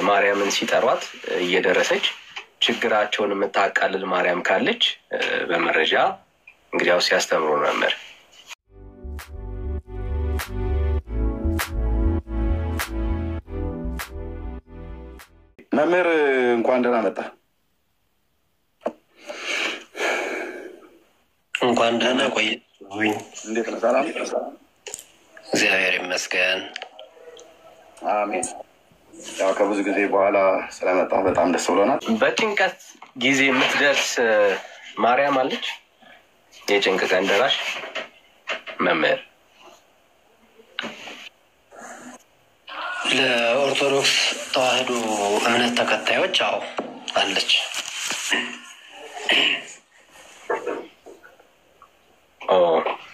ማርያምን ሲጠሯት እየደረሰች ችግራቸውን የምታቃልል ማርያም ካለች በመረጃ እንግዲያው ሲያስተምሩ ነበር። መምህር እንኳን ደህና መጣ። እንኳን ደህና ቆይ። እንዴት ነው? ሰላም? እግዚአብሔር ይመስገን። አሜን። ያው ከብዙ ጊዜ በኋላ ስለመጣ በጣም ደስ ብሎናል። በጭንቀት ጊዜ የምትደርስ ማርያም አለች? የጭንቅ ቀን ደራሽ መምህር? ለኦርቶዶክስ ተዋህዶ እምነት ተከታዮች አዎ አለች።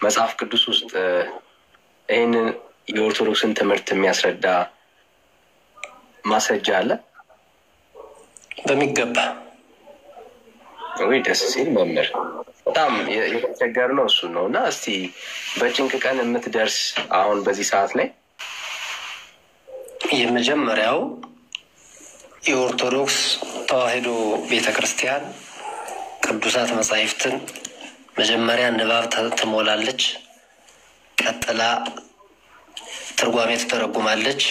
መጽሐፍ ቅዱስ ውስጥ ይህንን የኦርቶዶክስን ትምህርት የሚያስረዳ ማስረጃ አለ? በሚገባ። ወይ ደስ ሲል መምህር። በጣም የተቸገርነው እሱ ነው። እና እስቲ በጭንቅ ቀን የምትደርስ አሁን በዚህ ሰዓት ላይ የመጀመሪያው የኦርቶዶክስ ተዋህዶ ቤተክርስቲያን ቅዱሳት መጻሕፍትን መጀመሪያ ንባብ ትሞላለች፣ ቀጥላ ትርጓሜ ትተረጉማለች፣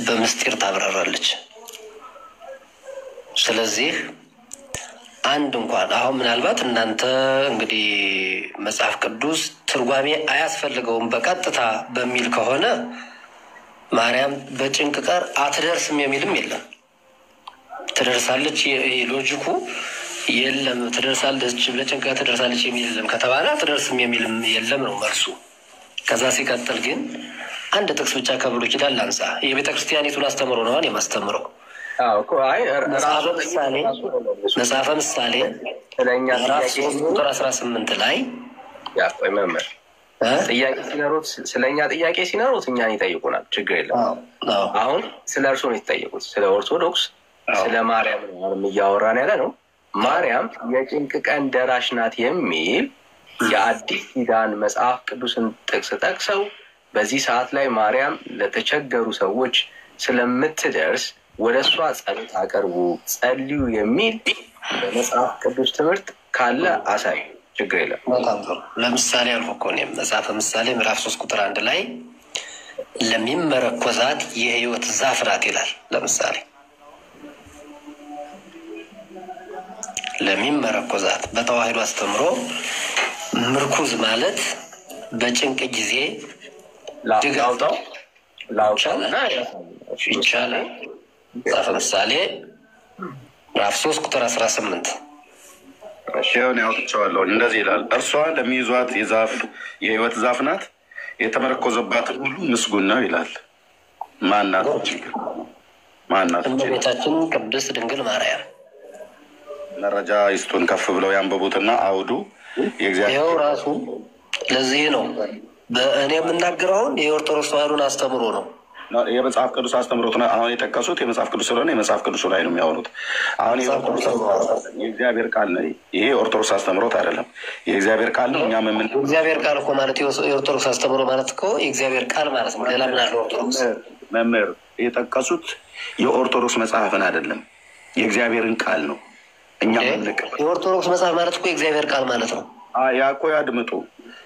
በምስጢር ታብራራለች። ስለዚህ አንድ እንኳን አሁን ምናልባት እናንተ እንግዲህ መጽሐፍ ቅዱስ ትርጓሜ አያስፈልገውም በቀጥታ በሚል ከሆነ ማርያም በጭንቅ ቀን አትደርስም የሚልም የለም። ትደርሳለች ሎጂኩ የለም። ትደርሳለች በጭንቅ ትደርሳለች የሚል የለም ከተባለ አትደርስም የሚልም የለም ነው መልሱ። ከዛ ሲቀጥል ግን አንድ ጥቅስ ብቻ ከብሉይ ኪዳን ላንሳ። የቤተ ክርስቲያኒቱን አስተምሮ ነው የማስተምረው። መጽሐፈ ምሳሌ ምዕራፍ 3 ቁጥር 18 ላይ ያቆይ መምህር ጥያቄ ሲኖሩት ስለኛ ጥያቄ ሲኖሩት እኛን ይጠይቁናል። ችግር የለም። አሁን ስለ እርሱ ነው የተጠየቁት። ስለ ኦርቶዶክስ ስለ ማርያም ነው እያወራን ያለ ነው። ማርያም የጭንቅ ቀን ደራሽ ናት የሚል የአዲስ ኪዳን መጽሐፍ ቅዱስን ጥቅስ ጠቅሰው በዚህ ሰዓት ላይ ማርያም ለተቸገሩ ሰዎች ስለምትደርስ ወደ እሷ ጸሎት አቀርቡ፣ ጸልዩ የሚል በመጽሐፍ ቅዱስ ትምህርት ካለ አሳዩ። ችግር የለም። ለምሳሌ አልፎኮኔ መጽሐፈ ምሳሌ ምዕራፍ 3 ቁጥር 1 ላይ ለሚመረኮዛት የሕይወት ዛፍ ናት ይላል። ለምሳሌ ለሚመረኮዛት በተዋህዶ አስተምሮ ምርኩዝ ማለት በጭንቅ ጊዜ ላውጣው ይቻላል። መጽሐፈ ምሳሌ ምዕራፍ 3 ቁጥር 18 ሸውን ያውጥቻለሁ። እንደዚህ ይላል፣ እርሷ ለሚይዟት የሕይወት ዛፍ ናት፣ የተመረኮዘባት ሁሉ ምስጉን ነው ይላል። ማናት? እመቤታችን ቅድስት ድንግል ማርያም። መረጃ ይስጡን፣ ከፍ ብለው ያንበቡትና አውዱ ይኸው ራሱ ለዚህ ነው በእኔ የምናገረውን የኦርቶዶክስ ተዋህዶን አስተምሮ ነው። የመጽሐፍ ቅዱስ አስተምሮት ነው አሁን የጠቀሱት። የመጽሐፍ ቅዱስ ስለሆነ የመጽሐፍ ቅዱስ ላይ ነው የሚያወሩት። አሁን የእግዚአብሔር ቃል ነው። ይሄ ኦርቶዶክስ አስተምሮት አይደለም፣ የእግዚአብሔር ቃል ነው። እኛም ምን እግዚአብሔር ቃል እኮ ማለት የኦርቶዶክስ አስተምሮ ማለት እኮ የእግዚአብሔር ቃል ማለት ነው። ሌላ ምን አለ? ኦርቶዶክስ መምህር የጠቀሱት የኦርቶዶክስ መጽሐፍን አይደለም፣ የእግዚአብሔርን ቃል ነው። እኛ የኦርቶዶክስ መጽሐፍ ማለት እኮ የእግዚአብሔር ቃል ማለት ነው። ያኮ ያድምጡ።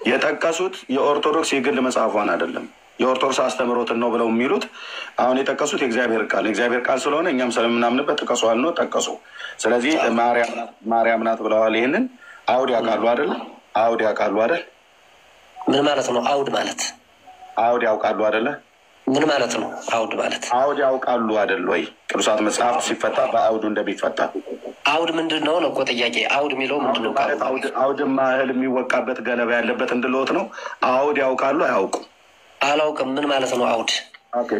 የጠቀሱት የኦርቶዶክስ የግል መጽሐፏን አይደለም፣ የኦርቶዶክስ አስተምሮትን ነው ብለው የሚሉት። አሁን የጠቀሱት የእግዚአብሔር ቃል ስለሆነ እኛም ስለምናምንበት ጥቀሷል ነው ጠቀሱ። ስለዚህ ማርያም ናት ብለዋል። ይህንን አውድ ያውቃሉ አይደል? አውድ ያውቃሉ አይደል? ምን ማለት ነው አውድ ማለት? አውድ ያውቃሉ አይደለ? ምን ማለት ነው አውድ ማለት? አውድ ያውቃሉ አይደል ወይ? ቅዱሳት መጽሐፍ ሲፈታ በአውዱ እንደሚፈታ አውድ ምንድን ነው እኮ ጥያቄ። አውድ የሚለው ምንድን ነው? አውድማ እህል የሚወቃበት ገለባ ያለበት እንድልዎት ነው። አውድ ያውቃሉ አያውቁም? አላውቅም። ምን ማለት ነው አውድ?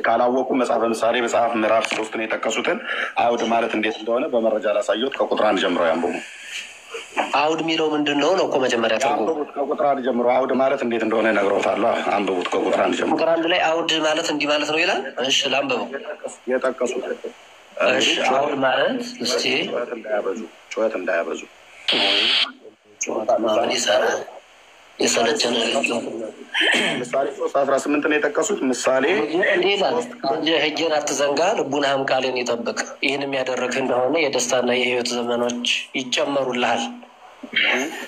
ካላወቁ መጽሐፈ ምሳሌ መጽሐፍ ምዕራፍ 3 ነው የጠቀሱትን አውድ ማለት እንዴት እንደሆነ በመረጃ ላሳየሁት። ከቁጥር 1 ጀምረው ያንብቡ። አውድ የሚለው ምንድን ነው ነው እኮ መጀመሪያ ትርጉሙ። ከቁጥር 1 ጀምሮ አውድ ማለት እንዴት እንደሆነ ነግረውታል። አንብቡት። ከቁጥር 1 ጀምሮ ቁጥር 1 ላይ አውድ ማለት እንዲህ ማለት ነው ይላል። እሺ ላንብበው። የጠቀሱት እሺ አውድ ማለት እስቲ ጩኸት እንዳያበዙ ጩኸት ማለት ይሰራል። የሰለቸን ምሳሌ 3:18 ነው የጠቀሱት። ምሳሌ ሕጌን አትዘንጋ ልቡናህም ቃሌን ይጠብቅ፣ ይህንም ያደረግህ እንደሆነ የደስታና የሕይወት ዘመኖች ይጨመሩልሃል።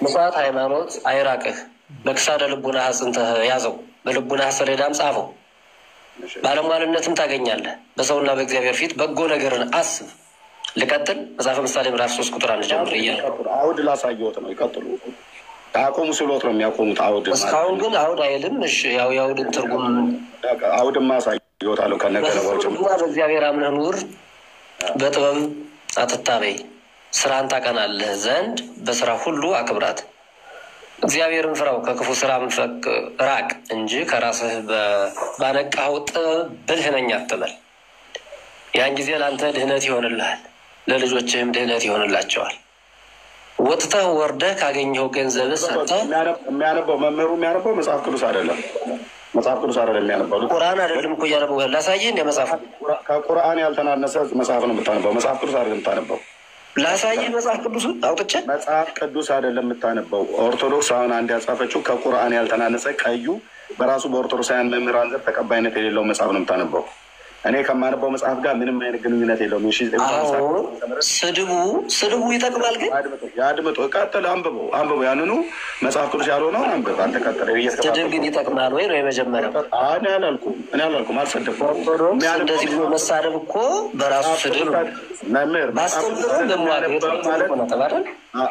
ምጽዋት ሃይማኖት አይራቅህ፣ በክሳደ ልቡናህ አጽንተህ ያዘው፣ በልቡናህ ሰሌዳም ጻፈው። ባለሟልነትም ታገኛለህ። በሰውና በእግዚአብሔር ፊት በጎ ነገርን አስብ። ልቀጥል። መጽሐፈ ምሳሌ ምዕራፍ 3 ቁጥር 1 ጀምሮ እያለ አውድ ላሳየዎት ነው። ይቀጥሉ። አቆሙ ስሎት ነው የሚያቆሙት። አውድ እስካሁን ግን አውድ አይልም። እሺ ያው የአውድን ትርጉም አውድማ አሳየዎታለሁ ከነገረባቸው። በእግዚአብሔር አምነህ ኑር፣ በጥበብ አትታበይ፣ ስራን ታቀናለህ ዘንድ በስራ ሁሉ አክብራት። እግዚአብሔርን ፍራው፣ ከክፉ ስራ ፈቅ ራቅ እንጂ ከራስህ ባነቃኸው ጥበብ ብልህ ነኝ አትበል። ያን ጊዜ ለአንተ ድህነት ይሆንልሃል፣ ለልጆችህም ድህነት ይሆንላቸዋል። ወጥተህ ወርደህ ካገኘኸው ገንዘብ ሰጥተህ የሚያነበው መምህሩ የሚያነበው መጽሐፍ ቅዱስ አይደለም። መጽሐፍ ቅዱስ አይደለም የሚያነበው፣ ቁርአን አይደለም እኮ እያነበው። ላሳይህ እንደ መጽሐፍ ከቁርአን ያልተናነሰ መጽሐፍ ነው የምታነበው። መጽሐፍ ቅዱስ አይደለም የምታነበው። ላሳይህ መጽሐፍ ቅዱስን አውጥቼ። መጽሐፍ ቅዱስ አይደለም የምታነበው። ኦርቶዶክስ አሁን አንድ ያጻፈችው ከቁርአን ያልተናነሰ ቀዩ በራሱ በኦርቶዶክሳውያን መምህራን ዘንድ ተቀባይነት የሌለው መጽሐፍ ነው የምታነበው። እኔ ከማነበው መጽሐፍ ጋር ምንም አይነት ግንኙነት የለውም። ስድቡ ይጠቅማል። ግን ያድምጡ፣ ቀጥል፣ አንብበው ያንኑ መጽሐፍ ቅዱስ ያልሆነውን አንብብ። አንተ ቀጥል። ስድብ ግን ይጠቅማል ወይ ነው የመጀመሪያው። እኔ አላልኩም፣ አልሰደብኩም። እንደዚህ ብሎ መሳደብ እኮ በራሱ ስድብ መምህር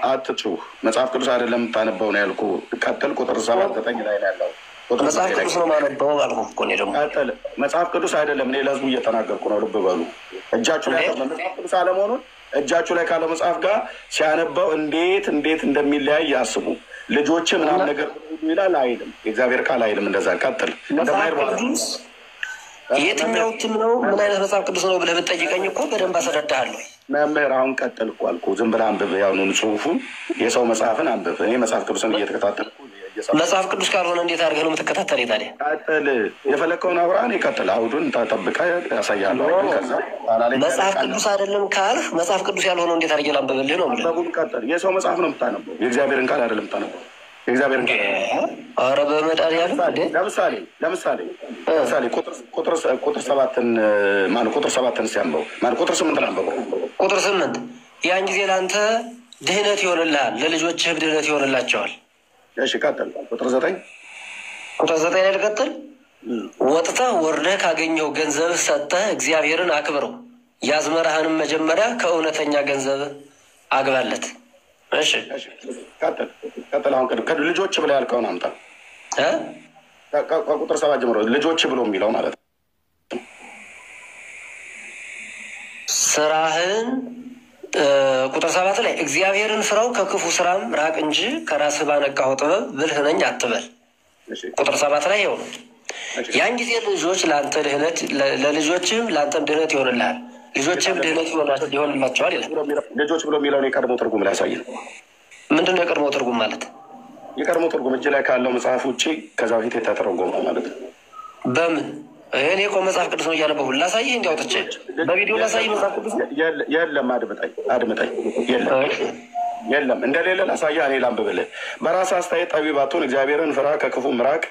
አትጩህ። መጽሐፍ ቅዱስ አይደለም የምታነበው ነው ያልኩህ። ቀጥል። ቁጥር 7-9 ላይ ነው ያለው። መጽሐፍ ቅዱስ ነው ማነበው አልኩህ እኮ እኔ ደግሞ። መጽሐፍ ቅዱስ አይደለም፣ እኔ ለህዝቡ እየተናገርኩ ነው። ልብ በሉ። እጃችሁ ላይ መጽሐፍ ቅዱስ አለመሆኑን እጃችሁ ላይ ካለው መጽሐፍ ጋር ሲያነበው እንዴት እንደሚለያይ ያስቡ። ልጆች ምናምን ነገር ይላል አይልም። የእግዚአብሔር ቃል አይልም እንደዛ። ቀጥል። የትኛው ትም ነው? ምን አይነት መጽሐፍ ቅዱስ ነው ብለህ ብትጠይቀኝ እኮ በደንብ አስረዳሃለሁ። መምህር አሁን ቀጥል እኮ አልኩህ። ዝም ብለህ አንብብ። ያሁኑን ጽሁፉን የሰው መጽሐፍን አንብብ። እኔ መጽሐፍ ቅዱስን እየተከታተልኩ መጽሐፍ ቅዱስ ካልሆነ እንዴት አድርገህ ነው የምትከታተል? ታዲያ ቀጥል። የፈለግከውን አውራን ይቀጥል። አውዱን ጠብቀህ ያሳያለሁ። መጽሐፍ ቅዱስ አይደለም ካልህ መጽሐፍ ቅዱስ ያልሆነው እንዴት አድርጌ ላንብብልህ ነው? አንበቡን ቀጥል። የሰው መጽሐፍ ነው የምታነበው፣ የእግዚአብሔርን ቃል አይደለም የምታነበው። የእግዚአብሔርን ቃል ኧረ በመድኃኒዓለም ለምሳሌ ቁጥር 7ን ማነው? ቁጥር 7ን ሲያንበው ማነው? ቁጥር 8 አንበበው። ቁጥር 8 ያን ጊዜ ለአንተ ድህነት ይሆንልሃል፣ ለልጆችህም ድህነት ይሆንላቸዋል። እሺ ቀጥል። ቁጥር 9 ላይ ልቀጥል። ወጥተህ ወርደህ ካገኘው ገንዘብ ሰጥተህ እግዚአብሔርን አክብረው፣ ያዝመራህንም መጀመሪያ ከእውነተኛ ገንዘብ አግባለት። እሺ ቀጥል። አሁን ልጆች ብለህ ያልከውን አምጣ። ከቁጥር 7 ጀምሮ ልጆች ብሎ የሚለው ማለት ነው። ስራህን ቁጥር 7 ላይ እግዚአብሔርን ፍራው፣ ከክፉ ስራም ራቅ እንጂ ከራስህ ባነቃኸው ጥበብ ብልህ ነኝ አትበል። ቁጥር 7 ላይ ይኸው ነው። ያን ጊዜ ልጆች ለአንተ ድህነት፣ ለልጆችም ለአንተም ድህነት ይሆንልሃል፣ ልጆችም ድህነት ይሆንላቸዋል ይላል። ልጆች ብሎ የሚለውን የቀድሞ ትርጉም ላይ ያሳይ። ምንድን ነው የቀድሞ ትርጉም ማለት? የቀድሞ ትርጉም እጅ ላይ ካለው መጽሐፍ ውጭ ከዛ በፊት የተተረጎመ ማለት ነው። በምን እኔ እኮ መጽሐፍ ቅዱስ ነው እያነበብኩ ላሳይህ፣ እንዲያውጥቼ በቪዲዮ ላሳይህ። መጽሐፍ ቅዱስ የለም። አድምጠኝ። የለም እንደሌለ ላሳይህ። እኔ ላንብብልህ። በራስህ አስተያየት ጠቢብ አትሁን፣ እግዚአብሔርን ፍራ፣ ከክፉ ምራቅ፣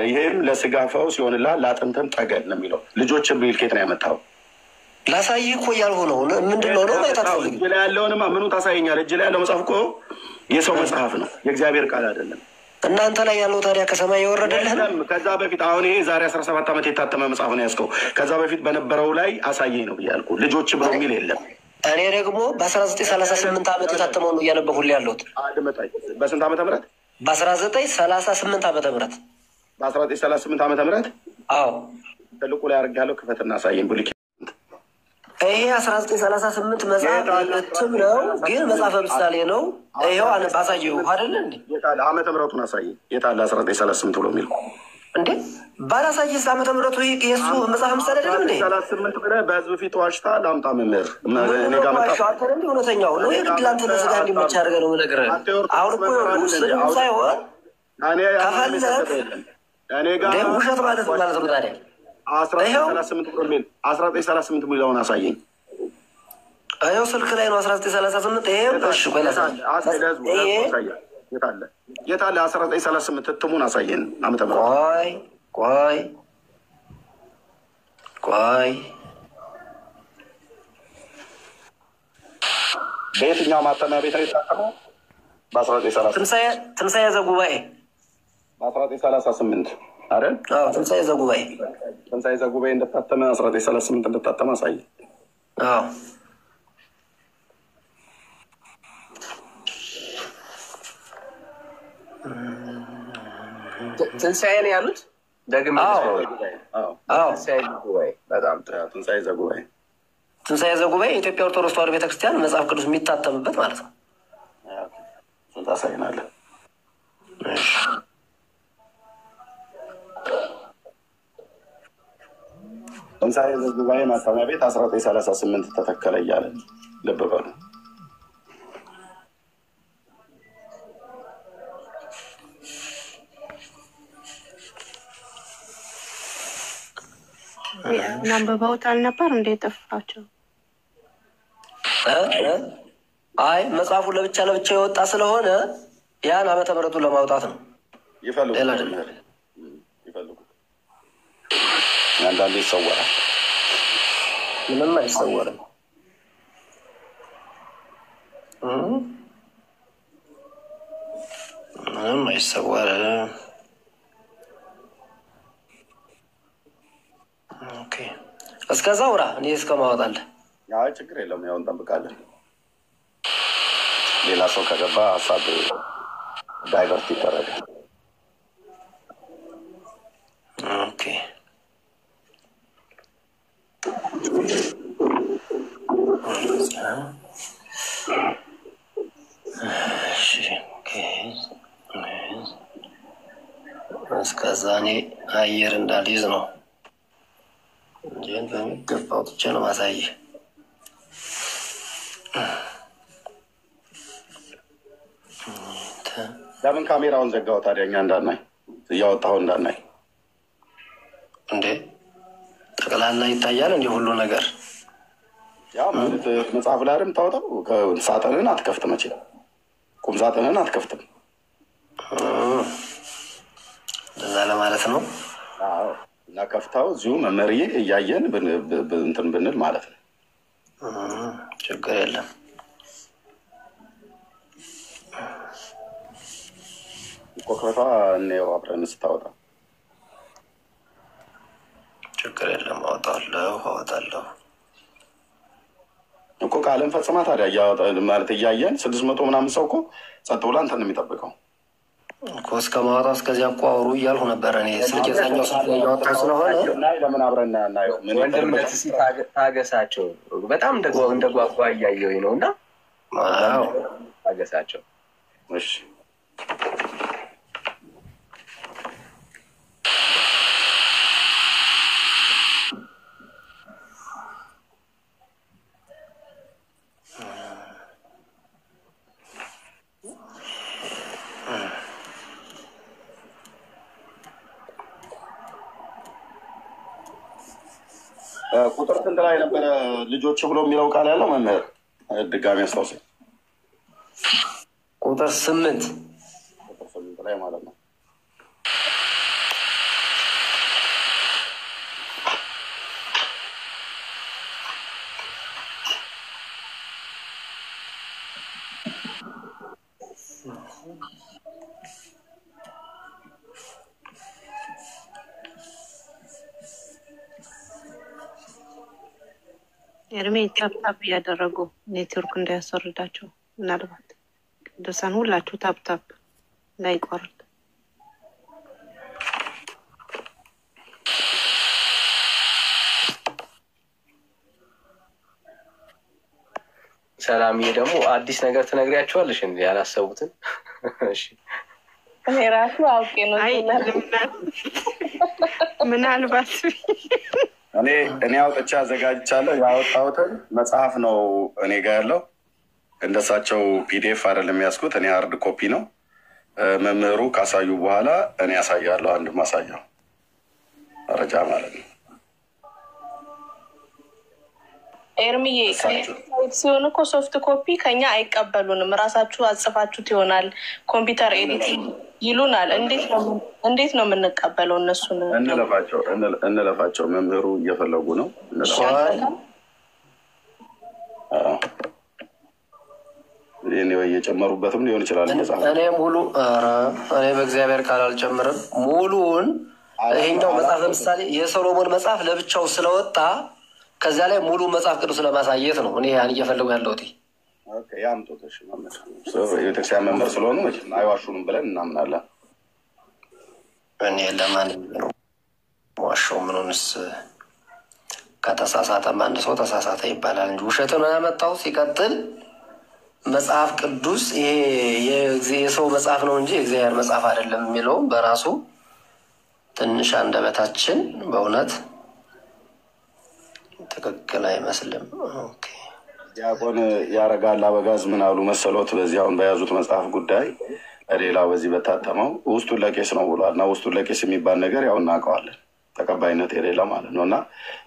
ይህም ለስጋ ፈውስ ይሆንልሃል፣ ለአጥንትም ጠገን ነው የሚለው። ልጆችን ቢል ኬት ነው ያመጣው? ላሳይህ እኮ እያልሆነው ምንድን ነው ማየታትፈልግ? እጅ ላይ ያለውንማ ምኑ ታሳየኛለህ? እጅ ላይ ያለው መጽሐፍ እኮ የሰው መጽሐፍ ነው፣ የእግዚአብሔር ቃል አይደለም። እናንተ ላይ ያለው ታዲያ ከሰማይ የወረደልህ ነው? ከዛ በፊት አሁን ይሄ ዛሬ 17 ዓመት የታተመ መጽሐፍ ነው ያዝከው። ከዛ በፊት በነበረው ላይ አሳየኝ ነው ብያልኩ። ልጆች ብሎ የሚል የለም። እኔ ደግሞ በ1938 ዓመት የታተመው ነው እያነበብኩልህ ያለሁት። አድምጠኝ። በስንት ዓመተ ምህረት? በ1938 ዓመተ ምህረት። በ1938 ዓመተ ምህረት? አዎ። ትልቁ ላይ አድርጌያለሁ። ክፈትና አሳየኝ ብልክ። ይሄ 1938 መጽሐፍ እትም ነው፣ ግን መጽሐፈ ምሳሌ ነው። ይኸው ባሳየው አይደለ እንዴ? የታለ ዓመተ ምህረቱን አሳየኝ። የታለ 1938 ብሎ የሚል እንዴ? ባላሳየስ ዓመተ ምህረቱ የእሱ መጽሐፍ ምሳሌ አይደለም እንዴ? 38 ብለህ በህዝብ ፊት ዋሽታ ላምጣ መምህር። እኔ ጋር መጣ እንዴ? እውነተኛው ነው። የግድ ለአንተ ለስጋ እንዲመች አድርገህ ነው የምነግርህ። አሁን እኮ ውስጥ ሳይሆን ከፈለግ እኔ ጋር ውሸት ማለት ነው ታዲያ 1938 ሚሊዮን አሳየኝ። ይኸው ስልክ ላይ ነው 1938። ይሄ የት አለ? 1938 እትሙን አሳየን። ዓመተ ምህረት ቆይ በየትኛው ማተሚያ ቤት ላይ የታተመው? በ1938 ትንሣኤ ዘጉባኤ በ1938 አይደል? ትንሣኤ ዘጉባኤ እንደታተመ 1938 እንደታተመ አሳየን። ትንሣኤ ነው ያሉት። ደግሜ ትንሣኤ ዘጉባኤ የኢትዮጵያ ኦርቶዶክስ ተዋሕዶ ቤተክርስቲያን መጽሐፍ ቅዱስ የሚታተምበት ማለት ነው። ታሳይናለህ። ትንሣኤ ዘጉባኤ ማተሚያ ቤት 1938 ተተከለ እያለ ልብ በሉ። አንብበውታል ነበር እንዴ? ጠፋቸው? መጽሐፉ ለብቻ የወጣ ስለሆነ ያን ዓመተ ምሕረቱን ለማውጣት ነው። ይፈልጉ አንዳንዴ ይሰወራል። ምንም አይሰወርም። ምንም አይሰወርም። እስከዛ ውራ እኔ እስከማወጣለህ። ችግር የለውም። ያው እንጠብቃለን። ሌላ ሰው ከገባ ሀሳብ ዳይቨርት ይደረጋል። እስከዛ እኔ አየር እንዳልይዝ ነው እንጂን በሚገባው ብቻ ነው ማሳየህ። ለምን ካሜራውን ዘጋው ታዲያ? እኛ እንዳናይ እያወጣሁ እንዳናይ እንዴ? ጠቅላላ ይታያል እንዲህ ሁሉ ነገር። ያው ማለት መጽሐፍ ላይ አይደል የምታወጣው? ሳጥንህን አትከፍትም መቼም፣ ቁም ሳጥንህን አትከፍትም። ለዛ ለማለት ነው። እና ከፍታው እዚሁ መመሪዬ እያየን እንትን ብንል ማለት ነው። ችግር የለም። ኮከቷ እኔው አብረን ስታወጣ ችግር የለም። አወጣለሁ እኮ ቃልን ፈጽማ ታዲያ ማለት እያየን 600 ምናምን ሰው እኮ ጸጥ ብላ እንትን ነው የሚጠብቀው እኮ እስከ ማውጣት እስከዚያ እኮ አውሩ እያልሁ ነበር እኔ። ስልክ የዛኛው ሰዓት ላይ እያወጣሁ ስለሆነ ለምን አብረን እናየው? ታገሳቸው። በጣም እንደ ጓጓ እያየሁኝ ነው። እና ታገሳቸው። እሺ ቁጥር ስንት ላይ ነበረ ልጆች ብሎ የሚለው ቃል ያለው መምህር? ድጋሚ አስታውሰኝ። ቁጥር 8 ላይ ማለት ነው። ኤርሜ ታፕታፕ እያደረጉ ኔትወርክ እንዳያስወርዳቸው ምናልባት ቅዱሳን ሁላችሁ ታፕታፕ እንዳይቆርጥ። ሰላምዬ ደግሞ አዲስ ነገር ትነግሪያቸዋለሽ እንዴ? ያላሰቡትን። እሺ እኔ ራሱ አውቄ ነው ምናልባት እኔ አውጥቼ አዘጋጅቻለሁ። ያወጣሁትን መጽሐፍ ነው እኔ ጋር ያለው። እንደሳቸው ፒዲኤፍ አይደለም የሚያስኩት፣ እኔ ሃርድ ኮፒ ነው። መምህሩ ካሳዩ በኋላ እኔ ያሳያለሁ። አንድ ማሳያው መረጃ ማለት ነው። ኤርሚዬ ሲሆን እኮ ሶፍት ኮፒ ከኛ አይቀበሉንም። ራሳችሁ አጽፋችሁት ይሆናል ኮምፒውተር ኤዲቲንግ ይሉናል። እንዴት ነው የምንቀበለው? እነሱን እንለፋቸው። መምህሩ እየፈለጉ ነው። እኔ እየጨመሩበትም ሊሆን ይችላል። እኔ በእግዚአብሔር ቃል አልጨምርም። ሙሉውን ይሄኛው መጽሐፍ ለምሳሌ የሰሎሞን መጽሐፍ ለብቻው ስለወጣ ከዚያ ላይ ሙሉ መጽሐፍ ቅዱስ ለማሳየት ነው እኔ ያን እየፈለጉ ያለሁት። ያምጡት። እሺ የቤተክርስቲያን መምህር ስለሆኑ አይዋሹንም ብለን እናምናለን። እኔ ለማን ነው ዋሻው? ምንስ ከተሳሳተም አንድ ሰው ተሳሳተ ይባላል እንጂ ውሸትን ያመጣው። ሲቀጥል መጽሐፍ ቅዱስ ይሄ የሰው መጽሐፍ ነው እንጂ የእግዚአብሔር መጽሐፍ አይደለም የሚለውም በራሱ ትንሽ አንደበታችን በእውነት ትክክል አይመስልም። ዲያቆን ያረጋል አበጋዝ ምን አሉ መሰሎት? በዚህ አሁን በያዙት መጽሐፍ ጉዳይ ሌላ በዚህ በታተመው ውስጡን ለቄስ ነው ብሏል። እና ውስጡን ለቄስ የሚባል ነገር ያው እናውቀዋለን፣ ተቀባይነት የሌለ ማለት ነው። እና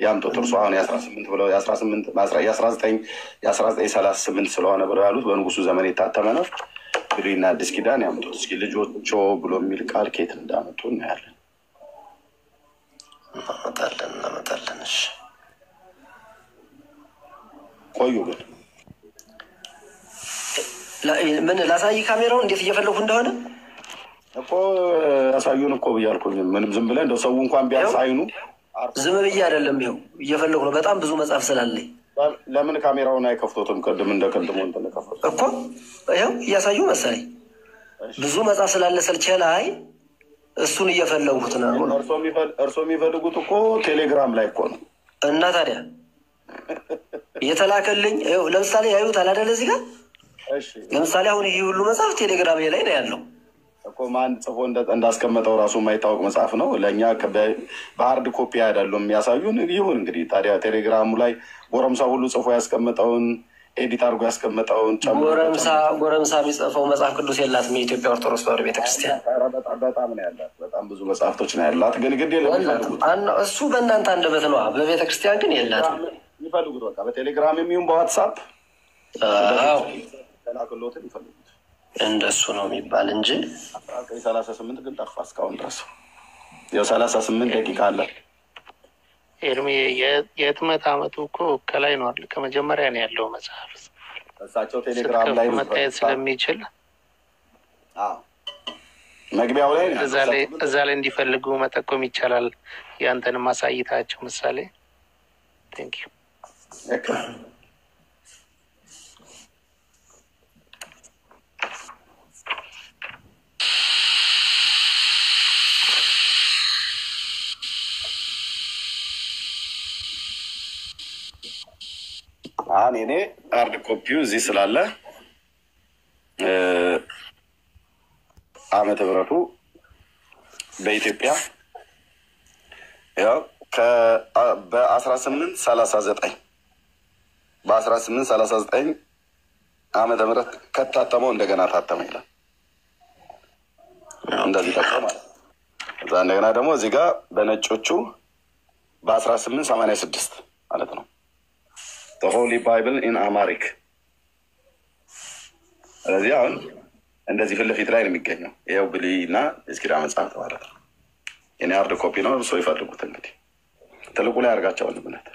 ያምጡት። እርሱ አሁን የ18 ብለው የ1938 ስለሆነ ብለው ያሉት በንጉሱ ዘመን የታተመ ነው። ብሉይና አዲስ ኪዳን ያምጡት እስኪ። ልጆቾ ብሎ የሚል ቃል ከየት እንዳመጡ እናያለን። እናመጣለን። እሺ ቆዩ ግን ምን ላሳይ? ካሜራውን እንዴት እየፈለጉ እንደሆነ እኮ ያሳዩን እኮ ብያልኩኝ። ምንም ዝም ብለን እንደው ሰው እንኳን ቢያንስ አይኑ ዝም ብዬ አይደለም ይኸው እየፈለጉ ነው። በጣም ብዙ መጽሐፍ ስላለኝ ለምን ካሜራውን አይከፍቶትም? ቅድም እንደቀድሞ እንትን ከፈቱ እኮ ይኸው እያሳዩ መሰለኝ። ብዙ መጽሐፍ ስላለ ስልቼ ላይ እሱን እየፈለጉት ነው። እርሶ የሚፈልጉት እኮ ቴሌግራም ላይ እኮ ነው። እና ታዲያ የተላከልኝ ለምሳሌ ያዩታል አይደለ? እዚህ ጋር ለምሳሌ አሁን ይሄ ሁሉ መጽሐፍ ቴሌግራም ላይ ነው ያለው እኮ። ማን ጽፎ እንዳስቀመጠው ራሱ የማይታወቅ መጽሐፍ ነው። ለእኛ በሀርድ ኮፒ አይደለም የሚያሳዩን። ይሁን እንግዲህ ታዲያ ቴሌግራሙ ላይ ጎረምሳ ሁሉ ጽፎ ያስቀመጠውን ኤዲት አድርጎ ያስቀመጠውን ጎረምሳ የሚጽፈው መጽሐፍ ቅዱስ የላትም የኢትዮጵያ ኦርቶዶክስ ተዋሕዶ ቤተክርስቲያን። በጣም ነው ያላት፣ በጣም ብዙ መጽሐፍቶች ነው ያላት። ግን እሱ በእናንተ አንደበት ነው፣ በቤተክርስቲያን ግን የላትም። ይፈልጉት በቃ በቴሌግራም የሚሆን በዋትሳፕ ተላክሎትን ይፈልጉት። እንደሱ ነው የሚባል እንጂ 38 ግን ጠፋ እስካሁን ድረስ። ያው 38 ደቂቃ አለ። ኤርሚ የህትመት አመቱ እኮ ከላይ ነው አይደል? ከመጀመሪያ ነው ያለው መጽሐፍ። እሳቸው ቴሌግራም ላይ መታየት ስለሚችል መግቢያው ላይ እዛ ላይ እንዲፈልጉ መጠቆም ይቻላል። ያንተንም ማሳይታቸው ምሳሌ ቴንክ ዩ። አሁን እኔ ሃርድ ኮፒው እዚህ ስላለ ዓመተ ምሕረቱ በኢትዮጵያ ያው በ1839 ዓመተ ምሕረት ከታተመው እንደገና ታተመ ይላል። እንደዚህ ታተመ ማለት እዛ እንደገና ደግሞ እዚህ ጋር በነጮቹ በ1886 ማለት ነው። The Holy Bible in Amharic። ስለዚህ አሁን እንደዚህ ፊት ለፊት ላይ ነው የሚገኘው። ይኸው ብሉይና አዲስ ኪዳን መጽሐፍ ማለት ነው። የኔ ሃርድ ኮፒ ነው። እርሶ ይፈልጉት እንግዲህ ትልቁ ላይ አድርጋቸውን እምነት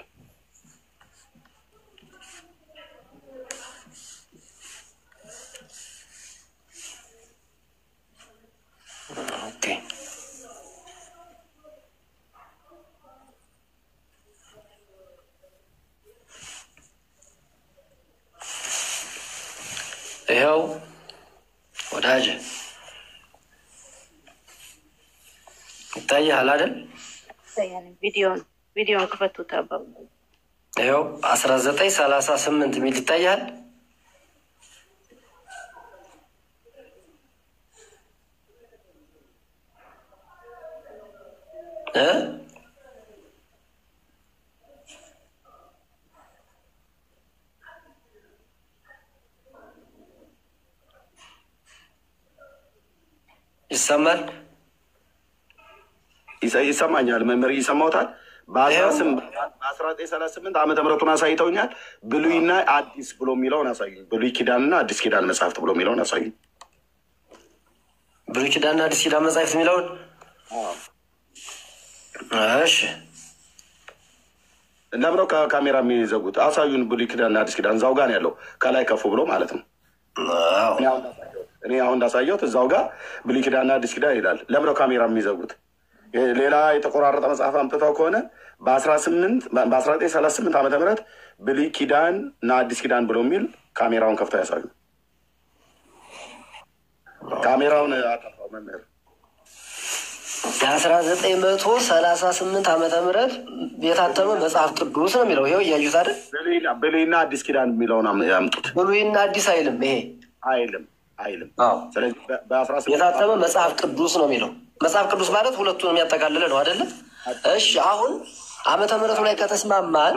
ይኸው ወዳጅ ይታያል አይደል? ቪዲዮን ክፈቱ ተባቡ። ይኸው 1938 ሚል ይታያል። ይሰማል? ይሰማኛል። መምህር ይሰማውታል። በ1938 ዓመተ ምህረቱን አሳይተውኛል። ብሉይና አዲስ ብሎ የሚለውን አሳዩኝ። ብሉይ ኪዳንና አዲስ ኪዳን መጽሐፍት ብሎ የሚለውን አሳዩኝ። ብሉይ ኪዳንና አዲስ ኪዳን መጽሐፍት የሚለውን እሺ፣ ለምነው ከካሜራ የሚዘጉት አሳዩን። ብሉይ ኪዳንና አዲስ ኪዳን እዛው ጋር ያለው ከላይ ከፉ ብሎ ማለት ነው። እኔ አሁን እንዳሳየሁት እዛው ጋር ብሉይ ኪዳንና አዲስ ኪዳን ይላል። ለምነው ካሜራ የሚዘጉት? ሌላ የተቆራረጠ መጽሐፍ አምጥተው ከሆነ በ1938 ዓመተ ምህረት ብሉይ ኪዳን እና አዲስ ኪዳን ብሎ የሚል ካሜራውን ከፍተው ያሳዩ። ካሜራውን አጠፋው መምህር። የ1938 ዓመተ ምህረት የታተመ መጽሐፍ ቅዱስ ነው የሚለው። ይኸው እያዩት አይደል? ብሉይና አዲስ ኪዳን የሚለውን ያምጡት። ብሉይና አዲስ አይልም፣ ይሄ አይልም። ስለዚህ የታተመ መጽሐፍ ቅዱስ ነው የሚለው። መጽሐፍ ቅዱስ ማለት ሁለቱን የሚያጠቃልል ነው አይደለ? እሺ፣ አሁን ዓመተ ምህረቱ ላይ ከተስማማን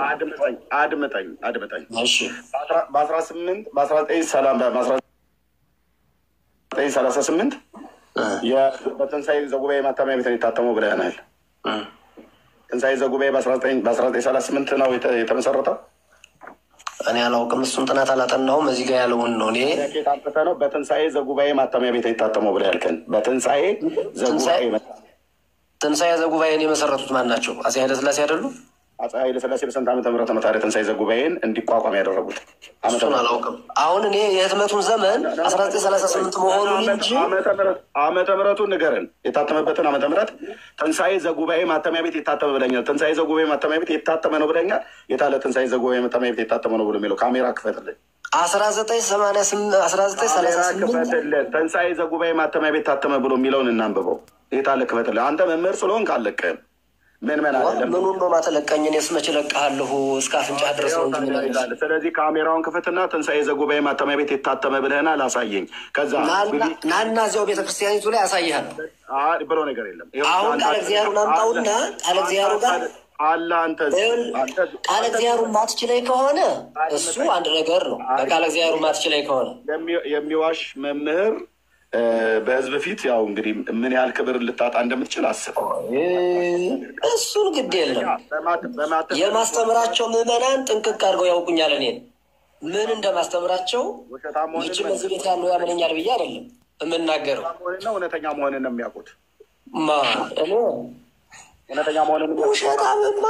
አድምጠኝ። እሺ፣ በ1938 በትንሣኤ ዘጉባኤ ማተሚያ ቤት የታተመው ብለናል። ትንሣኤ ዘጉባኤ በ1938 ነው የተመሰረተው። እኔ አላውቅም፣ እሱን ጥናት አላጠናሁም። እዚህ ጋር ያለውን ነው እኔ ነው። በትንሣኤ ዘጉባኤ ማተሚያ ቤት የታተመው ብለህ ያልከን በትንሣኤ ዘጉባኤን የመሰረቱት ማን ናቸው? አፄ ኃይለሥላሴ አይደሉ? አፄ ኃይለሥላሴ በስንት ዓመተ ምህረት ነው ታዲያ ትንሣኤ ዘጉባኤን እንዲቋቋም ያደረጉት? እሱን አላውቅም። አሁን እኔ የህትመቱን ዘመን 1938 መሆኑን እንጂ ዓመተ ምህረቱን ንገረን፣ የታተመበትን ዓመተ ምህረት። ትንሣኤ ዘጉባኤ ማተሚያ ቤት የታተመ ብለኛል። ትንሣኤ ዘጉባኤ ማተሚያ ቤት የታተመ ነው ብለኛል። የታለ ትንሣኤ ዘጉባኤ ማተሚያ ቤት የታተመ ነው ብሎ የሚለው? ካሜራ ክፈትልኝ። 1938 ትንሣኤ ዘጉባኤ ማተሚያ ቤት ታተመ ብሎ የሚለውን እናንብበው። የታለ ክፈትልኝ። አንተ መምህር ስለሆንክ አለቀህም። ምኑን ነው ማተለቀኝ? እኔስ መች እለቅሃለሁ? እስከ አፍንጫ ድረስ ነው እንጂ። ስለዚህ ካሜራውን ክፈትና ትንሣኤ ዘጉባኤ ማተሚያ ቤት የታተመ ብለህናል፣ አሳየኝ። ከዛ ናና እዚያው ቤተክርስቲያኒቱ ላይ አሳይሃል ብሎ ነገር የለም። አሁን ቃለ እግዚአብሔሩን አምጣውና ቃለ እግዚአብሔሩ ጋር አለ። አንተ ቃለ እግዚአብሔሩን ማትችለኝ ከሆነ እሱ አንድ ነገር ነው። በቃለ እግዚአብሔሩ ማትችለኝ ከሆነ የሚዋሽ መምህር በህዝብ ፊት ያው እንግዲህ ምን ያህል ክብር ልታጣ እንደምትችል አስብ። እሱን ግድ የለም። የማስተምራቸው ምዕመናን ጥንቅቅ አድርገው ያውቁኛል። እኔን ምን እንደማስተምራቸው ይችም እዚህ ቤት ያለው ያምነኛል ብዬ አይደለም የምናገረው። እውነተኛ መሆንን ነው የሚያውቁት። እውነተኛ መሆንን ውሸታምማ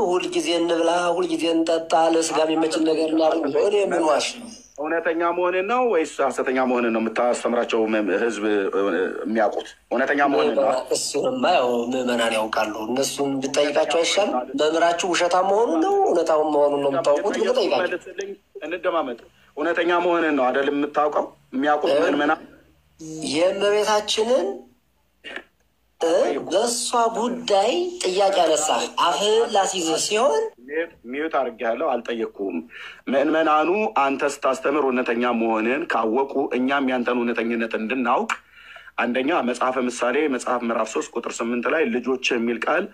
ሁልጊዜ እንብላ፣ ሁልጊዜ እንጠጣ፣ ለስጋ የሚመችን ነገር እናድርግ። እኔ ምን ዋሽ ነው? እውነተኛ መሆንን ነው ወይስ ሐሰተኛ መሆንን ነው የምታስተምራቸው ህዝብ የሚያውቁት? እውነተኛ መሆንን ነው። እሱንማ ያው ምዕመናን ያውቃሉ። እነሱን ብጠይቃቸው አይሻልም? መምህራችሁ ውሸታም መሆኑን ነው እውነታውን መሆኑን ነው የምታውቁት? ብጠይቃቸው እንደማመጥ እውነተኛ መሆንን ነው አይደል የምታውቀው? የሚያውቁት ምዕመናን የእመቤታችንን በእሷ ጉዳይ ጥያቄ አነሳ። አፍህን ላስይዝህ ሲሆን ሚዩት አድርጌያለሁ፣ አልጠየቅኩም። ምዕመናኑ አንተ ስታስተምር እውነተኛ መሆንን ካወቁ እኛም ያንተን እውነተኝነት እንድናውቅ አንደኛ መጽሐፈ ምሳሌ መጽሐፍ ምዕራፍ 3 ቁጥር 8 ላይ ልጆች የሚል ቃል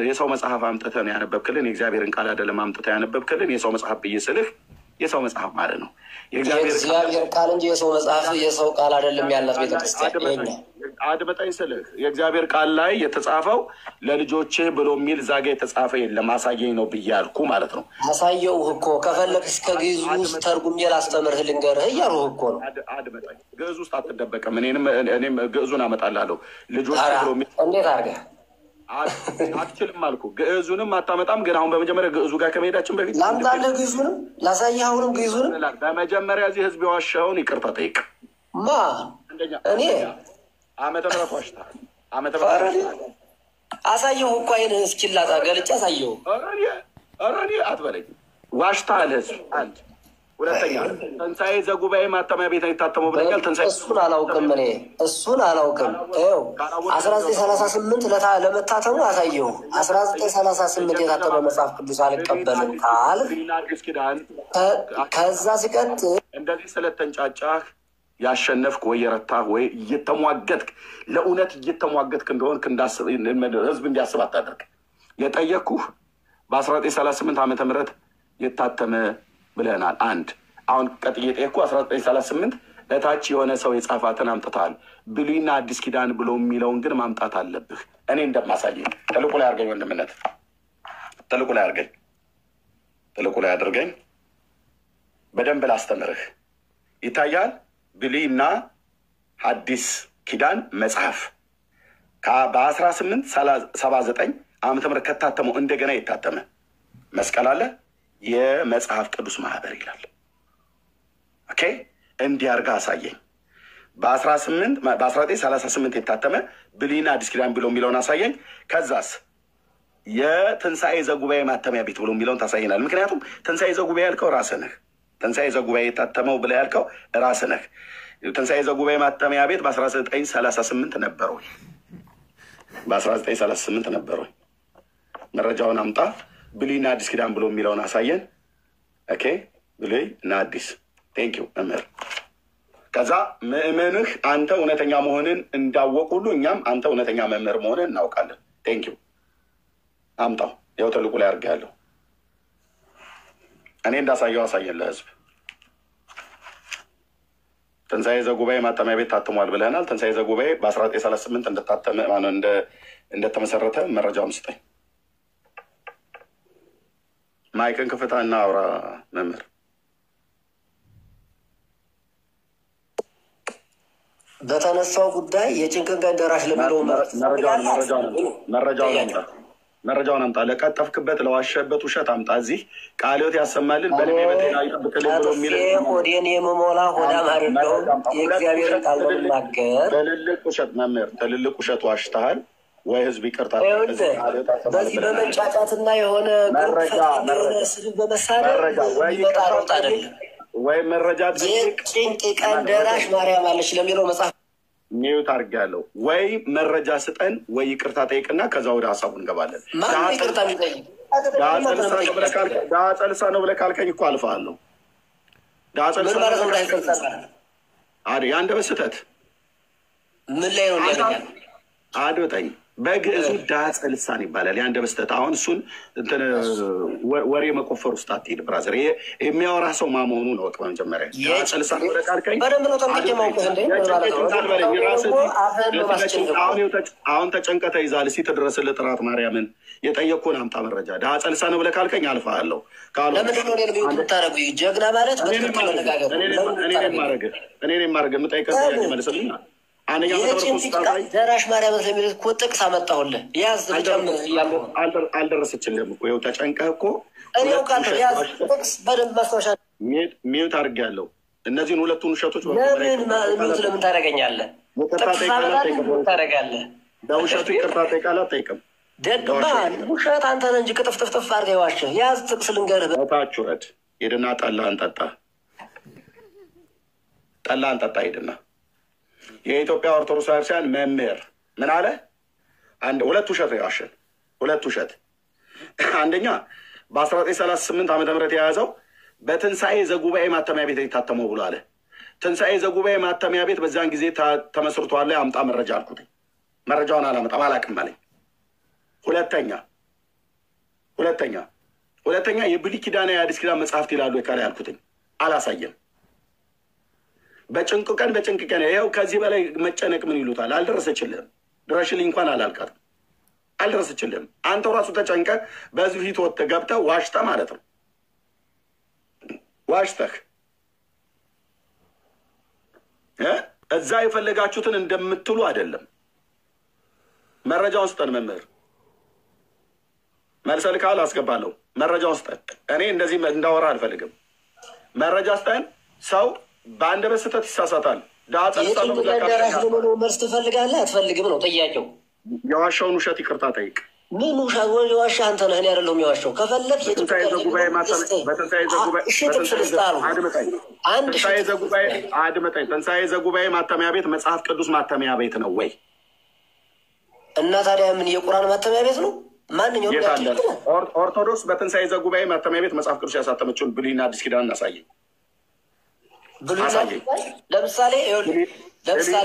የሰው መጽሐፍ አምጥተህ ነው ያነበብክልን፣ የእግዚአብሔርን ቃል አይደለም አምጥተህ ያነበብክልን። የሰው መጽሐፍ ብዬ ስልህ የሰው መጽሐፍ ማለት ነው የእግዚአብሔር ቃል እንጂ የሰው መጽሐፍ የሰው ቃል አይደለም ያላት ቤተክርስቲያን። አድመጠኝ ስልህ የእግዚአብሔር ቃል ላይ የተጻፈው ለልጆችህ ብሎ የሚል እዛ ጋ የተጻፈ የለም። አሳየኝ ነው ብዬ አልኩ ማለት ነው። አሳየውህ እኮ ከፈለግ እስከ ግዕዝ ውስጥ ተርጉሜ ላስተምርህ ልንገርህ እያልሁህ እኮ ነው። አድመጠኝ፣ ግዕዝ ውስጥ አትደበቅም። እኔም ግዕዙን አመጣልሃለሁ። ልጆች ብሎ እንዴት አድርገህ አትችልም አልኩ። ግዕዙንም አታመጣም። ግን አሁን በመጀመሪያ ግዕዙ ጋር ከመሄዳችን በፊት ላምጣልህ ግዕዙንም ላሳይህ። አሁንም ግዕዙንም በመጀመሪያ እዚህ ህዝብ የዋሻውን ይቅርታ ጠይቅ። እኔ ዓመተ ምህረት ዋሽተሃል። ዓመተ ምህረት አሳየሁ እኮ አይንህ እስኪላጣ ገልጬ አሳየሁ። ኧረ እኔ አትበለኝ። ዋሽተሃል ህዝብ። አንድ ሁለተኛ ትንሣኤ ዘጉባኤ ማተሚያ ቤት የታተመው ብለኛል። እሱን አላውቅም፣ እኔ እሱን አላውቅም። ይኸው 1938 ለመታተሙ አሳየሁ። 1938 የታተመ መጽሐፍ ቅዱስ አልቀበልም ካል ከዛ ሲቀጥል እንደዚህ ስለተንጫጫህ ያሸነፍክ ወይ የረታህ ወይ እየተሟገትክ ለእውነት እየተሟገትክ እንደሆንክ ህዝብ እንዲያስብ አታደርግ። የጠየቅኩህ በ1938 ዓመተ ምህረት የታተመ ብለናል። አንድ አሁን ቀጥዬ ጠየቅኩ 1938 እታች የሆነ ሰው የጻፋትን አምጥተሃል። ብሉይና አዲስ ኪዳን ብሎ የሚለውን ግን ማምጣት አለብህ። እኔ እንደማሳየኝ ተልቆ ላይ አድርገኝ ወንድምነት ትልቁ ላይ አድርገኝ፣ ትልቁ ላይ አድርገኝ። በደንብ ላስተምርህ። ይታያል። ብሉይና ሐዲስ ኪዳን መጽሐፍ በ1879 ዓመተ ምህረት ከታተመው እንደገና የታተመ መስቀል አለ። የመጽሐፍ ቅዱስ ማህበር ይላል። ኦኬ፣ እንዲህ አድርጋ አሳየኝ። በ1938 የታተመ ብሉይና አዲስ ኪዳን ብሎ የሚለውን አሳየኝ። ከዛስ የትንሣኤ ዘጉባኤ ማተሚያ ቤት ብሎ የሚለውን ታሳየናል። ምክንያቱም ትንሣኤ ዘጉባኤ ያልከው ራስህ ነህ። ትንሣኤ ዘጉባኤ የታተመው ብለህ ያልከው ራስህ ነህ። ትንሣኤ ዘጉባኤ ማተሚያ ቤት በ1938 ነበረ ወይ? በ1938 ነበረ ወይ? መረጃውን አምጣ። ብሉይና አዲስ ኪዳን ብሎ የሚለውን አሳየን። ኦኬ፣ ብሉይ እና አዲስ። ቴንኪው መምህር። ከዛ ምእመንህ አንተ እውነተኛ መሆንን እንዳወቅ ሁሉ እኛም አንተ እውነተኛ መምህር መሆንን እናውቃለን። ቴንኪው። አምጣው። ያው ትልቁ ላይ አድርጌያለሁ። እኔ እንዳሳየው አሳየን ለህዝብ። ትንሣኤ ዘጉባኤ ማተሚያ ቤት ታትሟል ብለናል። ትንሣኤ ዘጉባኤ በ1938 እንደታተመ እንደተመሰረተ መረጃውን ስጠኝ። ማይክን ክፍታ እና አውራ መምህር። በተነሳው ጉዳይ የጭንቅን ቀን ደራሽ ለሚለው መረጃውን አምጣ። ለቀጠፍክበት ለዋሸበት ውሸት አምጣ። እዚህ ቃለ ሕይወት ያሰማልን በልቤ በጤና ይጠብቅልን ብሎ የሚል ሆዴን የምሞላ ሆዳም አድርገው የእግዚአብሔር ቃል ናገር። ትልልቅ ውሸት መምህር፣ ትልልቅ ውሸት ዋሽተሃል ወይ? ህዝብ ይቅርታ። በዚህ በመንጫጫትና የሆነ ስድብ በመሳደብ የሚመጣ ለውጥ አይደለም ወይ? መረጃ ጭንቅ ቀን ደራሽ ማርያም አለች ለሚለው መጽሐፍ ሚዩት አድርጌያለሁ። ወይ መረጃ ስጠን ወይ ይቅርታ ጠይቅና ከዛ ወደ ሀሳቡ እንገባለን። ዳጸልሳ ነው ብለህ ካልከኝ እኮ አልፈሃለሁ። ዳጸልሳ የአንደበት ስህተት ምን ላይ ነው? አድምጠኝ። በግዕዙ ዳጸልሳን ይባላል የአንደበት ስህተት። አሁን እሱን ወሬ መቆፈር ውስጥ አትሄድ ብራዘር። የሚያወራ ሰው ማመሆኑ ነው። ወቅ በመጀመሪያ ዳጸልሳ ነው ብለህ ካልከኝ አሁን ተጨንቀህ ተይዛል። እስኪ ትድረስልህ ጥራት ማርያምን የጠየቅኩህን አምጣ መረጃ። ዳጸልሳ ነው ብለህ ካልከኝ አልፈሃለሁ። ጀግና ማለት እኔ የማደርግህ የምጠይቀህ ጥያቄ መልስልኝ። ደራሽ ማርያም የሚል እኮ ጥቅስ አመጣሁልህ። ያዝ ጨምር እያሉ አልደረሰችልህም እኮ ይኸው ተጨንቀህ እኮ እኔው ቃል ያዝ ጥቅስ በደንብ ማስታወሻ ሚዩት አድርጌያለሁ። እነዚህን ሁለቱን ውሸቶች ለምን ታደርገኛለህ? ታደርጋለህ በውሸቱ ይቅርታ ጠይቃለህ አትጠይቅም? ደግማ ውሸት አንተ ነህ እንጂ ቅጥፍጥፍጥፍ አድርገህ የዋሸህ። ያዝ ጥቅስ ልንገርህ። ታች ውረድ ሄድና ጠላህን ጠጣ። ጠላህን ጠጣ ሄድና የኢትዮጵያ ኦርቶዶክስ ቤተክርስቲያን መምህር ምን አለ? ሁለት ውሸት ነው የዋሸን። ሁለት ውሸት። አንደኛ በ1938 ዓመተ ምህረት የያዘው በትንሣኤ ዘጉባኤ ማተሚያ ቤት የታተመው ብሎ አለ። ትንሣኤ ዘጉባኤ ማተሚያ ቤት በዛን ጊዜ ተመስርቷል። አምጣ መረጃ አልኩት። መረጃውን አላመጣም አላውቅም አለኝ። ሁለተኛ የብሉይ ኪዳን የአዲስ ኪዳን መጽሐፍት ይላሉ የካላይ አልኩትኝ። አላሳየም። በጭንቅ ቀን ይኸው ከዚህ በላይ መጨነቅ ምን ይሉታል? አልደረሰችልህም። ድረሽልኝ እንኳን አላልካትም። አልደረሰችልህም። አንተው ራሱ ተጨንቀህ በህዝብ ፊት ወጥተህ ገብተህ ዋሽተህ ማለት ነው። ዋሽተህ እዛ የፈለጋችሁትን እንደምትሉ አይደለም። መረጃውን ስጠን መምህር። መልሰህ ልካል አስገባለሁ። መረጃውን ስጠን። እኔ እንደዚህ እንዳወራ አልፈልግም። መረጃ ስጠን። ሰው በአንደበት ስህተት ይሳሳታል። ዳጸልሳደራሽ ለመኖር መልስ ትፈልጋለህ አትፈልግም ነው ጥያቄው። የዋሻውን ውሸት ይቅርታ ጠይቅ። ምን ውሸት? የዋሻ አንተ ነህ፣ እኔ አይደለሁም የዋሻው። ከፈለግ በትንሣኤ ዘጉባኤ ማተሚያ ቤት መጽሐፍ ቅዱስ ማተሚያ ቤት ነው ወይ? እና ታዲያ ምን የቁርአን ማተሚያ ቤት ነው? ማንኛውም ኦርቶዶክስ በትንሣኤ ዘጉባኤ ማተሚያ ቤት መጽሐፍ ቅዱስ ያሳተመችውን ብሉይና አዲስ ኪዳን እናሳየኝ። ለምሳሌ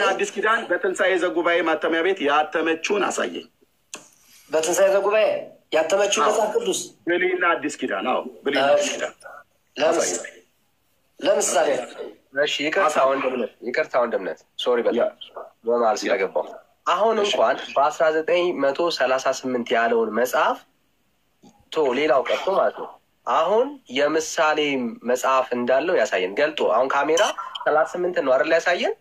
አዲስ ኪዳን በትንሣኤ ዘጉባኤ ማተሚያ ቤት ያተመችውን አሳየኝ። በትንሣኤ ዘጉባኤ ያተመችው መጽሐፍ ቅዱስ ብሉይና አዲስ ኪዳን። አዎ ብሉይና አዲስ ኪዳን ለምሳሌ። እሺ ይቅርታ ወንድምነት ሶሪ በጣም በመሀል ስለገባው። አሁን እንኳን በ1938 ያለውን መጽሐፍ ሌላው ቀርቶ ማለት ነው አሁን የምሳሌ መጽሐፍ እንዳለው ያሳየን ገልጦ አሁን ካሜራ 38 ነው አይደል ያሳየን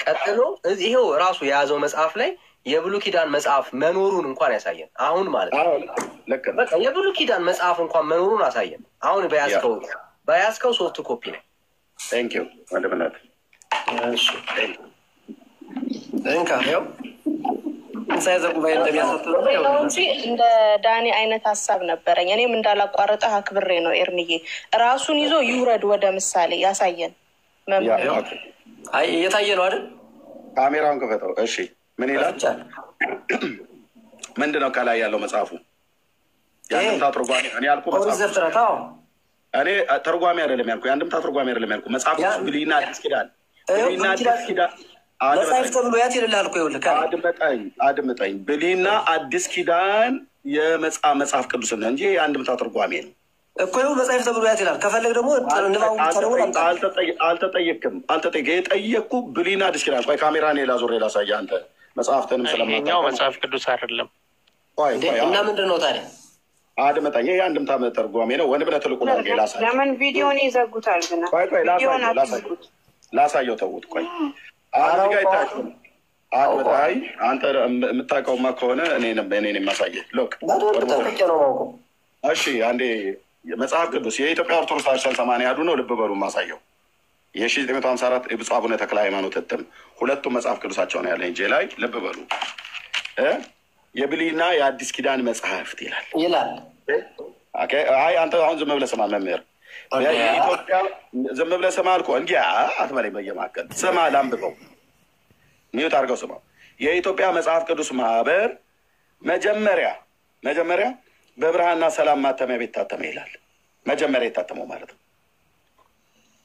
ቀጥሎ ይሄው ራሱ የያዘው መጽሐፍ ላይ የብሉይ ኪዳን መጽሐፍ መኖሩን እንኳን ያሳየን አሁን ማለት ነው በቃ የብሉይ ኪዳን መጽሐፍ እንኳን መኖሩን አሳየን አሁን በያዝከው ሶፍት ኮፒ ነው ቴንክ ዩ ወንድምነት እሺ እንካው ሳይዘጉባይ እንደሚያሰጥነው እንደ ዳኒ አይነት ሐሳብ ነበረኝ እኔም እንዳላቋረጠ አክብሬ ነው ኤርሚዬ ራሱን ይዞ ይውረድ ወደ ምሳሌ ያሳየን አይ እየታየ ነው አይደል ካሜራውን ከፈተው እሺ ምን ይላል ምንድነው ከላይ ያለው መጽሐፉ ያንተም ተርጓሚ እኔ ያልኩ መጽሐፍ እኔ ተርጓሚ አይደለም ያልኩ ያንተም ተርጓሚ አይደለም ያልኩ መጽሐፉ ብሉይና አዲስ ኪዳን ብሉይና አዲስ ኪዳን መጽሐፍ ተብሎ ያት ይላል እኮ ይልካ አድምጠኝ ብሉይና አዲስ ኪዳን የመጽሐፍ ቅዱስ ነው እንጂ ያንተም ተርጓሚ ነው እኮ ነው መጽሐፍ ተብሎ ያት ይላል ከፈለግ ደግሞ እንባው ተረው አልተጠየቅም የጠየቅኩ ብሉይና አዲስ ኪዳን ቆይ ካሜራ ነው ላዞር ላሳይ አንተ መጽሐፍተንም ስለማታውቀው መጽሐፍ ቅዱስ አይደለም እና ምንድነው ታዲያ አድምጠኝ ይሄ አንድምታ ተርጓሚ ነው ወንድ ብለህ ትልቁ ነው ላሳይ ለምን ቪዲዮን ይዘጉታል ግን ቆይ ላሳየው ተውት ቆይ አረጋ ይታችሁ አድምጠኝ አንተ የምታውቀውማ ከሆነ እኔ ማሳየህ ሎክ እሺ አንዴ መጽሐፍ ቅዱስ የኢትዮጵያ ኦርቶዶክስ ተዋሕዶ 80 ያዱ ነው ልብ በሉ ማሳየው የ1954 ብፁዕ አቡነ ተክለ ሃይማኖት እትም ሁለቱም መጽሐፍ ቅዱሳቸው ነው ያለኝ ላይ ልብ በሉ የብሉይና የአዲስ ኪዳን መጽሐፍት ይላል ኦኬ አይ አንተ አሁን ዝም ብለህ ስማ መምህር የኢትዮጵያ ዝም ብለህ ስማ አልኩህ እንዴ አትበለኝ በየማከል ስማ ላንብበው ሚዩት አድርገው ስማ የኢትዮጵያ መጽሐፍ ቅዱስ ማህበር መጀመሪያ በብርሃንና ሰላም ማተሚያ ቤት ታተመ ይላል መጀመሪያ የታተመው ማለት ነው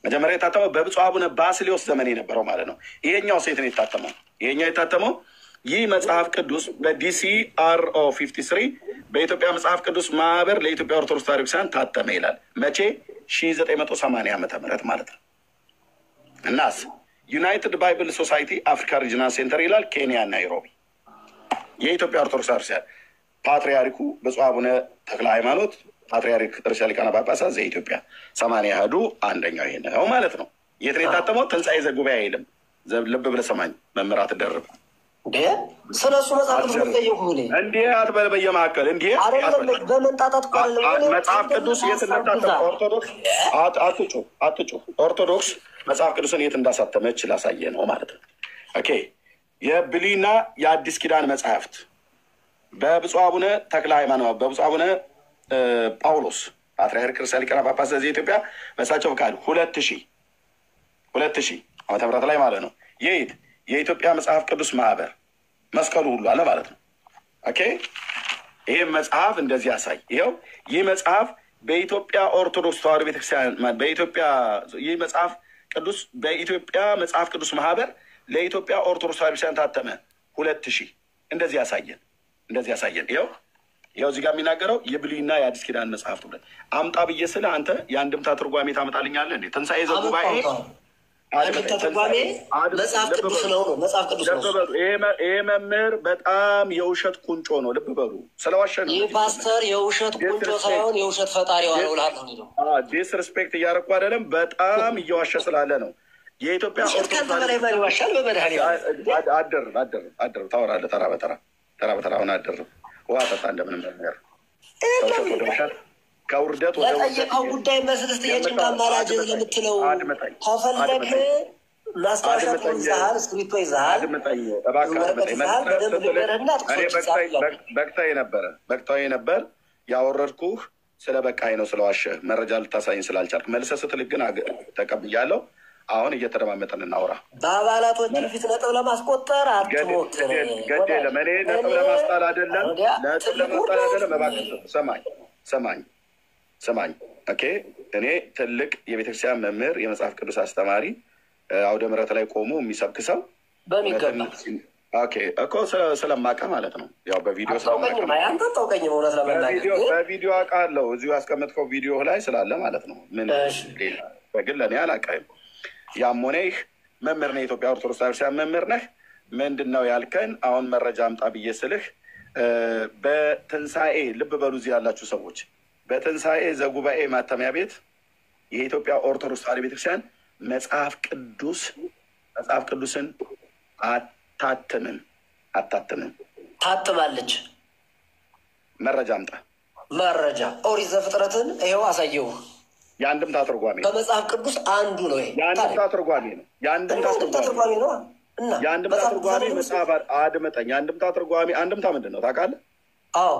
መጀመሪያ የታተመው በብፁዕ አቡነ ባስልዮስ ዘመን የነበረው ማለት ነው ይሄኛው ሴት ነው የታተመው ይሄኛው የታተመው ይህ መጽሐፍ ቅዱስ በዲሲአርኦ 53 በኢትዮጵያ መጽሐፍ ቅዱስ ማህበር ለኢትዮጵያ ኦርቶዶክስ ተዋሕዶ ቤተክርስቲያን ታተመ ይላል መቼ 1980 ዓመተ ምህረት ማለት ነው እናስ ዩናይትድ ባይብል ሶሳይቲ አፍሪካ ሪጂናል ሴንተር ይላል ኬንያ ናይሮቢ የኢትዮጵያ ኦርቶዶክስ ተዋሕዶ ቤተክርስቲያን ፓትርያርኩ ብፁዕ አቡነ ተክለ ሃይማኖት ፓትርያርክ ርዕሰ ሊቃነ ጳጳሳት ዘኢትዮጵያ 80 ያህዱ አንደኛው ይሄ ነው ማለት ነው የት ነው የታተመው ትንሣኤ ዘጉባኤ አይልም ልብ ብለህ ሰማኝ መምህራት ደርብ እንዴ ስለሱ መጽሐፍ ቅዱስ ጠየቁ እንዴ አትበል በየማከል እንዴ በመንጣጣት ቆል መጽሐፍ ቅዱስ የት እንዳሳተመ ኦርቶዶክስ አትጩ ኦርቶዶክስ መጽሐፍ ቅዱስን የት እንዳሳተመች ላሳየ ነው ማለት ነው ኦኬ የብሉይና የአዲስ ኪዳን መጽሐፍት በብፁዕ አቡነ ተክለ ሃይማኖት በብፁዕ አቡነ ጳውሎስ ፓትርያርክ ርዕሰ ሊቃነ ጳጳሳት ዘኢትዮጵያ በሳቸው ፈቃድ 2000 ዓመተ ምህረት ላይ ማለት ነው የኢትዮጵያ መጽሐፍ ቅዱስ ማህበር መስቀሉ ሁሉ አለ ማለት ነው ኦኬ ይሄ መጽሐፍ እንደዚህ ያሳይ ይሄው ይህ መጽሐፍ በኢትዮጵያ ኦርቶዶክስ ተዋሕዶ ቤተክርስቲያን ይህ መጽሐፍ ቅዱስ በኢትዮጵያ መጽሐፍ ቅዱስ ማህበር ለኢትዮጵያ ኦርቶዶክስ ተዋሕዶ ቤተክርስቲያን ታተመ 2000 እንደዚህ ያሳየን ይሄው እዚህ ጋር የሚናገረው የብሉይና የአዲስ ኪዳን መጽሐፍት ብለህ አምጣ ብዬ ስለ አንተ የአንድምታ ትርጓሜ ታመጣልኛለህ እንዴ ትንሣኤ ዘጉባኤ አንድምታ ትርጓሜ መጽሐፍ ቅዱስ ነው መጽሐፍ ቅዱስ ነው ይሄ መምህር በጣም የውሸት ቁንጮ ነው ልብ በሉ ስለዋሸ ነው ይህ ፓስተር የውሸት ቁንጮ ሳይሆን የውሸት ፈጣሪ ነው ነው ዲስሪስፔክት እያደረኩ አይደለም በጣም እየዋሸ ስላለ ነው የኢትዮጵያ ኦርቶዶክስ አደር ታወራለህ ተራ በተራ አሁን አደር ውሃ ጠጣ እንደምንም መምህር ከውርደት ወደ ለጠየቀው ጉዳይ መስልስት የጭንቃ አማራጭ ለምትለው ከፈለግ ማስታወሻ ይዛሃል እስክሪፕቶ ይዛሃል በቅታዊ ነበር ያወረድኩህ ስለ በቃኝ ነው ስለዋሸ መረጃ ልታሳይኝ ስላልቻልክ መልሰህ ስትልክ ግን ተቀብያለሁ አሁን እየተደማመጠን እናውራ በአባላቶች ፊት ነጥብ ለማስቆጠር አትሞክር ገድ የለም እኔ ነጥብ ለማስጣል አይደለም እባክህ ሰማኝ ኦኬ እኔ ትልቅ የቤተክርስቲያን መምህር የመጽሐፍ ቅዱስ አስተማሪ አውደ ምሕረት ላይ ቆሞ የሚሰብክ ሰው በሚገባ ኦኬ እኮ ስለማውቅ ማለት ነው ያው በቪዲዮ በቪዲዮ አውቃለሁ እዚሁ ያስቀመጥከው ቪዲዮ ላይ ስላለ ማለት ነው ምን ሌላ በግል እኔ አላውቅም ያም ሆነ ይህ መምህር ነህ የኢትዮጵያ ኦርቶዶክስ ተዋሕዶ ቤተክርስቲያን መምህር ነህ ምንድን ነው ያልከን አሁን መረጃ አምጣ ብዬ ስልህ በትንሣኤ ልብ በሉ እዚህ ያላችሁ ሰዎች በትንሣኤ ዘጉባኤ ማተሚያ ቤት የኢትዮጵያ ኦርቶዶክስ ተዋሕዶ ቤተክርስቲያን መጽሐፍ ቅዱስን አታትምም ታትማለች። መረጃ አምጣ። መረጃ ኦሪት ዘፍጥረትን ይኸው አሳየው። የአንድምታ ትርጓሜ በመጽሐፍ ቅዱስ አንዱ ነው። የአንድምታ ትርጓሜ ነው። የአንድምታ ትርጓሜ ነው። የአንድምታ ትርጓሜ መጽሐፍ አድመጠኝ። የአንድምታ ትርጓሜ አንድምታ ምንድን ነው ታውቃለህ? አዎ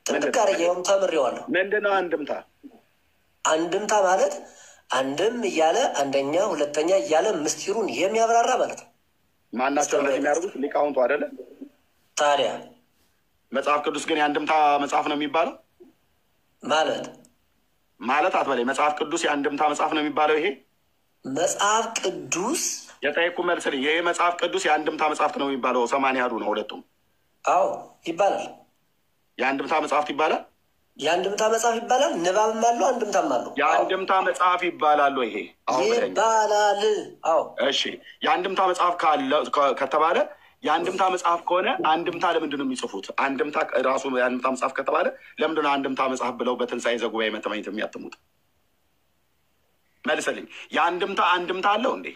ጥንቅር ይኸውም ተምሬዋለሁ። ምንድን ነው አንድምታ? አንድምታ ማለት አንድም እያለ አንደኛ ሁለተኛ እያለ ምስጢሩን የሚያብራራ ማለት ነው። ማናቸው እንደዚህ የሚያደርጉት ሊቃውንቱ አይደለ? ታዲያ መጽሐፍ ቅዱስ ግን የአንድምታ መጽሐፍ ነው የሚባለው ማለት አትበለኝ። መጽሐፍ ቅዱስ የአንድምታ መጽሐፍ ነው የሚባለው። ይሄ መጽሐፍ ቅዱስ የጠየኩ መልስልኝ። ይሄ መጽሐፍ ቅዱስ የአንድምታ መጽሐፍት ነው የሚባለው። 80 አሐዱ ነው ሁለቱም። አዎ ይባላል። የአንድምታ መጽሐፍት ይባላል። የአንድምታ መጽሐፍ ይባላል። ንባብም አለው አንድምታም አለው። የአንድምታ መጽሐፍ ይባላል። ይሄ ይባላል። አዎ እሺ። የአንድምታ መጽሐፍ ከተባለ የአንድምታ መጽሐፍ ከሆነ አንድምታ ለምንድን ነው የሚጽፉት? አንድምታ ራሱ የአንድምታ መጽሐፍ ከተባለ ለምንድን ነው አንድምታ መጽሐፍ ብለው በትንሣኤ ዘጉባኤ መተማኘት የሚያትሙት? መልስልኝ። የአንድምታ አንድምታ አለው እንዴ?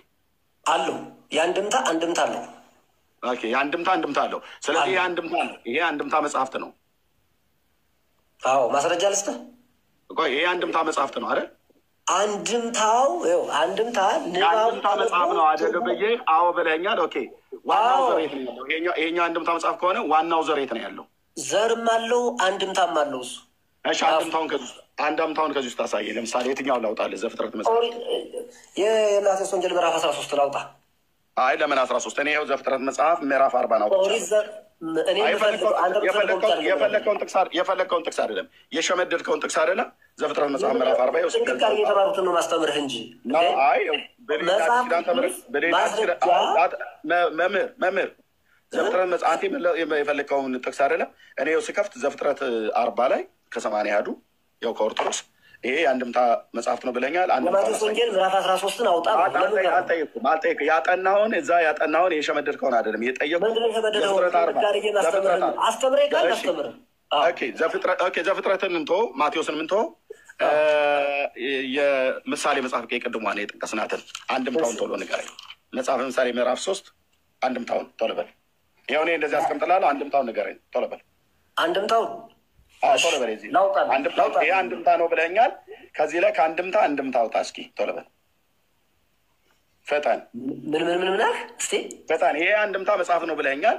አለው። የአንድምታ አንድምታ አለው። ኦኬ፣ የአንድምታ አንድምታ አለው። ስለዚህ የአንድምታ ነው። ይሄ አንድምታ መጽሐፍት ነው። አዎ ማስረጃ ልስጥህ። ይሄ አንድምታ መጽሐፍት ነው አይደል? አንድምታው አንድምታ የአንድምታ መጽሐፍ ነው አይደል ብዬ አዎ ብለኛል። ኦኬ፣ ዋናው ዘሬት ነው ያለው። ይሄኛው አንድምታ መጽሐፍ ከሆነ ዋናው ዘሬት ነው ያለው። ዘርም አለው አንድምታም አለው እሱ። እሺ፣ አንድምታውን ከዚህ ውስጥ አሳየኝ። ለምሳሌ የትኛውን ላውጣልህ? ዘፍጥረት መጽሐፍ የማቴዎስ ወንጌል ምዕራፍ 13 ላውጣ? አይ ለምን 13? እኔ ይኸው ዘፍጥረት መጽሐፍ ምዕራፍ 40 ነው። የፈለግከውን ጥቅስ አይደለም፣ የሸመደድከውን ጥቅስ አይደለም። ዘፍጥረት መጽሐፍ ምዕራፍ 40 የተባሉትን ነው ማስተምርህ እንጂ መምህር ዘፍጥረት መጽሐፍ የፈለግከውን ጥቅስ አይደለም። እኔ ስከፍት ዘፍጥረት 40 ላይ ከ80 አሐዱ ያው ከኦርቶዶክስ ይሄ የአንድምታ መጽሐፍት ነው ብለኛል። የማቴዎስ ወንጌል ምዕራፍ 13 አውጣ። አልጠየኩም። ያጠናኸውን የሸመደድከውን አይደለም የጠየኩት። ዘፍጥረትን እንቶ ማቴዎስን ምንቶ የምሳሌ መጽሐፍ ቅድሟን የጠቀስናትን አንድምታውን ቶሎ ንገረኝ። መጽሐፍ ምሳሌ ምዕራፍ 3 አንድምታውን ቶሎ በል። ይኸው እኔ እንደዚህ አስቀምጥልሃለሁ። አንድምታውን ንገረኝ ቶሎ በል። አንድምታውን ቶሎ በል። ይሄ አንድምታ ነው ብለኛል። ከዚህ ላይ ከአንድምታ አንድምታ አውጣ እስኪ ቶሎ በል። ፈጣን ፈጣን። ይሄ አንድምታ መጽሐፍ ነው ብለኛል።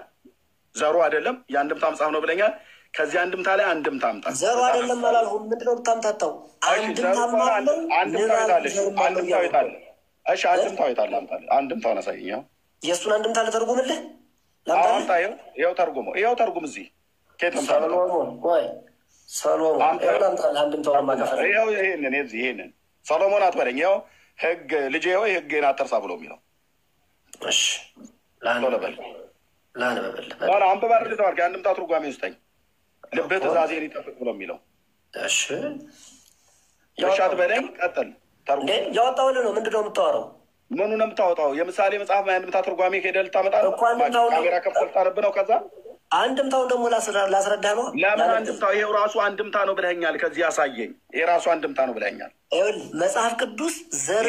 ዘሩ አይደለም የአንድምታ መጽሐፍ ነው ብለኛል። ከዚህ አንድምታ ላይ አንድምታ አምጣ። ዘሩ አይደለም አላልኩም። ምንድን ነው የምታምታታው? አንድምታው የታለ? እሺ አንድምታው የታለ? አምጣልህ። አንድምታውን አሳየኝ። የእሱን አንድምታ ልተርጉምልህ? አምጣ። ይኸው ተርጉሞ። ይኸው ተርጉም። እዚህ ኬት ነው ይሄንን ሰሎሞን አትበለኝ። ይኸው ህግ ልጄ ሆይ ህግን አትርሳ ብሎ የሚለው አንብባ ርድተዋል። የአንድምታ ትርጓሜ ውስጠኝ ልብህ ትእዛዜን ይጠብቅ ብሎ የሚለው እሺ አትበለኝ። ቀጥል። ያወጣሁልህ ነው። ምንድን ነው የምታወራው? ምኑ ነው የምታወጣው? የምሳሌ መጽሐፍ የአንድምታ ትርጓሜ ሄደህ ልታመጣ ካሜራ ከፍተህ ልታነብ ነው። ከዛ አንድምታውን ደግሞ ላስረዳህ ነው። ለምን አንድምታው? ይሄው ራሱ አንድምታ ነው ብለኸኛል። ከዚህ ያሳየኝ። ይሄ ራሱ አንድምታ ነው ብለኸኛል። መጽሐፍ ቅዱስ ዘር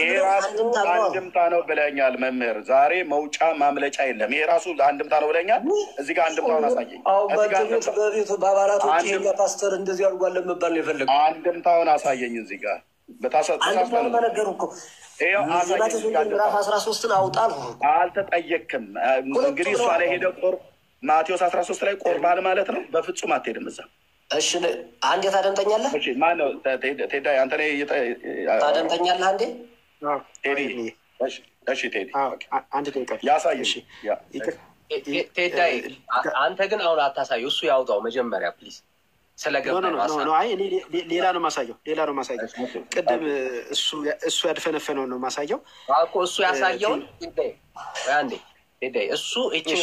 አንድምታ ነው ብለኸኛል። መምህር ዛሬ መውጫ ማምለጫ የለም። ይሄ ራሱ አንድምታ ነው ብለኸኛል። እዚህ ጋር አንድምታውን አሳየኝ። በቤቱ በአባላቶች ይሄኛ ፓስተር እንደዚህ አድርጓል ለመባል ነው የፈለገው። አንድምታውን አሳየኝ። እዚህ ጋር አንድምታውን በነገሩ እኮ ምዕራፍ 13 አውጣ። አልተጠየቅክም። እንግዲህ እሷ ላይ ሄደ ማቴዎስ 13 ላይ ቆርባል ማለት ነው። በፍጹም አትሄድም እዛ። እሺ አንዴ ታደምጠኛለህ? ማነው ቴዳ? አንተ ታደምጠኛለህ? አንዴ ቴዲ። እሺ ቴዲ አንድ ደቂቃ ያሳይ። ቴዳ አንተ ግን አሁን አታሳየው፣ እሱ ያውጣው መጀመሪያ ፕሊዝ። አይ ሌላ ነው ማሳየው። ቅድም እሱ ያድፈነፈነውን ነው ማሳየው እኮ። እሱ ያሳየውን አንዴ እሱ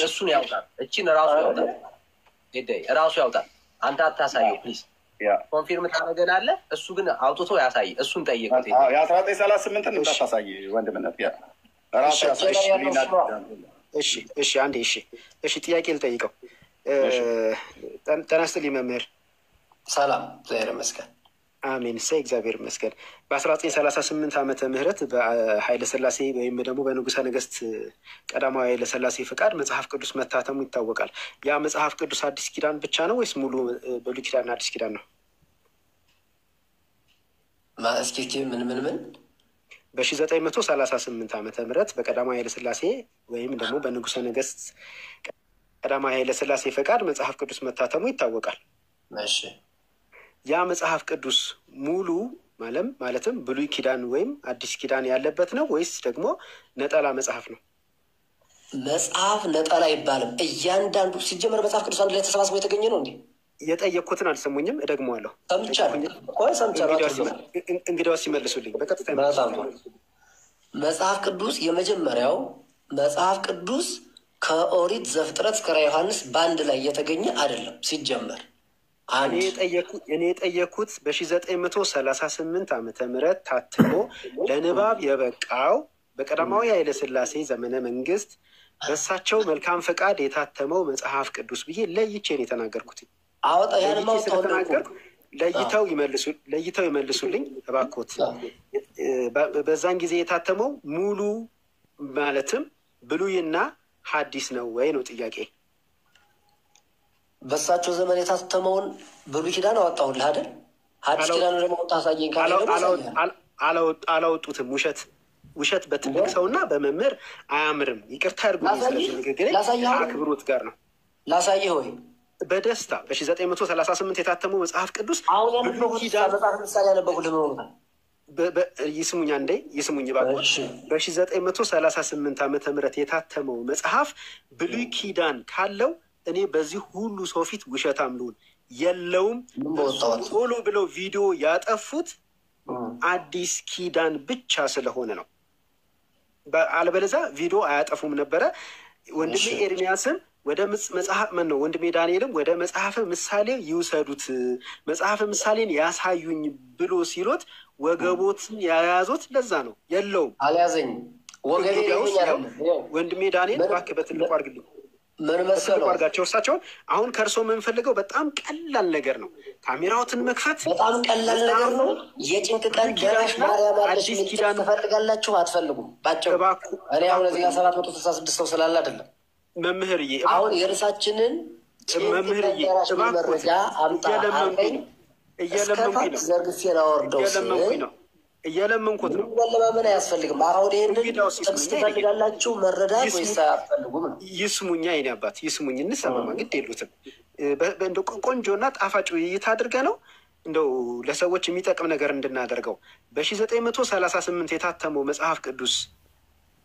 እሱን ያውጣል። እችን ራሱ ያውጣል። ራሱ ያውጣል። አንተ አታሳየው ፕሊዝ። ኮንፊርም ታደርገናለህ። እሱ ግን አውጥቶ ያሳይ። እሱን ጠይቁት። የ1938 እንዳታሳይ ወንድምነት ራሱ ያሳይ። እሺ አንዴ እሺ ጥያቄ ልጠይቀው። ጤና ይስጥልኝ መምህር። ሰላም እግዚአብሔር ይመስገን። አሜን። እሰይ እግዚአብሔር ይመስገን። በ1938 ዓመተ ምህረት በኃይለ ሥላሴ ወይም ደግሞ በንጉሠ ነገሥት ቀዳማዊ ኃይለ ሥላሴ ፈቃድ መጽሐፍ ቅዱስ መታተሙ ይታወቃል። ያ መጽሐፍ ቅዱስ አዲስ ኪዳን ብቻ ነው ወይስ ሙሉ ብሉይ ኪዳንና አዲስ ኪዳን ነው? እስኪ ምን በ1938 ዓመተ ምህረት በቀዳማዊ ኃይለ ሥላሴ ወይም ደግሞ በንጉሠ ነገሥት ቀዳማዊ ኃይለ ሥላሴ ፈቃድ መጽሐፍ ቅዱስ መታተሙ ይታወቃል። እሺ ያ መጽሐፍ ቅዱስ ሙሉ ማለትም ብሉይ ኪዳን ወይም አዲስ ኪዳን ያለበት ነው ወይስ ደግሞ ነጠላ መጽሐፍ ነው? መጽሐፍ ነጠላ አይባልም። እያንዳንዱ ሲጀመር መጽሐፍ ቅዱስ አንድ ላይ ተሰባስቦ የተገኘ ነው እንዴ? የጠየቅኩትን አልሰሙኝም፣ እደግመዋለሁ። ሰምቻለሁ። እንግዲያውስ ይመልሱልኝ በቀጥታ። መጽሐፍ ቅዱስ የመጀመሪያው መጽሐፍ ቅዱስ ከኦሪት ዘፍጥረት እስከ ራዕየ ዮሐንስ በአንድ ላይ የተገኘ አይደለም ሲጀመር። እኔ የጠየኩት በ1938 ዓመተ ምህረት ታትሞ ለንባብ የበቃው በቀዳማዊ ኃይለ ሥላሴ ዘመነ መንግስት በእሳቸው መልካም ፈቃድ የታተመው መጽሐፍ ቅዱስ ብዬ ለይቼ ነው የተናገርኩት። ስለተናገርኩ ለይተው ይመልሱልኝ እባክዎት። በዛን ጊዜ የታተመው ሙሉ ማለትም ብሉይና ሐዲስ ነው ወይ ነው ጥያቄ። በእሳቸው ዘመን የታተመውን ብሉይ ኪዳን አወጣሁልህ አይደል? ሐዲስ ኪዳን ደግሞ ታሳየኝ ካለ አላወጡትም። ውሸት በትልቅ ሰውና በመምህር አያምርም። ይቅርታ አድርጉልኝ። ስለዚህ ንግግሬ አክብሮት ጋር ነው። ላሳየህ ወይ? በደስታ በ1938 የታተመው መጽሐፍ ቅዱስ አሁን ያነበብኩት መጽሐፍ ምሳሌ ያነበብኩት ነው። ይስሙኝ አንዴ ይስሙኝ እባክዎት። በ1938 ዓመተ ምህረት የታተመው መጽሐፍ ብሉይ ኪዳን ካለው እኔ በዚህ ሁሉ ሰው ፊት ውሸታም ልሁን የለውም። ቶሎ ብለው ቪዲዮ ያጠፉት አዲስ ኪዳን ብቻ ስለሆነ ነው። አለበለዚያ ቪዲዮ አያጠፉም ነበረ። ወንድሜ ኤርሚያስም ወደ መጽሐፍ ነው ወንድሜ ዳንኤልም ወደ መጽሐፈ ምሳሌ ይውሰዱት፣ መጽሐፈ ምሳሌን ያሳዩኝ ብሎ ሲሎት ወገቦትን ያያዙት ለዛ ነው። የለውም አልያዘኝም። ወንድሜ ዳንኤል እባክህ በትልቁ አድርግልኝ። ምን መሰለው አድርጋቸው እርሳቸውን። አሁን ከእርሶ የምንፈልገው በጣም ቀላል ነገር ነው። ካሜራዎትን መክፈት በጣም ቀላል ነገር ነው። የጭንቅ ቀን ደራሽ ማርያም አዲስ ኪዳን ትፈልጋላችሁ አትፈልጉም? ባጭሩ እኔ አሁን እዚህ 766 ሰው ስላለ አይደለም መምህርዬ። አሁን የእርሳችንን መምህርዬ መረጃ አምጣ አልከኝ። እየለመንኩኝ ነው እየለመንኩት ነው። ለማመን አያስፈልግም። አሁን ይህንን ጥቅስ ትፈልጋላችሁ መረዳት ወይስ አያስፈልጉም? ይስሙኛ የኔ አባት ይስሙኝ፣ እንሰማማ ግድ የሉትም። እንደ ቆንጆና ጣፋጭ ውይይት አድርገ ነው እንደው ለሰዎች የሚጠቅም ነገር እንድናደርገው። በ1938 የታተመው መጽሐፍ ቅዱስ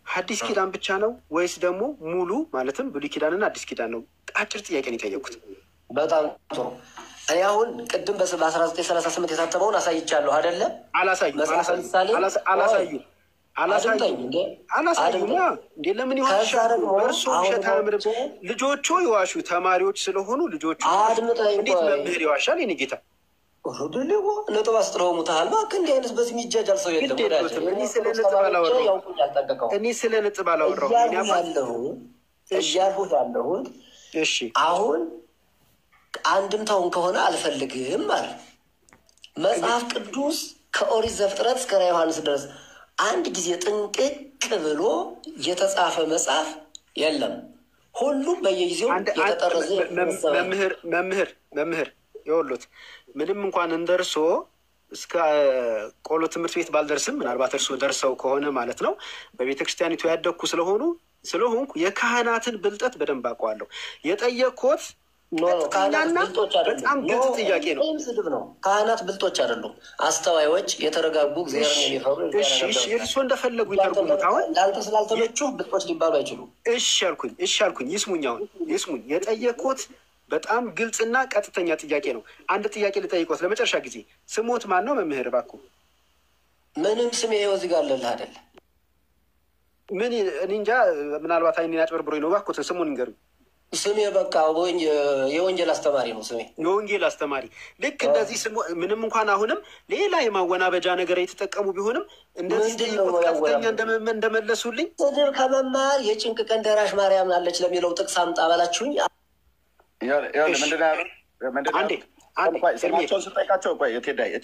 ሐዲስ ኪዳን ብቻ ነው ወይስ ደግሞ ሙሉ ማለትም ብሉይ ኪዳንና አዲስ ኪዳን ነው? አጭር ጥያቄ ነው የጠየቁት። በጣም ጥሩ። እኔ አሁን ቅድም በ1938 የታተመውን አሳይቻለሁ አይደለ? አላሳዩማ እንዴ? ለምን ይዋሻሉ? በእርሶ ውሸት አያምርም። ልጆቹ ይዋሹ፣ ተማሪዎች ስለሆኑ ልጆቹ እንዴት መምህር ይዋሻል? የኔ ጌታ ነጥብ አስጥረው ሙታል። እባክህ እንዲህ አይነት በዚህ የሚጃጃል ሰው የለም። እኔ ስለ ነጥብ አላወራሁም እያልሁት ያለሁት። እሺ አሁን አንድምታውን ከሆነ አልፈልግም ማለት መጽሐፍ ቅዱስ ከኦሪት ዘፍጥረት እስከ ራዕየ ዮሐንስ ድረስ አንድ ጊዜ ጥንቅቅ ብሎ የተጻፈ መጽሐፍ የለም። ሁሉም በየጊዜው የተጠረዘ መምህር የወሎት ምንም እንኳን እንደርሶ እስከ ቆሎ ትምህርት ቤት ባልደርስም ምናልባት እርሶ ደርሰው ከሆነ ማለት ነው በቤተ ክርስቲያኒቱ ያደግኩ ስለሆንኩ የካህናትን ብልጠት በደንብ አውቀዋለሁ። የጠየቅኩት በጣም ግልጽ ጥያቄ ነው። ስድብ ነው። ካህናት ብልጦች አይደሉም፣ አስተዋዮች፣ የተረጋጉ እግዚአብሔርን የሚፈሩ። እርሶ እንደፈለጉ ይተርጉሙት። አሁን ለአንተ ስላልተመቹ ብልጦች ሊባሉ አይችሉም። እሺ አልኩኝ። ይስሙኝ። አሁን ይስሙኝ። የጠየቅኩት በጣም ግልጽና ቀጥተኛ ጥያቄ ነው። አንድ ጥያቄ ልጠይቆት ለመጨረሻ ጊዜ። ስሞት ማን ነው መምህር? እባክዎ ምንም ስሜ ይኸው እዚህ ጋር አለልህ አይደል? ምን እኔ እንጃ፣ ምናልባት አይኔን አጭበርብሮኝ ነው። እባክዎትን ስሙን ንገሩኝ። ስሜ በቃ የወንጌል አስተማሪ ነው ስሜ። የወንጌል አስተማሪ። ልክ እንደዚህ ስሙ። ምንም እንኳን አሁንም ሌላ የማወናበጃ ነገር የተጠቀሙ ቢሆንም እንደዚህ ቀጥተኛ እንደመለሱልኝ ስድብ ከመማር የጭንቅ ቀን ደራሽ ማርያም አለች ለሚለው ጥቅስ አምጣ ባላችሁኝ ስማቸውን ስጠይቃቸው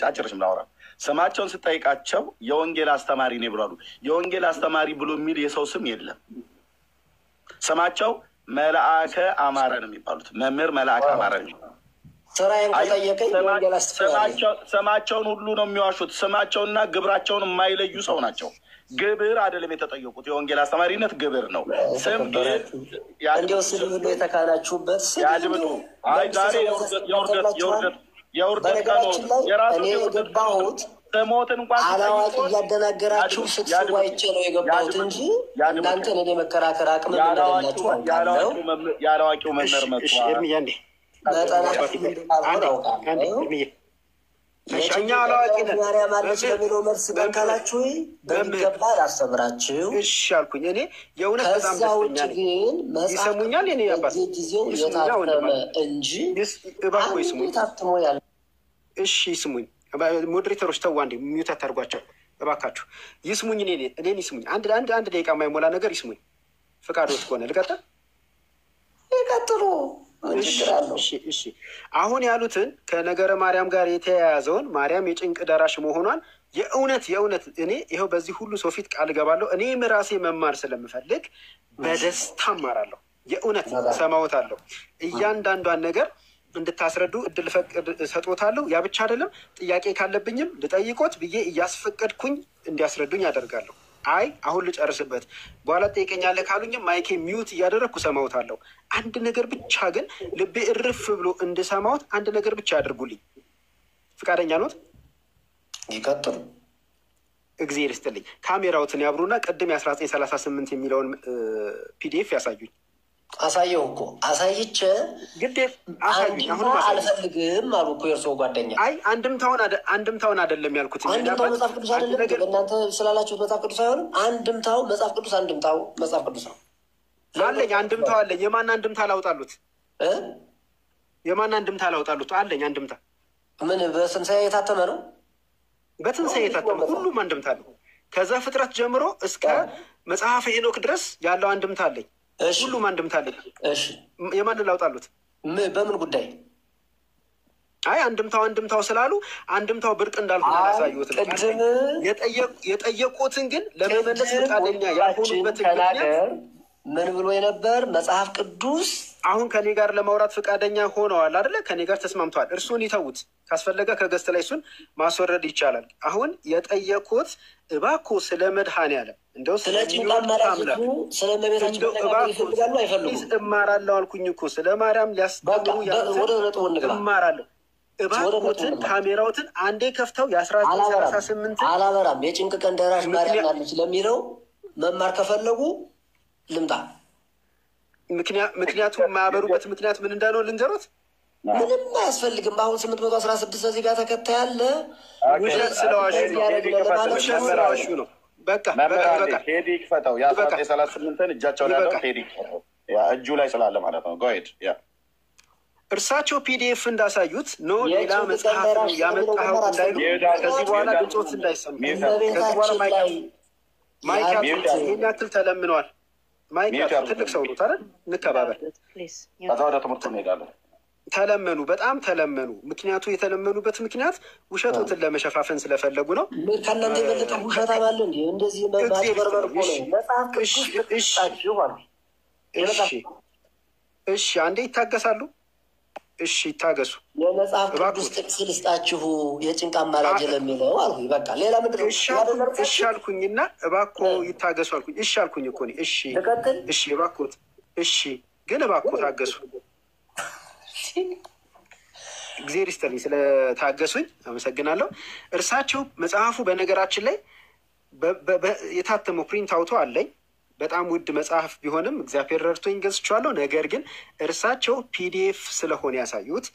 ጫጭርሽም ላውራ ስማቸውን ስጠይቃቸው የወንጌል አስተማሪ ነው ብሏሉ። የወንጌል አስተማሪ ብሎ የሚል የሰው ስም የለም። ስማቸው መልአከ አማረ ነው የሚባሉት። መምህር መልአከ አማረ ነው። ስማቸውን ሁሉ ነው የሚዋሹት። ስማቸውና ግብራቸውን የማይለዩ ሰው ናቸው። ግብር አይደለም የተጠየቁት። የወንጌል አስተማሪነት ግብር ነው። ስም ግን እንዲወስድ ብሎ የተካናችሁበት ያድምጡ። ዛሬ የውርደት ቀን ነው። የራሱ የገባሁት ስሞትን እንኳን አላዋቂ እያደናገራችሁ ስትስቡ አይቼ ነው የገባሁት እንጂ እናንተን እኔ መከራከር አቅም እንደሌላችሁ አውቃለሁ። ያላዋቂው መምህር መጥቷል። እኛ አላዋቂ ነን። ማርያም አለች ለሚለው መልስ በካላችሁ በሚገባ አላስተምራችሁ። እሺ አልኩኝ። እኔ የእውነት በጣም ደስተኛ ነኝ። ይሰሙኛል። እኔ አባት ጊዜው የታተመ እንጂ እባክዎ ይስሙኝ። ታትሞ ያለ እሺ ይስሙኝ። ሞዴሬተሮች ተው አንዴ ሚዩት አታርጓቸው እባካችሁ። ይስሙኝ። እኔን ይስሙኝ። አንድ ደቂቃ የማይሞላ ነገር ይስሙኝ። ፍቃዶት ከሆነ ልቀጥል። ይቀጥሉ። እሺ አሁን ያሉትን ከነገረ ማርያም ጋር የተያያዘውን ማርያም የጭንቅ ደራሽ መሆኗን የእውነት እኔ ይኸው በዚህ ሁሉ ሰው ፊት ቃል እገባለሁ። እኔም ራሴ መማር ስለምፈልግ በደስታ እማራለሁ። የእውነት እሰማዎታለሁ። እያንዳንዷን ነገር እንድታስረዱ እድል ፈቅድ ሰጦታለሁ። ያ ብቻ አይደለም፣ ጥያቄ ካለብኝም ልጠይቆት ብዬ እያስፈቀድኩኝ እንዲያስረዱኝ ያደርጋለሁ። አይ አሁን ልጨርስበት በኋላ ጠይቀኛለህ ካሉኝም ማይኬ ሚዩት እያደረግኩ ሰማዎታለሁ። አንድ ነገር ብቻ ግን ልቤ እርፍ ብሎ እንድሰማዎት አንድ ነገር ብቻ ያደርጉልኝ። ፍቃደኛ ኖት? ይቀጥሉ። እግዚአብሔር ይስጥልኝ። ካሜራዎትን ያብሩና ቅድም የ1938 የሚለውን ፒዲኤፍ ያሳዩኝ። አሳየው እኮ አሳይቼ ግዴፍ አሳዩኝ። አሁን አልፈልግም አሉ እኮ የእርስዎ ጓደኛ። አይ አንድምታውን አይደለም ያልኩት። አንድምታው መጽሐፍ ቅዱስ አይደለም። እናንተ ስላላችሁት መጽሐፍ ቅዱስ አይሆንም። አንድምታው መጽሐፍ ቅዱስ መጽሐፍ ቅዱስ ነው አለኝ። አንድምታው አለኝ። የማን አንድምታ ላውጣሉት? የማን አንድምታ ላውጣሉት? አለኝ አንድምታ። ምን በትንሣኤ የታተመ ነው? በትንሣኤ የታተመ ሁሉም አንድምታ አለ። ከዛ ፍጥረት ጀምሮ እስከ መጽሐፈ ሄኖክ ድረስ ያለው አንድምታ አለኝ። ሁሉም አንድምታ አለኝ። የማንን ላውጣሉት? በምን ጉዳይ? አይ አንድምታው ስላሉ አንድምታው ብርቅ እንዳልሆነ ያሳዩት። የጠየቁትን ግን ለመመለስ ፈቃደኛ ያልሆኑበትን ምክንያት ምን ብሎ የነበር መጽሐፍ ቅዱስ አሁን ከኔ ጋር ለማውራት ፈቃደኛ ሆነዋል አይደለ? ከኔ ጋር ተስማምተዋል። እርሱን ይተዉት። ካስፈለገ ከገስት ላይ እሱን ማስወረድ ይቻላል። አሁን የጠየቁት እባክዎ ስለ መድኃኔዓለም እንደው ስለ ጭንቃማራቱ ስለ መቤታችን እማራለሁ አልኩኝ እኮ ስለ ማርያም ሊያስተምሩ እማራለሁ። እባክዎትን ካሜራዎትን አንዴ ከፍተው የ1938 አላበራም የጭንቅ ቀን ደራሽ ማርያም አለች ለሚለው መማር ከፈለጉ ልምጣ። ምክንያቱም የማያበሩበት ምክንያት ምን እንዳለው ልንገሮት። ምንም አያስፈልግም። አሁን 816 እዚህ ጋር ተከታይ አለ። ውሸት ስለዋሹ ነው። በቃ ሄዲ ክፈተው። የ1938 እጃቸው ላይ ያለው ሄዲ ክፈተው። እጁ ላይ ስላለ ማለት ነው። ጎሄድ እርሳቸው ፒዲኤፍ እንዳሳዩት ነው። ሌላ መጽሐፍ ነው ያመጣኸው እንዳይሉ ከዚህ በኋላ ድምፆት እንዳይሰሙ ከዚህ በኋላ ማይክ ይህን ያክል ተለምነዋል። ማይክ ትልቅ ሰው ነው ታዲያ እንከባበር። ወደ ትምህርቱ እንሄዳለን። ተለመኑ፣ በጣም ተለመኑ። ምክንያቱ የተለመኑበት ምክንያት ውሸቶትን ለመሸፋፈን ስለፈለጉ ነው። ከእናንተ የበለጠ ውሸት አለ እንዲ እንደዚህ ማጭበርበር እኮ ነው። እሺ አንዴ ይታገሳሉ። እሺ ይታገሱ። የመጽሐፍ ቅዱስ ጥቅስ ልስጣችሁ የጭንቅ አማራጭ ለሚለው አልኩኝ። በቃ ሌላ ምንድን ነው? እሺ አልኩኝና እባክዎ ይታገሱ አልኩኝ። እሺ አልኩኝ እኮ እኔ። እሺ እባክዎት፣ እሺ ግን እባክዎ ታገሱ። እግዚአብሔር ይስጥልኝ ስለታገሱኝ አመሰግናለሁ። እርሳቸው መጽሐፉ በነገራችን ላይ የታተመው ፕሪንት አውቶ አለኝ። በጣም ውድ መጽሐፍ ቢሆንም እግዚአብሔር ረድቶኝ ገዝቼዋለሁ። ነገር ግን እርሳቸው ፒዲኤፍ ስለሆነ ያሳዩት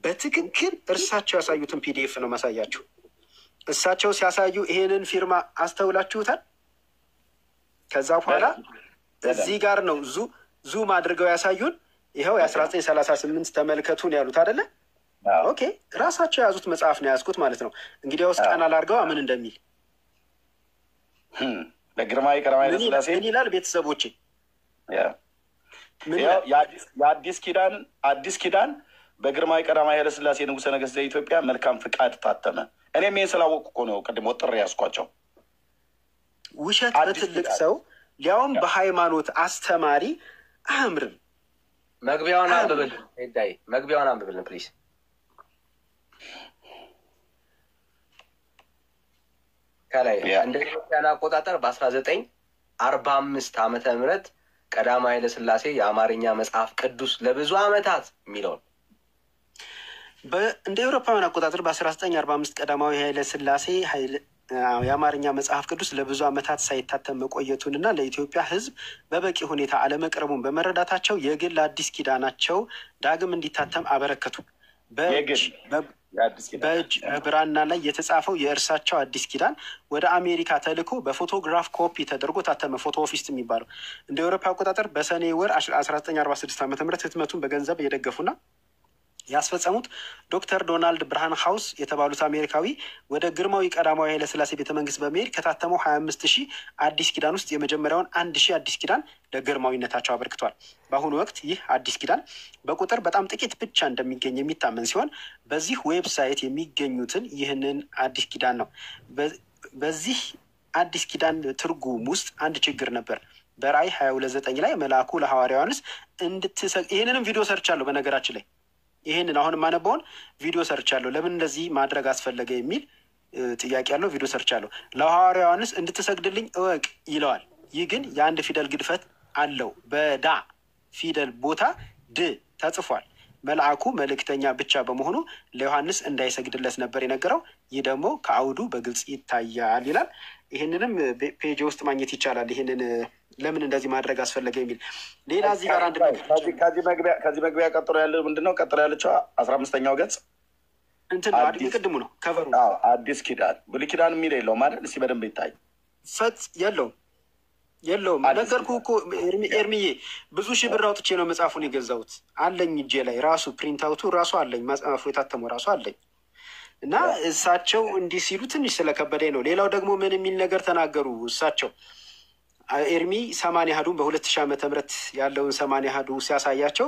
በትክክል እርሳቸው ያሳዩትን ፒዲኤፍ ነው ማሳያችሁ። እሳቸው ሲያሳዩ ይሄንን ፊርማ አስተውላችሁታል። ከዛ በኋላ እዚህ ጋር ነው ዙም አድርገው ያሳዩን። ይኸው የ1938 ተመልከቱን ያሉት አይደለ? ኦኬ ራሳቸው የያዙት መጽሐፍ ነው ያዝኩት ማለት ነው። እንግዲህ ውስጥ ቃናል አድርገው ምን እንደሚል ለግርማዊ ቀዳማዊ ኃይለ ሥላሴ ምን ይላል? ቤተሰቦቼ የአዲስ ኪዳን በግርማዊ ቀዳማዊ ኃይለ ሥላሴ ንጉሠ ነገሥት ዘኢትዮጵያ መልካም ፍቃድ ታተመ። እኔም ይህን ስላወቅኩ እኮ ነው ቅድም ወጥሬ ያስኳቸው። ውሸት በትልቅ ሰው ሊያውም በሃይማኖት አስተማሪ አያምርም። መግቢያውን አንብብልን ሄዳይ፣ መግቢያውን አንብብልን ፕሊዝ። ከላይ እንደ ኢትዮጵያን አቆጣጠር በ1945 ዓመተ ምህረት ቀዳማዊ ኃይለ ሥላሴ የአማርኛ መጽሐፍ ቅዱስ ለብዙ ዓመታት የሚለውን እንደ አውሮፓውያን አቆጣጠር በ1945 ቀዳማዊ ኃይለ ሥላሴ የአማርኛ መጽሐፍ ቅዱስ ለብዙ ዓመታት ሳይታተም መቆየቱንና ለኢትዮጵያ ሕዝብ በበቂ ሁኔታ አለመቅረቡን በመረዳታቸው የግል አዲስ ኪዳናቸው ዳግም እንዲታተም አበረከቱ። በእጅ በብራና ላይ የተጻፈው የእርሳቸው አዲስ ኪዳን ወደ አሜሪካ ተልኮ በፎቶግራፍ ኮፒ ተደርጎ ታተመ። ፎቶ ኦፊስ የሚባለው እንደ አውሮፓ አቆጣጠር በሰኔ ወር 1946 ዓ.ም ህትመቱን በገንዘብ የደገፉና ያስፈጸሙት ዶክተር ዶናልድ ብርሃን ሃውስ የተባሉት አሜሪካዊ ወደ ግርማዊ ቀዳማዊ ኃይለ ሥላሴ ቤተመንግስት በመሄድ ከታተመው 25,000 አዲስ ኪዳን ውስጥ የመጀመሪያውን 1,000 አዲስ ኪዳን ለግርማዊነታቸው አበርክቷል። በአሁኑ ወቅት ይህ አዲስ ኪዳን በቁጥር በጣም ጥቂት ብቻ እንደሚገኝ የሚታመን ሲሆን በዚህ ዌብሳይት የሚገኙትን ይህንን አዲስ ኪዳን ነው። በዚህ አዲስ ኪዳን ትርጉም ውስጥ አንድ ችግር ነበር። በራእይ 22:9 ላይ መልአኩ ለሐዋርያው ዮሐንስ ይህንንም ቪዲዮ ሰርቻለሁ። በነገራችን ላይ ይህንን አሁን የማነባውን ቪዲዮ ሰርቻለሁ። ለምን እንደዚህ ማድረግ አስፈለገ የሚል ጥያቄ ያለው ቪዲዮ ሰርቻለሁ። ለሐዋርያው ዮሐንስ እንድትሰግድልኝ እወቅ ይለዋል። ይህ ግን የአንድ ፊደል ግድፈት አለው። በዳ ፊደል ቦታ ድ ተጽፏል። መልአኩ መልእክተኛ ብቻ በመሆኑ ለዮሐንስ እንዳይሰግድለት ነበር የነገረው። ይህ ደግሞ ከአውዱ በግልጽ ይታያል ይላል። ይህንንም ፔጅ ውስጥ ማግኘት ይቻላል። ይህንን ለምን እንደዚህ ማድረግ አስፈለገ የሚል ሌላ እዚህ ጋር አንድ ከዚህ መግቢያ ቀጥሎ ያለው ምንድነው? ቀጥሎ ያለችው 15ኛው ገጽ እንትን ቅድሙ ነው ከቨሩ አዲስ ኪዳን ብሉይ ኪዳን የሚል የለውም ማለት እስኪ በደንብ ይታይ። ፈጽ የለውም ነገርኩህ እኮ ኤርሚዬ፣ ብዙ ሺህ ብር አውጥቼ ነው መጽሐፉን የገዛሁት። አለኝ እጄ ላይ ራሱ ፕሪንት አውቱ ራሱ አለኝ፣ መጽሐፉ የታተመው ራሱ አለኝ። እና እሳቸው እንዲህ ሲሉ ትንሽ ስለከበደኝ ነው። ሌላው ደግሞ ምን የሚል ነገር ተናገሩ እሳቸው ኤርሚ 80 አሐዱን በ2000 ዓመተ ምህረት ያለውን 80 አሐዱ ሲያሳያቸው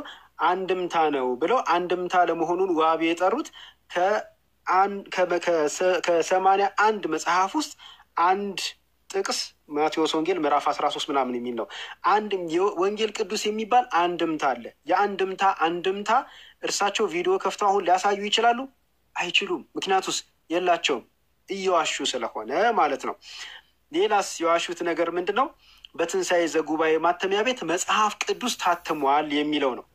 አንድምታ ነው ብለው አንድምታ ለመሆኑን ዋቢ የጠሩት ከ81 መጽሐፍ ውስጥ አንድ ጥቅስ ማቴዎስ ወንጌል ምዕራፍ 13 ምናምን የሚል ነው። አንድ ወንጌል ቅዱስ የሚባል አንድምታ አለ። የአንድምታ እርሳቸው ቪዲዮ ከፍተው አሁን ሊያሳዩ ይችላሉ? አይችሉም። ምክንያቱስ የላቸውም፣ እየዋሹ ስለሆነ ማለት ነው። ሌላስ የዋሹት ነገር ምንድን ነው? በትንሣኤ ዘጉባኤ ማተሚያ ቤት መጽሐፍ ቅዱስ ታትሟል የሚለው ነው።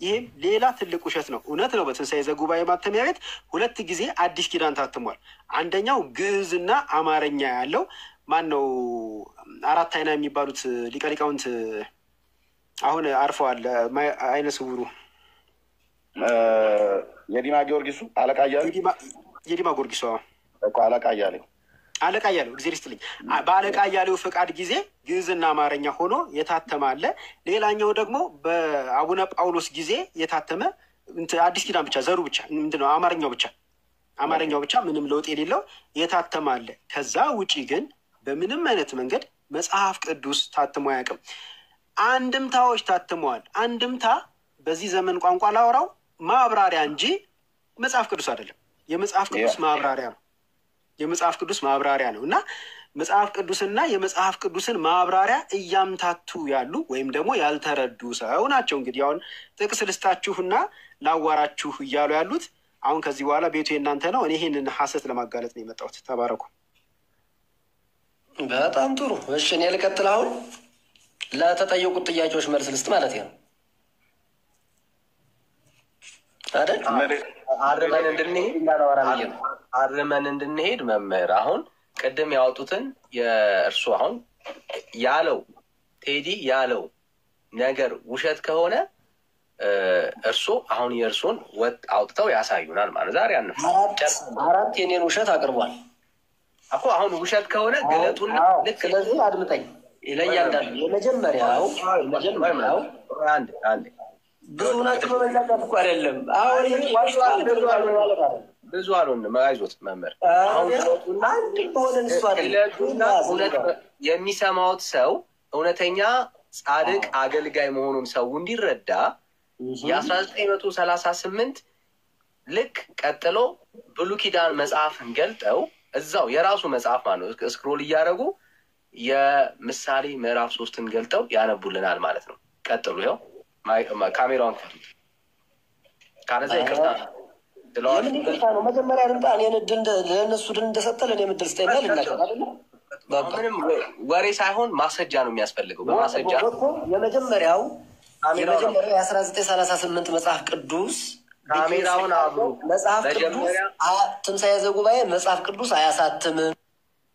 ይህም ሌላ ትልቅ ውሸት ነው። እውነት ነው፣ በትንሣኤ ዘጉባኤ ማተሚያ ቤት 2 ጊዜ አዲስ ኪዳን ታትሟል። አንደኛው ግዕዝና አማርኛ ያለው ማን ነው? 4 አይና የሚባሉት ሊቀ ሊቃውንት አሁን አርፈዋል። አይነ ስውሩ የዲማ ጊዮርጊሱ አለቃ እያሌው የዲማ ጊዮርጊሱ አለቃ እያሌው ጊዜ ሊስትልኝ በአለቃ እያሌው ፈቃድ ጊዜ ግዕዝና አማርኛ ሆኖ የታተመ አለ። ሌላኛው ደግሞ በአቡነ ጳውሎስ ጊዜ የታተመ አዲስ ኪዳን ብቻ ዘሩ ብቻ ምንድን ነው አማርኛው ብቻ ምንም ለውጥ የሌለው የታተመ አለ። ከዛ ውጪ ግን በምንም አይነት መንገድ መጽሐፍ ቅዱስ ታትሞ አያውቅም። አንድምታዎች ታትመዋል። አንድምታ በዚህ ዘመን ቋንቋ ላወራው ማብራሪያ እንጂ መጽሐፍ ቅዱስ አይደለም። የመጽሐፍ ቅዱስ ማብራሪያ ነው እና መጽሐፍ ቅዱስና የመጽሐፍ ቅዱስን ማብራሪያ እያምታቱ ያሉ ወይም ደግሞ ያልተረዱ ሰው ናቸው። እንግዲህ አሁን ጥቅስ ልስታችሁና ላዋራችሁ እያሉ ያሉት አሁን ከዚህ በኋላ ቤቱ የእናንተ ነው። እኔ ይህንን ሐሰት ለማጋለጥ ነው የመጣሁት። ተባረኩ። በጣም ጥሩ። እሺ እኔ ልቀጥል። አሁን ለተጠየቁት ጥያቄዎች መልስ ልስጥ ማለት ነው አይደል? አርመን እንድንሄድ መምህር አሁን ቅድም ያወጡትን የእርሱ አሁን ያለው ቴዲ ያለው ነገር ውሸት ከሆነ እርሱ አሁን የእርሱን ወጥ አውጥተው ያሳዩናል ማለት ዛሬ አራት የኔን ውሸት አቅርቧል እኮ። አሁን ውሸት ከሆነ ገለጡና ልክ ስለዚህ አድምጠኝ። ለእያንዳንዱ የመጀመሪያው አንድ ብዙ ናቸው በመላቀት እኮ አይደለም። አሁን ብዙ አልሆንም። አይዞት መምህር። አሁን እውነት የሚሰማውት ሰው እውነተኛ ጻድቅ አገልጋይ መሆኑን ሰው እንዲረዳ የ1938 ልክ ቀጥሎ ብሉይ ኪዳን መጽሐፍን ገልጠው እዛው የራሱ መጽሐፍ ማለት ነው ስክሮል እያደረጉ የምሳሌ ምዕራፍ 3ን ገልጠው ያነቡልናል ማለት ነው። ቀጥሉ። ይኸው ካሜራውን ከፍቱ። ካለዛ ይቅርታ ነው መጀመሪያ ልምጣ። እኔን እድል ለእነሱ ድል እንደሰጠ ለእኔ ምድል ስጠኝ ልናገር አይደለም። ምንም ወሬ ሳይሆን ማስረጃ ነው የሚያስፈልገው። በማስረጃ የመጀመሪያው 1938 መጽሐፍ ቅዱስ ካሜራውን አብሩ። መጽሐፍ ቅዱስ ትንሣኤ ዘጉባኤ መጽሐፍ ቅዱስ አያሳትምም።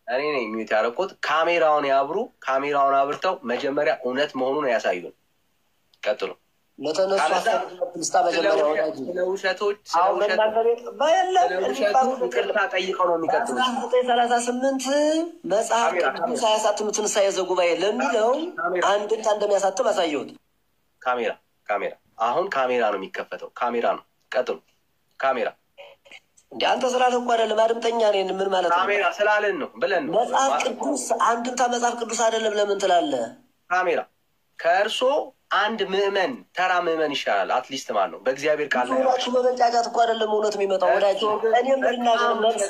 እኔ ነኝ ሚዩት ያደረኩት። ካሜራውን ያብሩ። ካሜራውን አብርተው መጀመሪያ እውነት መሆኑን ያሳዩን። ቀጥሉ። ለተነሱ አስተምስታ መጀመሪያ ወዳጅ ለውሸቶች ይቅርታ ጠይቀው ነው የሚቀጥሉት። 1938 መጽሐፍ ቅዱስ አያሳትም ትንሣኤ ዘጉባኤ ለሚለው አንድምታ እንደሚያሳትም አሳየሁት። ካሜራ አሁን ካሜራ ነው የሚከፈተው። ካሜራ ነው። ቀጥሉ። ካሜራ እንደ አንተ ስላለ እኮ አይደለም አድምጠኛ ነኝ። ምን ማለት ነው? ካሜራ ስላለን ነው ብለን ነው። መጽሐፍ ቅዱስ አንድምታ መጽሐፍ ቅዱስ አይደለም ለምን ትላለህ? ካሜራ ከእርሶ አንድ ምዕመን ተራ ምዕመን ይሻላል። አትሊስት ማለት ነው በእግዚአብሔር ቃል ላይ ሁላችሁ በመንጫጫት እኮ አይደለም እውነት የሚመጣው ወዳጅ። እኔም ልናገር መልስ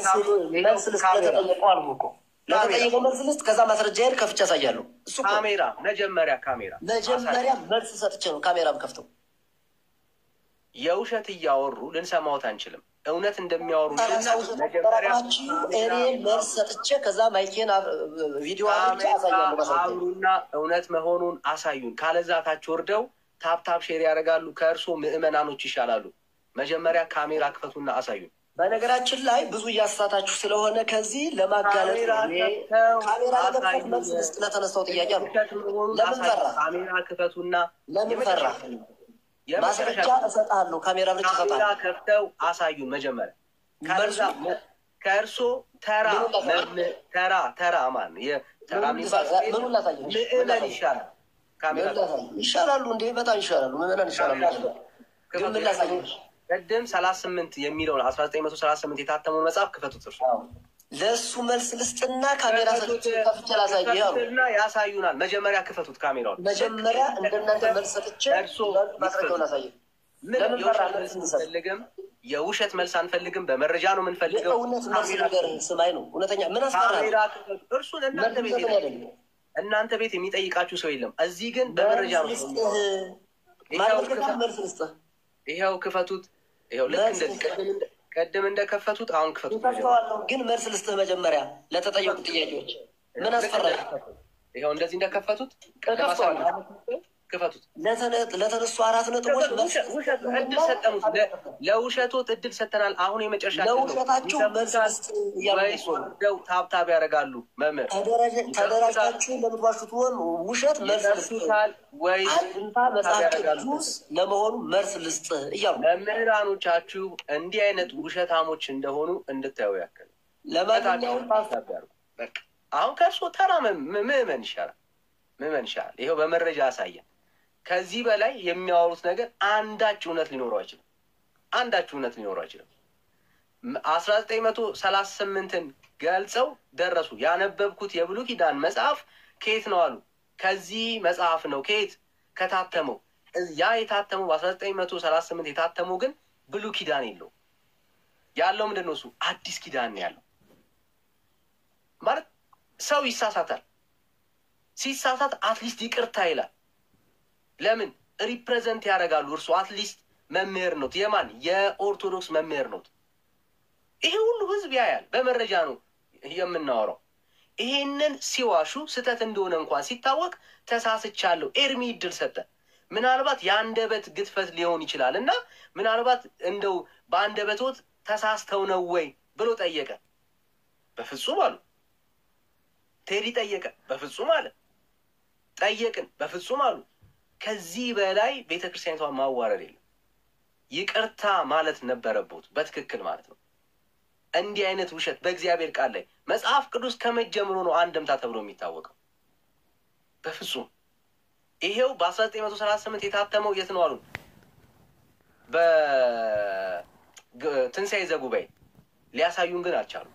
ለተጠየቀው አልኩ እኮ ለተጠየቀው መልስ ልስጥ። ከዛ ማስረጃዬን ከፍቼ አሳያለሁ። እሱ ካሜራ መጀመሪያ መልስ ሰጥቼ ነው ካሜራም ከፍተው። የውሸት እያወሩ ልንሰማዎት አንችልም። እውነት እንደሚያወሩ እኔ መልስ ሰጥቼ ከዛ ማይኬን ቪዲዮ አብሩና እውነት መሆኑን አሳዩን። ካለዛ ታች ወርደው ታፕታፕ ሼር ያደርጋሉ። ከእርሶ ምዕመናኖች ይሻላሉ። መጀመሪያ ካሜራ ክፈቱና አሳዩን። በነገራችን ላይ ብዙ እያሳታችሁ ስለሆነ ከዚህ ለማጋለጥ ካሜራ ለመክፈት መልስ ልስጥ ለተነሳው ጥያቄ ነው። ለምን ፈራ? ካሜራ ክፈቱና ለምን ፈራ? ማስረጃ እሰጥሃለሁ። ካሜራ ብቻ እሰጥሃለሁ። ካሜራ ከፍተው አሳዩን መጀመሪያ። ከእርሶ ተራ ማን የተራ ምዕመን ይሻላል። ካሜራ ይሻላሉ እንዴ? በጣም ይሻላሉ። ምዕመናን ይሻላሉ። ግን ምን ላሳየው? ቅድም 38 የሚለውን 1938 የታተመውን መጽሐፍ ክፈቱት። እርሱ ለእሱ መልስ ልስጥና ካሜራ ከፍቼ ላሳየው ያሳዩናል። መጀመሪያ ክፈቱት ካሜራውን። መጀመሪያ እንደናንተ መልስ ሰጥቼ ማስረጃውን አሳየው። ለምን ፈራ? የውሸት መልስ አንፈልግም። በመረጃ ነው የምንፈልገው። እውነት መልስ ነገር ስማይ ነው እውነተኛ። ምን አስፈራል? እርሱን እናንተ ቤት የሚጠይቃችሁ ሰው የለም። እዚህ ግን በመረጃ ነው። መልስ ልስጥህ። ይኸው ክፈቱት። ይኸው ልክ እንደዚህ ቀደም እንደከፈቱት አሁን ክፈቱት። ግን መልስ ልስጥህ መጀመሪያ ለተጠየቁ ጥያቄዎች። ምን አስፈራል? ይኸው እንደዚህ እንደከፈቱት ክፈቱት። ለተነሱ 4 ነጥቦች እድል ሰጠኑት። ለውሸቶት እድል ሰጠናል። አሁን የመጨረሻ ለውሸታችሁ መልስ ልስጥ እያሉ ታብታብ ያደርጋሉ። መምህር ተደራጅታችሁ ለምትዋሹት ሆን ውሸት መልስ ልስጥታል ወይ አንድምታ መጽሐፍ ቅዱስ ለመሆኑ መልስ ልስጥ እያሉ መምህራኖቻችሁ እንዲህ አይነት ውሸታሞች እንደሆኑ እንድታዩ ያክል ለማንኛውም አሁን ከእርሶ ተራ ምዕመን ይሻላል። ይኸው በመረጃ ያሳያል። ከዚህ በላይ የሚያወሩት ነገር አንዳች እውነት ሊኖረው አይችልም። 1938ን ገልጸው ደረሱ። ያነበብኩት የብሉይ ኪዳን መጽሐፍ ከየት ነው አሉ። ከዚህ መጽሐፍ ነው። ከየት? ከታተመው። ያ የታተመው በ1938 የታተመው ግን ብሉይ ኪዳን የለው። ያለው ምንድን ነው? እሱ አዲስ ኪዳን ያለው ማለት ሰው ይሳሳታል። ሲሳሳት አትሊስት ይቅርታ ይላል። ለምን? ሪፕሬዘንት ያደርጋሉ። እርሱ አትሊስት መምህር ነው። የማን? የኦርቶዶክስ መምህር ነው። ይሄ ሁሉ ህዝብ ያያል። በመረጃ ነው የምናወራው። ይሄንን ሲዋሹ ስህተት እንደሆነ እንኳን ሲታወቅ ተሳስቻለሁ ኤርሚ እድል ሰጠ። ምናልባት የአንደበት ግድፈት ሊሆን ይችላል እና ምናልባት እንደው በአንደበቶት ተሳስተው ነው ወይ ብሎ ጠየቀ። በፍጹም አሉ። ቴዲ ጠየቀ። በፍጹም አለ። ጠየቅን። በፍጹም አሉ። ከዚህ በላይ ቤተክርስቲያኒቷን ማዋረድ የለም። ይቅርታ ማለት ነበረበት በትክክል ማለት ነው። እንዲህ አይነት ውሸት በእግዚአብሔር ቃል ላይ መጽሐፍ ቅዱስ ከመጀመሩ ነው አንድምታ ተብሎ የሚታወቀው። በፍጹም ይሄው በ1938 የታተመው የት ነው አሉ? በትንሣኤ ዘጉባኤ ሊያሳዩን ግን አልቻሉ።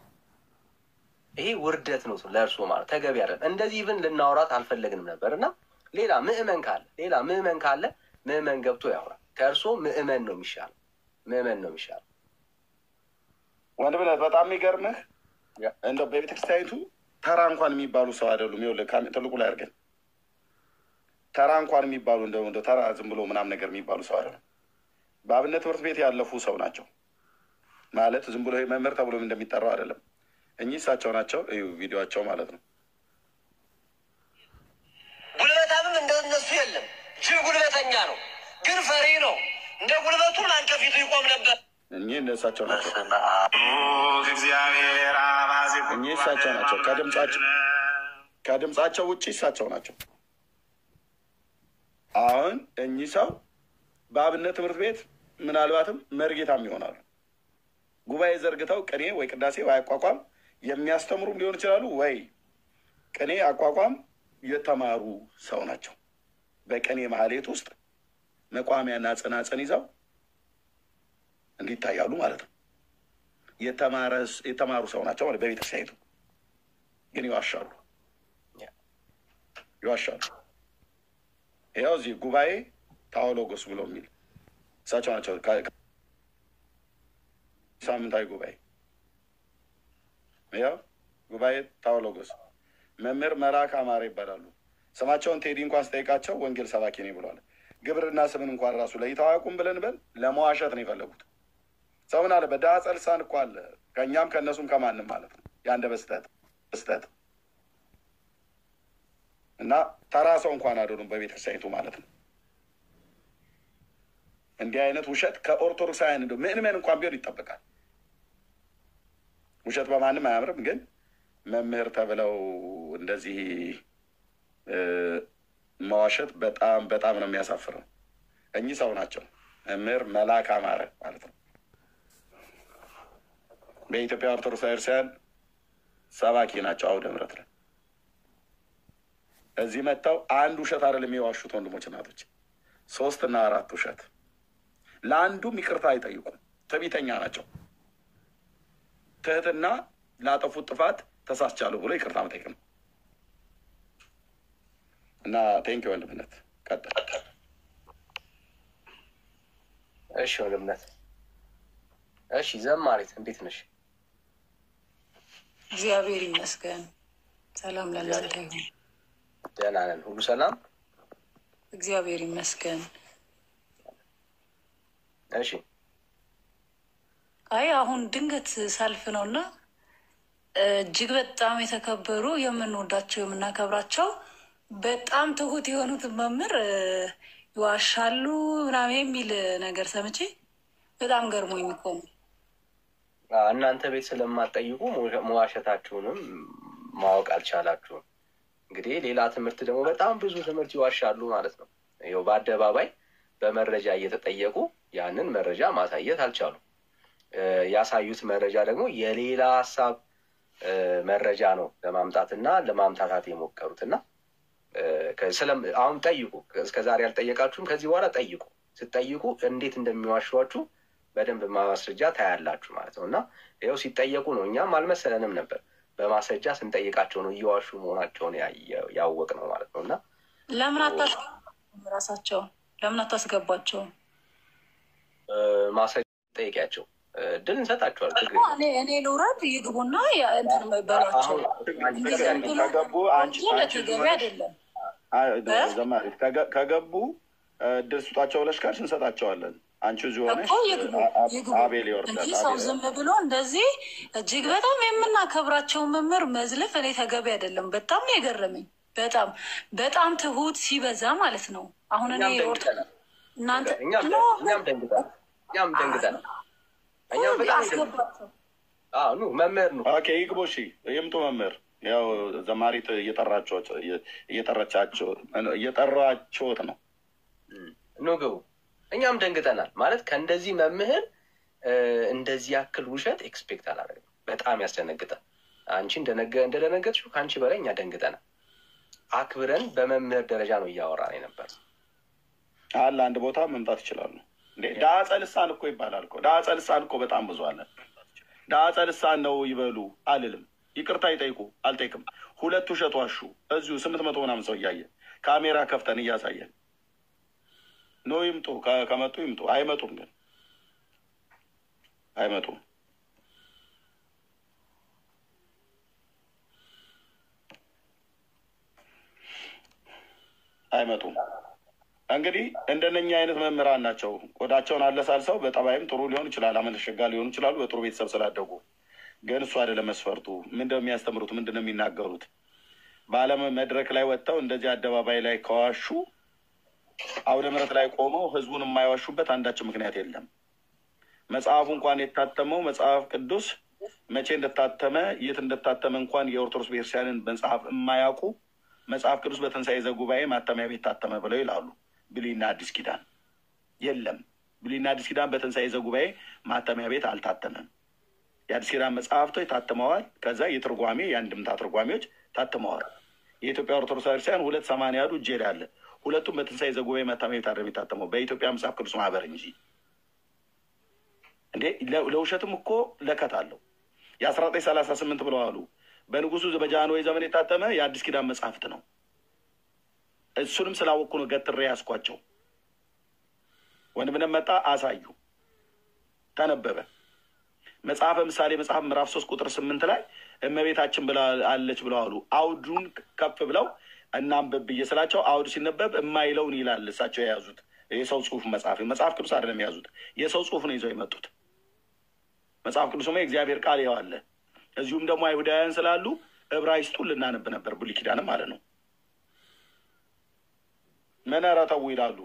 ይሄ ውርደት ነው ለእርሶ ማለት ተገቢ አይደለም። እንደዚህ ብን ልናወራት አልፈለግንም ነበር እና ሌላ ምዕመን ካለ ምዕመን ገብቶ ያወራል። ከእርሶ ምዕመን ነው የሚሻለው። ወንድምነት በጣም የሚገርምህ እንደው በቤተክርስቲያኒቱ ተራ እንኳን የሚባሉ ሰው አይደሉም። ይኸውልህ ትልቁ ላይ አድርገን ተራ እንኳን የሚባሉ እንደ ተራ ዝም ብሎ ምናምን ነገር የሚባሉ ሰው አይደሉም። በአብነት ትምህርት ቤት ያለፉ ሰው ናቸው። ማለት ዝም ብሎ መምህር ተብሎ እንደሚጠራው አይደለም። እኚህ እሳቸው ናቸው። እዩ ቪዲዮቸው ማለት ነው። ጉልበታምም እንደነሱ የለም። ጅብ ጉልበተኛ ነው፣ ግን ፈሪ ነው። እንደ ጉልበቱ ማን ከፊቱ ይቆም ነበር? እኚህ እሳቸው ናቸው። እኚህ እሳቸው ናቸው። ከድምጻቸው ውጭ እሳቸው ናቸው። አሁን እኚህ ሰው በአብነት ትምህርት ቤት ምናልባትም መርጌታም ይሆናሉ። ጉባኤ ዘርግተው ቅኔ ወይ ቅዳሴ ወይ አቋቋም የሚያስተምሩም ሊሆን ይችላሉ። ወይ ቅኔ አቋቋም የተማሩ ሰው ናቸው። በቅኔ ማህሌት ውስጥ መቋሚያና ጽናጽን ይዘው እንዲታያሉ ማለት ነው። የተማሩ ሰው ናቸው ማለት በቤተክርስቲያኒቱ ግን ይዋሻሉ። ያው እዚህ ጉባኤ ታኦሎጎስ ብሎ የሚል እሳቸው ናቸው። ሳምንታዊ ጉባኤ ያው ጉባኤ ታኦሎጎስ መምህር መልአክ አማረ ይባላሉ። ስማቸውን ቴዲ እንኳን ስጠይቃቸው ወንጌል ሰባኪ ነኝ ብሏል። ግብርና ስምን እንኳን ራሱ ለይተው አያውቁም ብለን ለመዋሸት ነው የፈለጉት። ሰው ምን አለ በዳጸ ልሳን እኮ አለ ከእኛም ከእነሱም ከማንም ማለት ነው። የአንደበት ስህተት እና ተራ ሰው እንኳን አይደሉም በቤተክርስቲያኒቱ ማለት ነው። እንዲህ አይነት ውሸት ከኦርቶዶክሳውያን እንደው ምዕመን እንኳን ቢሆን ይጠበቃል። ውሸት በማንም አያምርም፣ ግን መምህር ተብለው እንደዚህ መዋሸት በጣም ነው የሚያሳፍረው። እኚህ ሰው ናቸው መምህር መልአክ አማረ ማለት ነው። በኢትዮጵያ ኦርቶዶክስ ቤተክርስቲያን ሰባኪ ናቸው። አውደ ምሕረት ላይ እዚህ መጥተው አንድ ውሸት አይደለም የዋሹት ወንድሞች እናቶች፣ 3 እና 4 ውሸት። ለአንዱም ይቅርታ አይጠይቁም። ትዕቢተኛ ናቸው። ትህትና ላጠፉት ጥፋት ተሳስቻለሁ ብሎ ይቅርታ መጠየቅ ነው። እና ቴንኪ ወንድምነት ቀጥል። እሺ ወንድምነት። እሺ ዘማሪት እንዴት ነሽ? እግዚአብሔር ይመስገን። ሰላም ለእናንተ ይሁን። ደህና ነን። ሁሉ ሰላም እግዚአብሔር ይመስገን። እሺ አይ አሁን ድንገት ሳልፍ ነው እና እጅግ በጣም የተከበሩ የምንወዳቸው የምናከብራቸው በጣም ትሁት የሆኑት መምህር ይዋሻሉ ምናምን የሚል ነገር ሰምቼ በጣም ገርሞኝ እኮ ነው። እናንተ ቤት ስለማትጠይቁ መዋሸታችሁንም ማወቅ አልቻላችሁም። እንግዲህ ሌላ ትምህርት ደግሞ በጣም ብዙ ትምህርት ይዋሻሉ ማለት ነው። ይኸው በአደባባይ በመረጃ እየተጠየቁ ያንን መረጃ ማሳየት አልቻሉም። ያሳዩት መረጃ ደግሞ የሌላ ሀሳብ መረጃ ነው ለማምጣትና ለማምታታት የሞከሩትና አሁን ጠይቁ። እስከዛሬ ያልጠየቃችሁም ከዚህ በኋላ ጠይቁ። ስትጠይቁ እንዴት እንደሚዋሿችሁ በደንብ ማስረጃ ታያላችሁ ማለት ነው። እና ይኸው ሲጠየቁ ነው እኛም አልመሰለንም ነበር። በማስረጃ ስንጠይቃቸው ነው እየዋሹ መሆናቸውን ያወቅ ነው ማለት ነው። እና ለምን ራሳቸውን ለምን አታስገባቸውም? ማስረጃ ጠይቂያቸው ድል እንሰጣቸዋል። እኔ ልውረድ ይግቡና እንትን በላቸው። ከገቡ አንቺ ተገቢ አይደለም። ዘማሪት ከገቡ እድል ስጧቸው ብለሽ ካልሽ እንሰጣቸዋለን። አንቺ እዚህ ሆነሽ አቤል ይወርዳል። ሰው ዝም ብሎ እንደዚህ እጅግ በጣም የምናከብራቸው መምህር መዝለፍ እኔ ተገቢ አይደለም። በጣም ነው የገረመኝ። በጣም ትሁት ሲበዛ ማለት ነው። አሁን እኔ እናንተ እኛም ደንግጠናል። እኛም በጣም መምህር ነው። ኦኬ ይግቡ። እሺ ይምጡ መምህር። ያው ዘማሪት እየጠራችሁት ነው። ኑ ግቡ። እኛም ደንግጠናል ማለት ከእንደዚህ መምህር እንደዚህ ያክል ውሸት ኤክስፔክት አላደረግንም። በጣም ያስደነግጣል። አንቺ እንደደነገጥሽው ከአንቺ በላይ እኛ ደንግጠናል። አክብረን በመምህር ደረጃ ነው እያወራን የነበር። አለ አንድ ቦታ መምጣት ይችላሉ። ዳጸ ልሳን እኮ ይባላል እኮ። ዳጸ ልሳን እኮ በጣም ብዙ አለ። ዳጸ ልሳን ነው ይበሉ አልልም። ይቅርታ ይጠይቁ አልጠይቅም። 2 ውሸት ዋሹ። እዚሁ 800 ምናምን ሰው እያየ ካሜራ ከፍተን እያሳየን ነው። ይምጡ፣ ከመጡ ይምጡ። አይመጡም ግን አይመጡም። አይመጡም። እንግዲህ እንደነኛ አይነት መምህራን ናቸው። ቆዳቸውን አለሳልሰው በጠባይም ጥሩ ሊሆን ይችላል፣ አመለሸጋ ሊሆኑ ይችላሉ፣ በጥሩ ቤተሰብ ስላደጉ። ግን እሱ አይደለም መስፈርቱ። ምንድነው የሚያስተምሩት? ምንድነው የሚናገሩት? በዓለም መድረክ ላይ ወጥተው እንደዚህ አደባባይ ላይ ከዋሹ አውደ ምሕረት ላይ ቆመው ህዝቡን የማይዋሹበት አንዳቸው ምክንያት የለም። መጽሐፉ እንኳን የታተመው መጽሐፍ ቅዱስ መቼ እንደታተመ የት እንደታተመ እንኳን የኦርቶዶክስ ቤተክርስቲያንን መጽሐፍ የማያውቁ መጽሐፍ ቅዱስ በትንሣኤ ዘጉባኤ ማተሚያ ቤት ታተመ ብለው ይላሉ። ብሉይና አዲስ ኪዳን የለም። ብሉይና አዲስ ኪዳን በትንሣኤ ዘጉባኤ ማተሚያ ቤት አልታተመም። የአዲስ ኪዳን መጽሐፍቶች ታትመዋል። ከዛ የትርጓሜ የአንድምታ ትርጓሜዎች ታትመዋል። የኢትዮጵያ ኦርቶዶክስ ቤተክርስቲያን 280 እጄ ላይ አለ። ሁለቱም በትንሣኤ ዘጉባኤ ማተሚያ ቤት አይደለም የታተመው፣ በኢትዮጵያ መጽሐፍ ቅዱስ ማህበር እንጂ። እንዴ ለውሸትም እኮ ለከት አለው። የ1938 ብለው አሉ። በንጉሱ በጃንሆይ ዘመን የታተመ የአዲስ ኪዳን መጽሐፍት ነው። እሱንም ስላወቅኩ ነው ገትሬ ያስኳቸው። ወንድምነት መጣ አሳዩ፣ ተነበበ። መጽሐፈ ምሳሌ መጽሐፍ ምዕራፍ 3 ቁጥር 8 ላይ እመቤታችን ብላ አለች ብለው አሉ። አውዱን ከፍ ብለው እናንብብ ብዬ ስላቸው አውዱ ሲነበብ የማይለውን ይላል። እሳቸው የያዙት የሰው ጽሁፍ መጽሐፍ ቅዱስ አይደለም የያዙት፣ የሰው ጽሁፍ ነው ይዘው የመጡት። መጽሐፍ ቅዱስ የእግዚአብሔር ቃል ይኸው አለ። እዚሁም ደግሞ አይሁዳውያን ስላሉ ዕብራይስጡን ልናነብ ነበር፣ ብሉይ ኪዳንም ማለት ነው። መነረተው ይላሉ።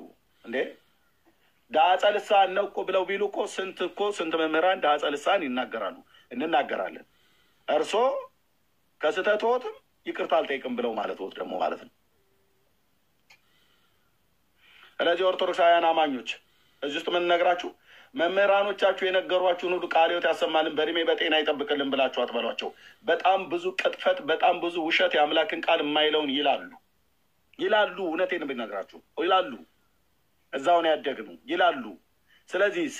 እንዴ ዳጸ ልሳን ነው እኮ ብለው ቢሉ እኮ ስንት መምህራን ዳጸ ልሳን ይናገራሉ፣ እንናገራለን። እርሶ ከስህተትዎትም ይቅርታ አልጠይቅም ብለው ማለት ወት ደግሞ ማለት ነው። ስለዚህ ኦርቶዶክሳውያን አማኞች እዚህ ውስጥ ምን ነግራችሁ መምህራኖቻችሁ የነገሯችሁን ሁሉ ቃለ ሕይወት ያሰማልን በእድሜ በጤና ይጠብቅልን ብላችሁ አትበሏቸው። በጣም ብዙ ቅጥፈት፣ በጣም ብዙ ውሸት፣ የአምላክን ቃል የማይለውን ይላሉ። እውነቴን ብነግራችሁ ይላሉ። እዛውን ያደግኑ ይላሉ። ስለዚህ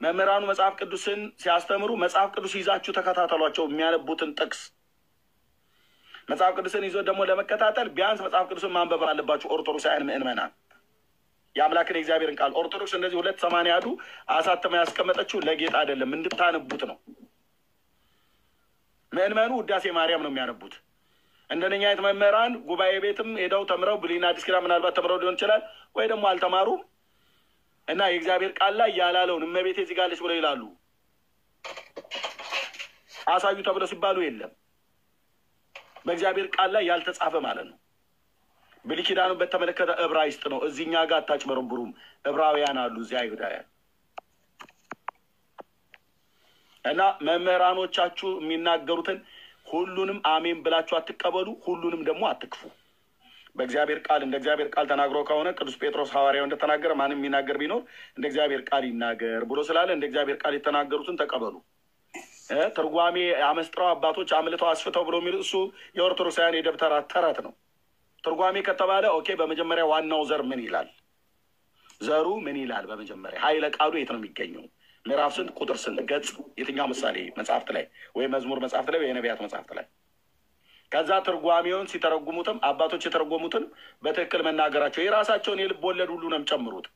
መምህራኑ መጽሐፍ ቅዱስን ሲያስተምሩ መጽሐፍ ቅዱስ ይዛችሁ ተከታተሏቸው። የሚያነቡትን ጥቅስ መጽሐፍ ቅዱስን ይዞ ደግሞ ለመከታተል ቢያንስ መጽሐፍ ቅዱስን ማንበብ አለባችሁ። ኦርቶዶክሳውያን ምእመናን የአምላክን የእግዚአብሔርን ቃል ኦርቶዶክስ እንደዚህ 280 አሳተማ ያስቀመጠችው ለጌጥ አይደለም፣ እንድታነቡት ነው። ምእመኑ ውዳሴ ማርያም ነው የሚያነቡት። እንደነኛ አይነት መምህራን ጉባኤ ቤትም ሄደው ተምረው ብሉይና አዲስ ኪዳን ምናልባት ተምረው ሊሆን ይችላል፣ ወይ ደግሞ አልተማሩም እና የእግዚአብሔር ቃል ላይ ያላለውን እመቤቴ እዚህ ጋር አለች ብለው ይላሉ። አሳዩ ተብለው ሲባሉ የለም፣ በእግዚአብሔር ቃል ላይ ያልተጻፈ ማለት ነው። ብሉይ ኪዳኑን በተመለከተ ዕብራይስጥ ነው። እዚህኛ ጋር አታጭበረብሩም። ዕብራውያን አሉ እዚያ አይሁዳውያን እና መምህራኖቻችሁ የሚናገሩትን ሁሉንም አሜን ብላችሁ አትቀበሉ፣ ሁሉንም ደግሞ አትክፉ። በእግዚአብሔር ቃል እንደ እግዚአብሔር ቃል ተናግሮ ከሆነ ቅዱስ ጴጥሮስ ሐዋርያው እንደተናገረ ማንም የሚናገር ቢኖር እንደ እግዚአብሔር ቃል ይናገር ብሎ ስላለ እንደ እግዚአብሔር ቃል የተናገሩትን ተቀበሉ። ትርጓሜ አመስጥረው አባቶች አምልተው አስፍተው ብሎ የሚል እሱ የኦርቶዶክሳውያን የደብተራ ተረት ነው። ትርጓሜ ከተባለ ኦኬ፣ በመጀመሪያ ዋናው ዘር ምን ይላል? ዘሩ ምን ይላል? በመጀመሪያ ኃይለ ቃሉ የት ነው የሚገኘው? ምዕራፍ ስንት ቁጥር ስንት ገጽ የትኛው ምሳሌ መጽሐፍት ላይ ወይ መዝሙር መጽሐፍት ላይ ወይ የነቢያት መጽሐፍት ላይ? ከዛ ትርጓሜውን ሲተረጉሙትም አባቶች የተረጎሙትን በትክክል መናገራቸው የራሳቸውን የልብ ወለድ ሁሉ ነው የሚጨምሩት።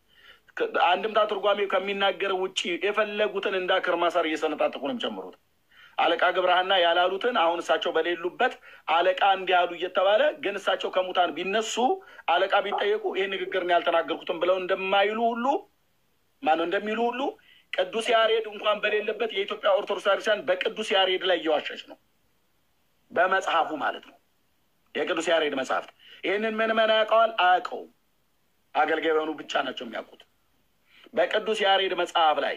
አንድምታ ትርጓሜው ከሚናገር ውጭ የፈለጉትን እንዳ ክርማሳር እየሰነጣጠቁ ነው የሚጨምሩት። አለቃ ገብረሃና ያላሉትን አሁን እሳቸው በሌሉበት አለቃ እንዲህ አሉ እየተባለ ግን እሳቸው ከሙታን ቢነሱ አለቃ ቢጠየቁ ይህን ንግግርን ያልተናገርኩትም ብለው እንደማይሉ ሁሉ ማነው እንደሚሉ ሁሉ ቅዱስ ያሬድ እንኳን በሌለበት የኢትዮጵያ ኦርቶዶክስ ቤተክርስቲያን በቅዱስ ያሬድ ላይ እየዋሸች ነው፣ በመጽሐፉ ማለት ነው። የቅዱስ ያሬድ መጽሐፍት ይህንን ምዕመና ያውቀዋል? አያውቀውም። አገልጋይ የሆኑ ብቻ ናቸው የሚያውቁት። በቅዱስ ያሬድ መጽሐፍ ላይ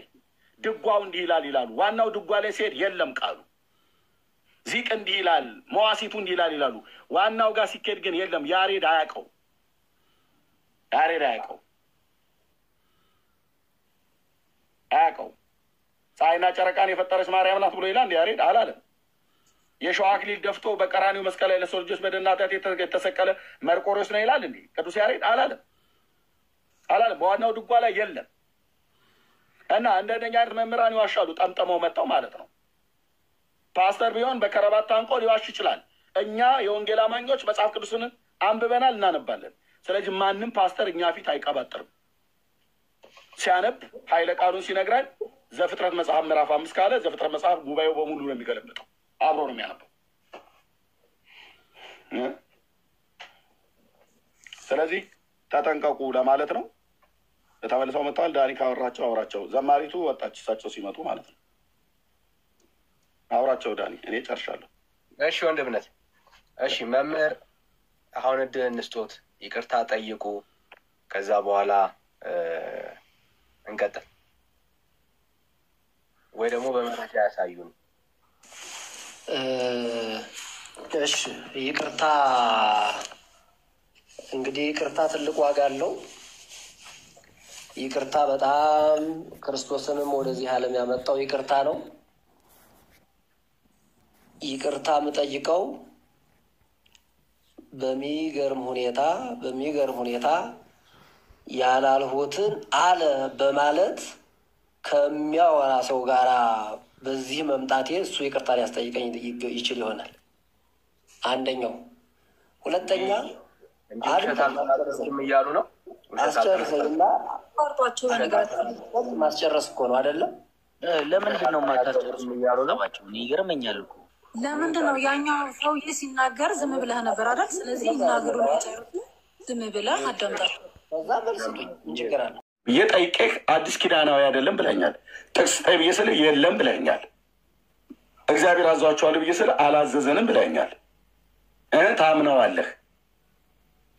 ድጓው እንዲህ ይላል ይላሉ። ዋናው ድጓ ላይ ሲሄድ የለም ቃሉ። ዚቅ እንዲህ ይላል፣ መዋሲቱ እንዲህ ይላል ይላሉ። ዋናው ጋር ሲኬድ ግን የለም። ያሬድ አያውቀው። ፀሐይና ጨረቃን የፈጠረች ማርያም ናት ብሎ ይላል ያሬድ? አላለም። የሸዋ አክሊል ደፍቶ በቀራኒው መስቀል ላይ ለሰው ልጆች በደልና ኃጢአት የተሰቀለ መርቆሬዎስ ነው ይላል እንዲህ ቅዱስ ያሬድ? አላለም። በዋናው ድጓ ላይ የለም። እና እንደኛ አይነት መምህራን ይዋሻሉ፣ ጠምጠመው መጥተው ማለት ነው። ፓስተር ቢሆን በከረባት ታንቆ ሊዋሽ ይችላል። እኛ የወንጌል አማኞች መጽሐፍ ቅዱስን አንብበናል፣ እናነባለን። ስለዚህ ማንም ፓስተር እኛ ፊት አይቀባጥርም። ሲያነብ ኃይለ ቃሉን ሲነግረን ዘፍጥረት መጽሐፍ ምዕራፍ 5 ካለ ዘፍጥረት መጽሐፍ ጉባኤው በሙሉ ነው የሚገለብጠው፣ አብሮ ነው የሚያነበው። ስለዚህ ተጠንቀቁ ለማለት ነው። ተመልሰው መጥተዋል። ዳኒ ካወራቸው አውራቸው። ዘማሪቱ ወጣች እሳቸው ሲመጡ ማለት ነው። አውራቸው ዳኒ። እኔ ጨርሻለሁ። እሺ ወንድምነት። እሺ መምህር አሁን እድል እንስጦት፣ ይቅርታ ጠይቁ፣ ከዛ በኋላ እንቀጥል ወይ ደግሞ በመረጃ ያሳዩን። እሺ ይቅርታ እንግዲህ ይቅርታ ትልቅ ዋጋ አለው። ይቅርታ በጣም ክርስቶስንም ወደዚህ ዓለም ያመጣው ይቅርታ ነው። ይቅርታ የምጠይቀው በሚገርም ሁኔታ ያላልሁትን አለ በማለት ከሚያወራ ሰው ጋራ በዚህ መምጣቴ እሱ ይቅርታ ሊያስጠይቀኝ ይችል ይሆናል። አንደኛው። ሁለተኛ እያሉ ነው አስጨርሰኝና ማስጨረስ እኮ ነው አይደለም? ለምንድን ነው ማታስጨርሱ እያሉ ገባቸው። ይገርመኛል እኮ ለምንድን ነው ያኛው ሰውዬ ሲናገር ዝም ብለህ ነበር አይደል? ስለዚህ ይናገሩ ጨርሱ፣ ዝም ብለህ አዳምጣቸው። ከዛ መልስልኝ ችግር አለ ብዬ ጠይቄህ አዲስ ኪዳናዊ አይደለም ብለኛል። ጥቅስ ጠይ ብዬ ስልህ የለም ብለኛል። እግዚአብሔር አዟቸዋል ብዬ ስልህ አላዘዘንም ብለኛል። ታምነዋለህ።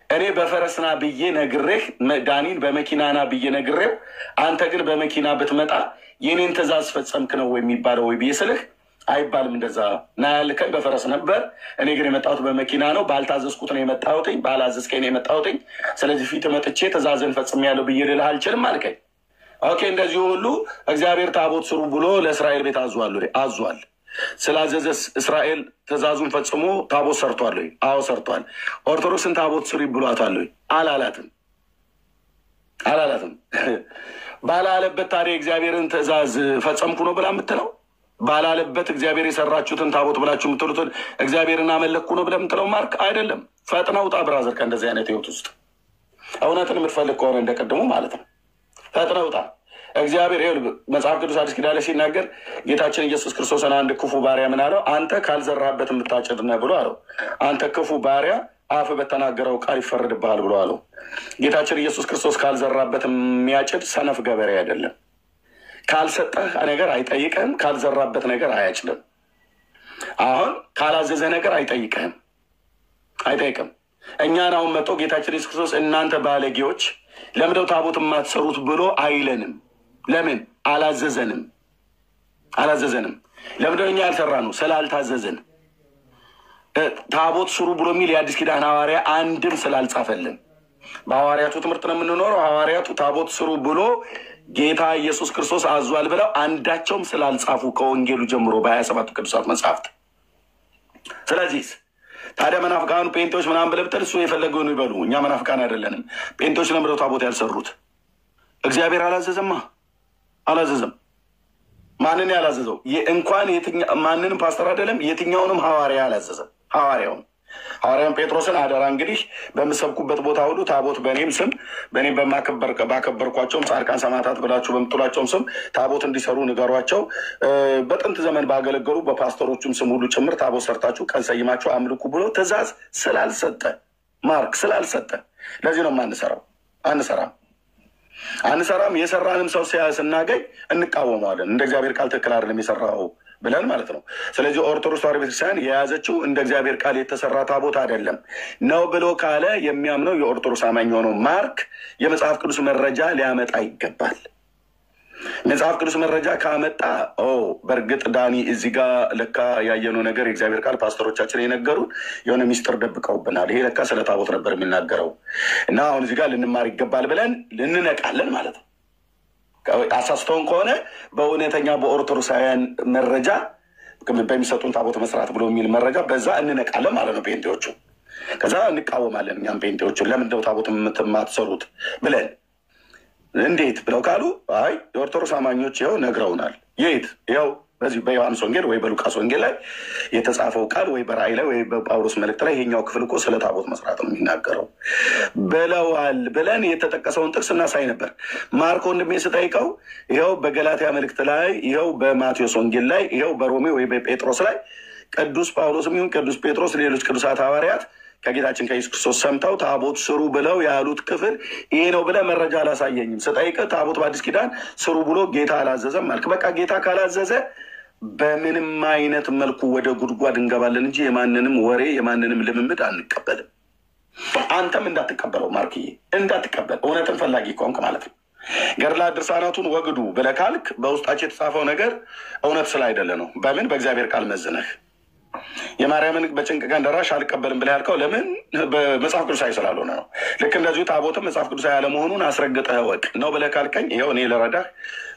እኔ በፈረስና ብዬ ነግሬህ ዳኒን በመኪናና ብዬ ነግሬው አንተ ግን በመኪና ብትመጣ የኔን ትእዛዝ ፈጸምክ ነው የሚባለው ወይ ብዬ ስልህ አይባልም። እንደዛ ና ያልከኝ በፈረስ ነበር፣ እኔ ግን የመጣሁት በመኪና ነው። ባልታዘዝኩት ነው የመጣሁትኝ፣ ባላዘዝከኝ ነው የመጣሁትኝ። ስለዚህ ፊት መጥቼ ትእዛዝን ፈጽሜያለሁ ብዬ ልልህ አልችልም አልከኝ። ኦኬ፣ እንደዚህ ሁሉ እግዚአብሔር ታቦት ስሩ ብሎ ለእስራኤል ቤት አዟል። ስላዘዘ እስራኤል ትእዛዙን ፈጽሞ ታቦት ሰርቷል ወይ? አዎ ሰርቷል። ኦርቶዶክስን ታቦት ስሪ ብሏታል ወይ? አላላትም። ባላለበት ታዲያ እግዚአብሔርን ትእዛዝ ፈጸምኩ ነው ብላ የምትለው? ባላለበት እግዚአብሔር የሰራችሁትን ታቦት ብላችሁ የምትሉትን እግዚአብሔርን አመለኩ ነው ብለህ የምትለው? ማርክ አይደለም። ፈጥነህ ውጣ ብራዘር ከእንደዚህ አይነት ህይወት ውስጥ። እውነትን የምትፈልግ ከሆነ እንደቀድሞ ማለት ነው ፈጥነህ ውጣ። እግዚአብሔር መጽሐፍ ቅዱስ አዲስ ኪዳን ላይ ሲናገር ጌታችን ኢየሱስ ክርስቶስን አንድ ክፉ ባሪያ ምን አለው? አንተ ካልዘራበት የምታጭድ ነህ ብሎ አለው። አንተ ክፉ ባሪያ አፍ በተናገረው ቃል ይፈረድብሃል ብሎ አለው። ጌታችን ኢየሱስ ክርስቶስ ካልዘራበት የሚያጭድ ሰነፍ ገበሬ አይደለም። ካልሰጠህ ነገር አይጠይቅህም፣ ካልዘራበት ነገር አያጭድም። አሁን ካላዘዘ ነገር አይጠይቅህም። እኛን አሁን መጥቶ ጌታችን ኢየሱስ ክርስቶስ እናንተ ባለጌዎች ለምደው ታቦት የማትሰሩት ብሎ አይለንም። ለምን? አላዘዘንም። ለምንድነው እኛ ያልሰራ ነው? ስላልታዘዝን። ታቦት ስሩ ብሎ የሚል የአዲስ ኪዳን ሐዋርያ አንድም ስላልጻፈልን። በሐዋርያቱ ትምህርት ነው የምንኖረው። ሐዋርያቱ ታቦት ስሩ ብሎ ጌታ ኢየሱስ ክርስቶስ አዟል ብለው አንዳቸውም ስላልጻፉ ከወንጌሉ ጀምሮ በ27 ቅዱሳት መጽሐፍት። ስለዚህ ታዲያ መናፍቃኑ ጴንጤዎች ምናምን ብለህ ብትል እሱ የፈለገውን ይበሉ። እኛ መናፍቃን አይደለንም። ጴንጤዎች ነው ብለው ታቦት ያልሰሩት። እግዚአብሔር አላዘዘም። ማንን ያላዘዘው? እንኳን ማንንም ፓስተር አይደለም የትኛውንም ሐዋርያ አላዘዘም። ሐዋርያውን ጴጥሮስን አደራ እንግዲህ በምሰብኩበት ቦታ ሁሉ ታቦት በእኔም ስም በእኔም ባከበርኳቸውም ጻድቃን ሰማዕታት ብላችሁ በምትሏቸውም ስም ታቦት እንዲሰሩ ንገሯቸው። በጥንት ዘመን ባገለገሉ በፓስተሮቹም ስም ሁሉ ጭምር ታቦት ሰርታችሁ ቀን ሰይማችሁ አምልኩ ብሎ ትእዛዝ ስላልሰጠ ለዚህ ነው አንሰራም። የሰራንም ሰው ስናገኝ እንቃወመዋለን። እንደ እግዚአብሔር ቃል ትክክል አይደለም የሰራው ብለን ማለት ነው። ስለዚህ ኦርቶዶክስ ተዋሕዶ ቤተክርስቲያን የያዘችው እንደ እግዚአብሔር ቃል የተሰራ ታቦት አይደለም ነው ብሎ ካለ የሚያምነው የኦርቶዶክስ አማኝ የሆነው ማርክ የመጽሐፍ ቅዱስ መረጃ ሊያመጣ ይገባል። መጽሐፍ ቅዱስ መረጃ ካመጣ በእርግጥ ዳኒ እዚህ ጋር ለካ ያየነው ነገር የእግዚአብሔር ቃል ፓስተሮቻችን የነገሩን የሆነ ሚስጥር ደብቀውብናል። ይሄ ለካ ስለ ታቦት ነበር የሚናገረው እና አሁን እዚህ ጋር ልንማር ይገባል ብለን እንነቃለን ማለት ነው። አሳስተውን ከሆነ በእውነተኛ በኦርቶዶክሳውያን መረጃ በሚሰጡን ታቦት መስራት ብሎ የሚል መረጃ በዛ እንነቃለን ማለት ነው። ጴንጤዎቹ ከዛ እንቃወማለን። እኛም ጴንጤዎቹን ለምንድነው ታቦት የማትሰሩት ብለን እንዴት ብለው ካሉ አይ የኦርቶዶክስ አማኞች ይኸው ነግረውናል። የት? ይኸው በዚህ በዮሐንስ ወንጌል ወይ በሉቃስ ወንጌል ላይ የተጻፈው ቃል ወይ በራእይ ላይ ወይ በጳውሎስ መልእክት ላይ ይሄኛው ክፍል እኮ ስለ ታቦት መስራት ነው የሚናገረው ብለዋል ብለን የተጠቀሰውን ጥቅስ እናሳይ ነበር። ማርኮ ወንድሜ ስጠይቀው ይኸው በገላትያ መልእክት ላይ፣ ይኸው በማቴዎስ ወንጌል ላይ፣ ይኸው በሮሜ ወይ በጴጥሮስ ላይ ቅዱስ ጳውሎስም ይሁን ቅዱስ ጴጥሮስ ሌሎች ቅዱሳት ሐዋርያት ከጌታችን ከኢየሱስ ክርስቶስ ሰምተው ታቦት ስሩ ብለው ያሉት ክፍል ይሄ ነው ብለህ መረጃ አላሳየኝም። ስጠይቅህ ታቦት በአዲስ ኪዳን ስሩ ብሎ ጌታ አላዘዘም አልክ። በቃ ጌታ ካላዘዘ በምንም አይነት መልኩ ወደ ጉድጓድ እንገባለን እንጂ የማንንም ወሬ የማንንም ልምምድ አንቀበልም። አንተም እንዳትቀበለው ማርክዬ፣ እንዳትቀበል እውነትን ፈላጊ ከሆንክ ማለት ነው። ገድላት ድርሳናቱን ወግዱ ብለህ ካልክ በውስጣቸው የተጻፈው ነገር እውነት ስላይደለ ነው። በምን በእግዚአብሔር ቃል መዝነህ የማርያምን በጭንቅ ቀን ደራሽ አልቀበልም ብለህ ያልከው ለምን በመጽሐፍ ቅዱሳዊ ስላልሆነ ነው። ልክ እንደዚሁ ታቦትም መጽሐፍ ቅዱሳዊ ያለመሆኑን አስረግጠህ ወቅ ነው ብለህ ካልከኝ ይኸው እኔ ልረዳህ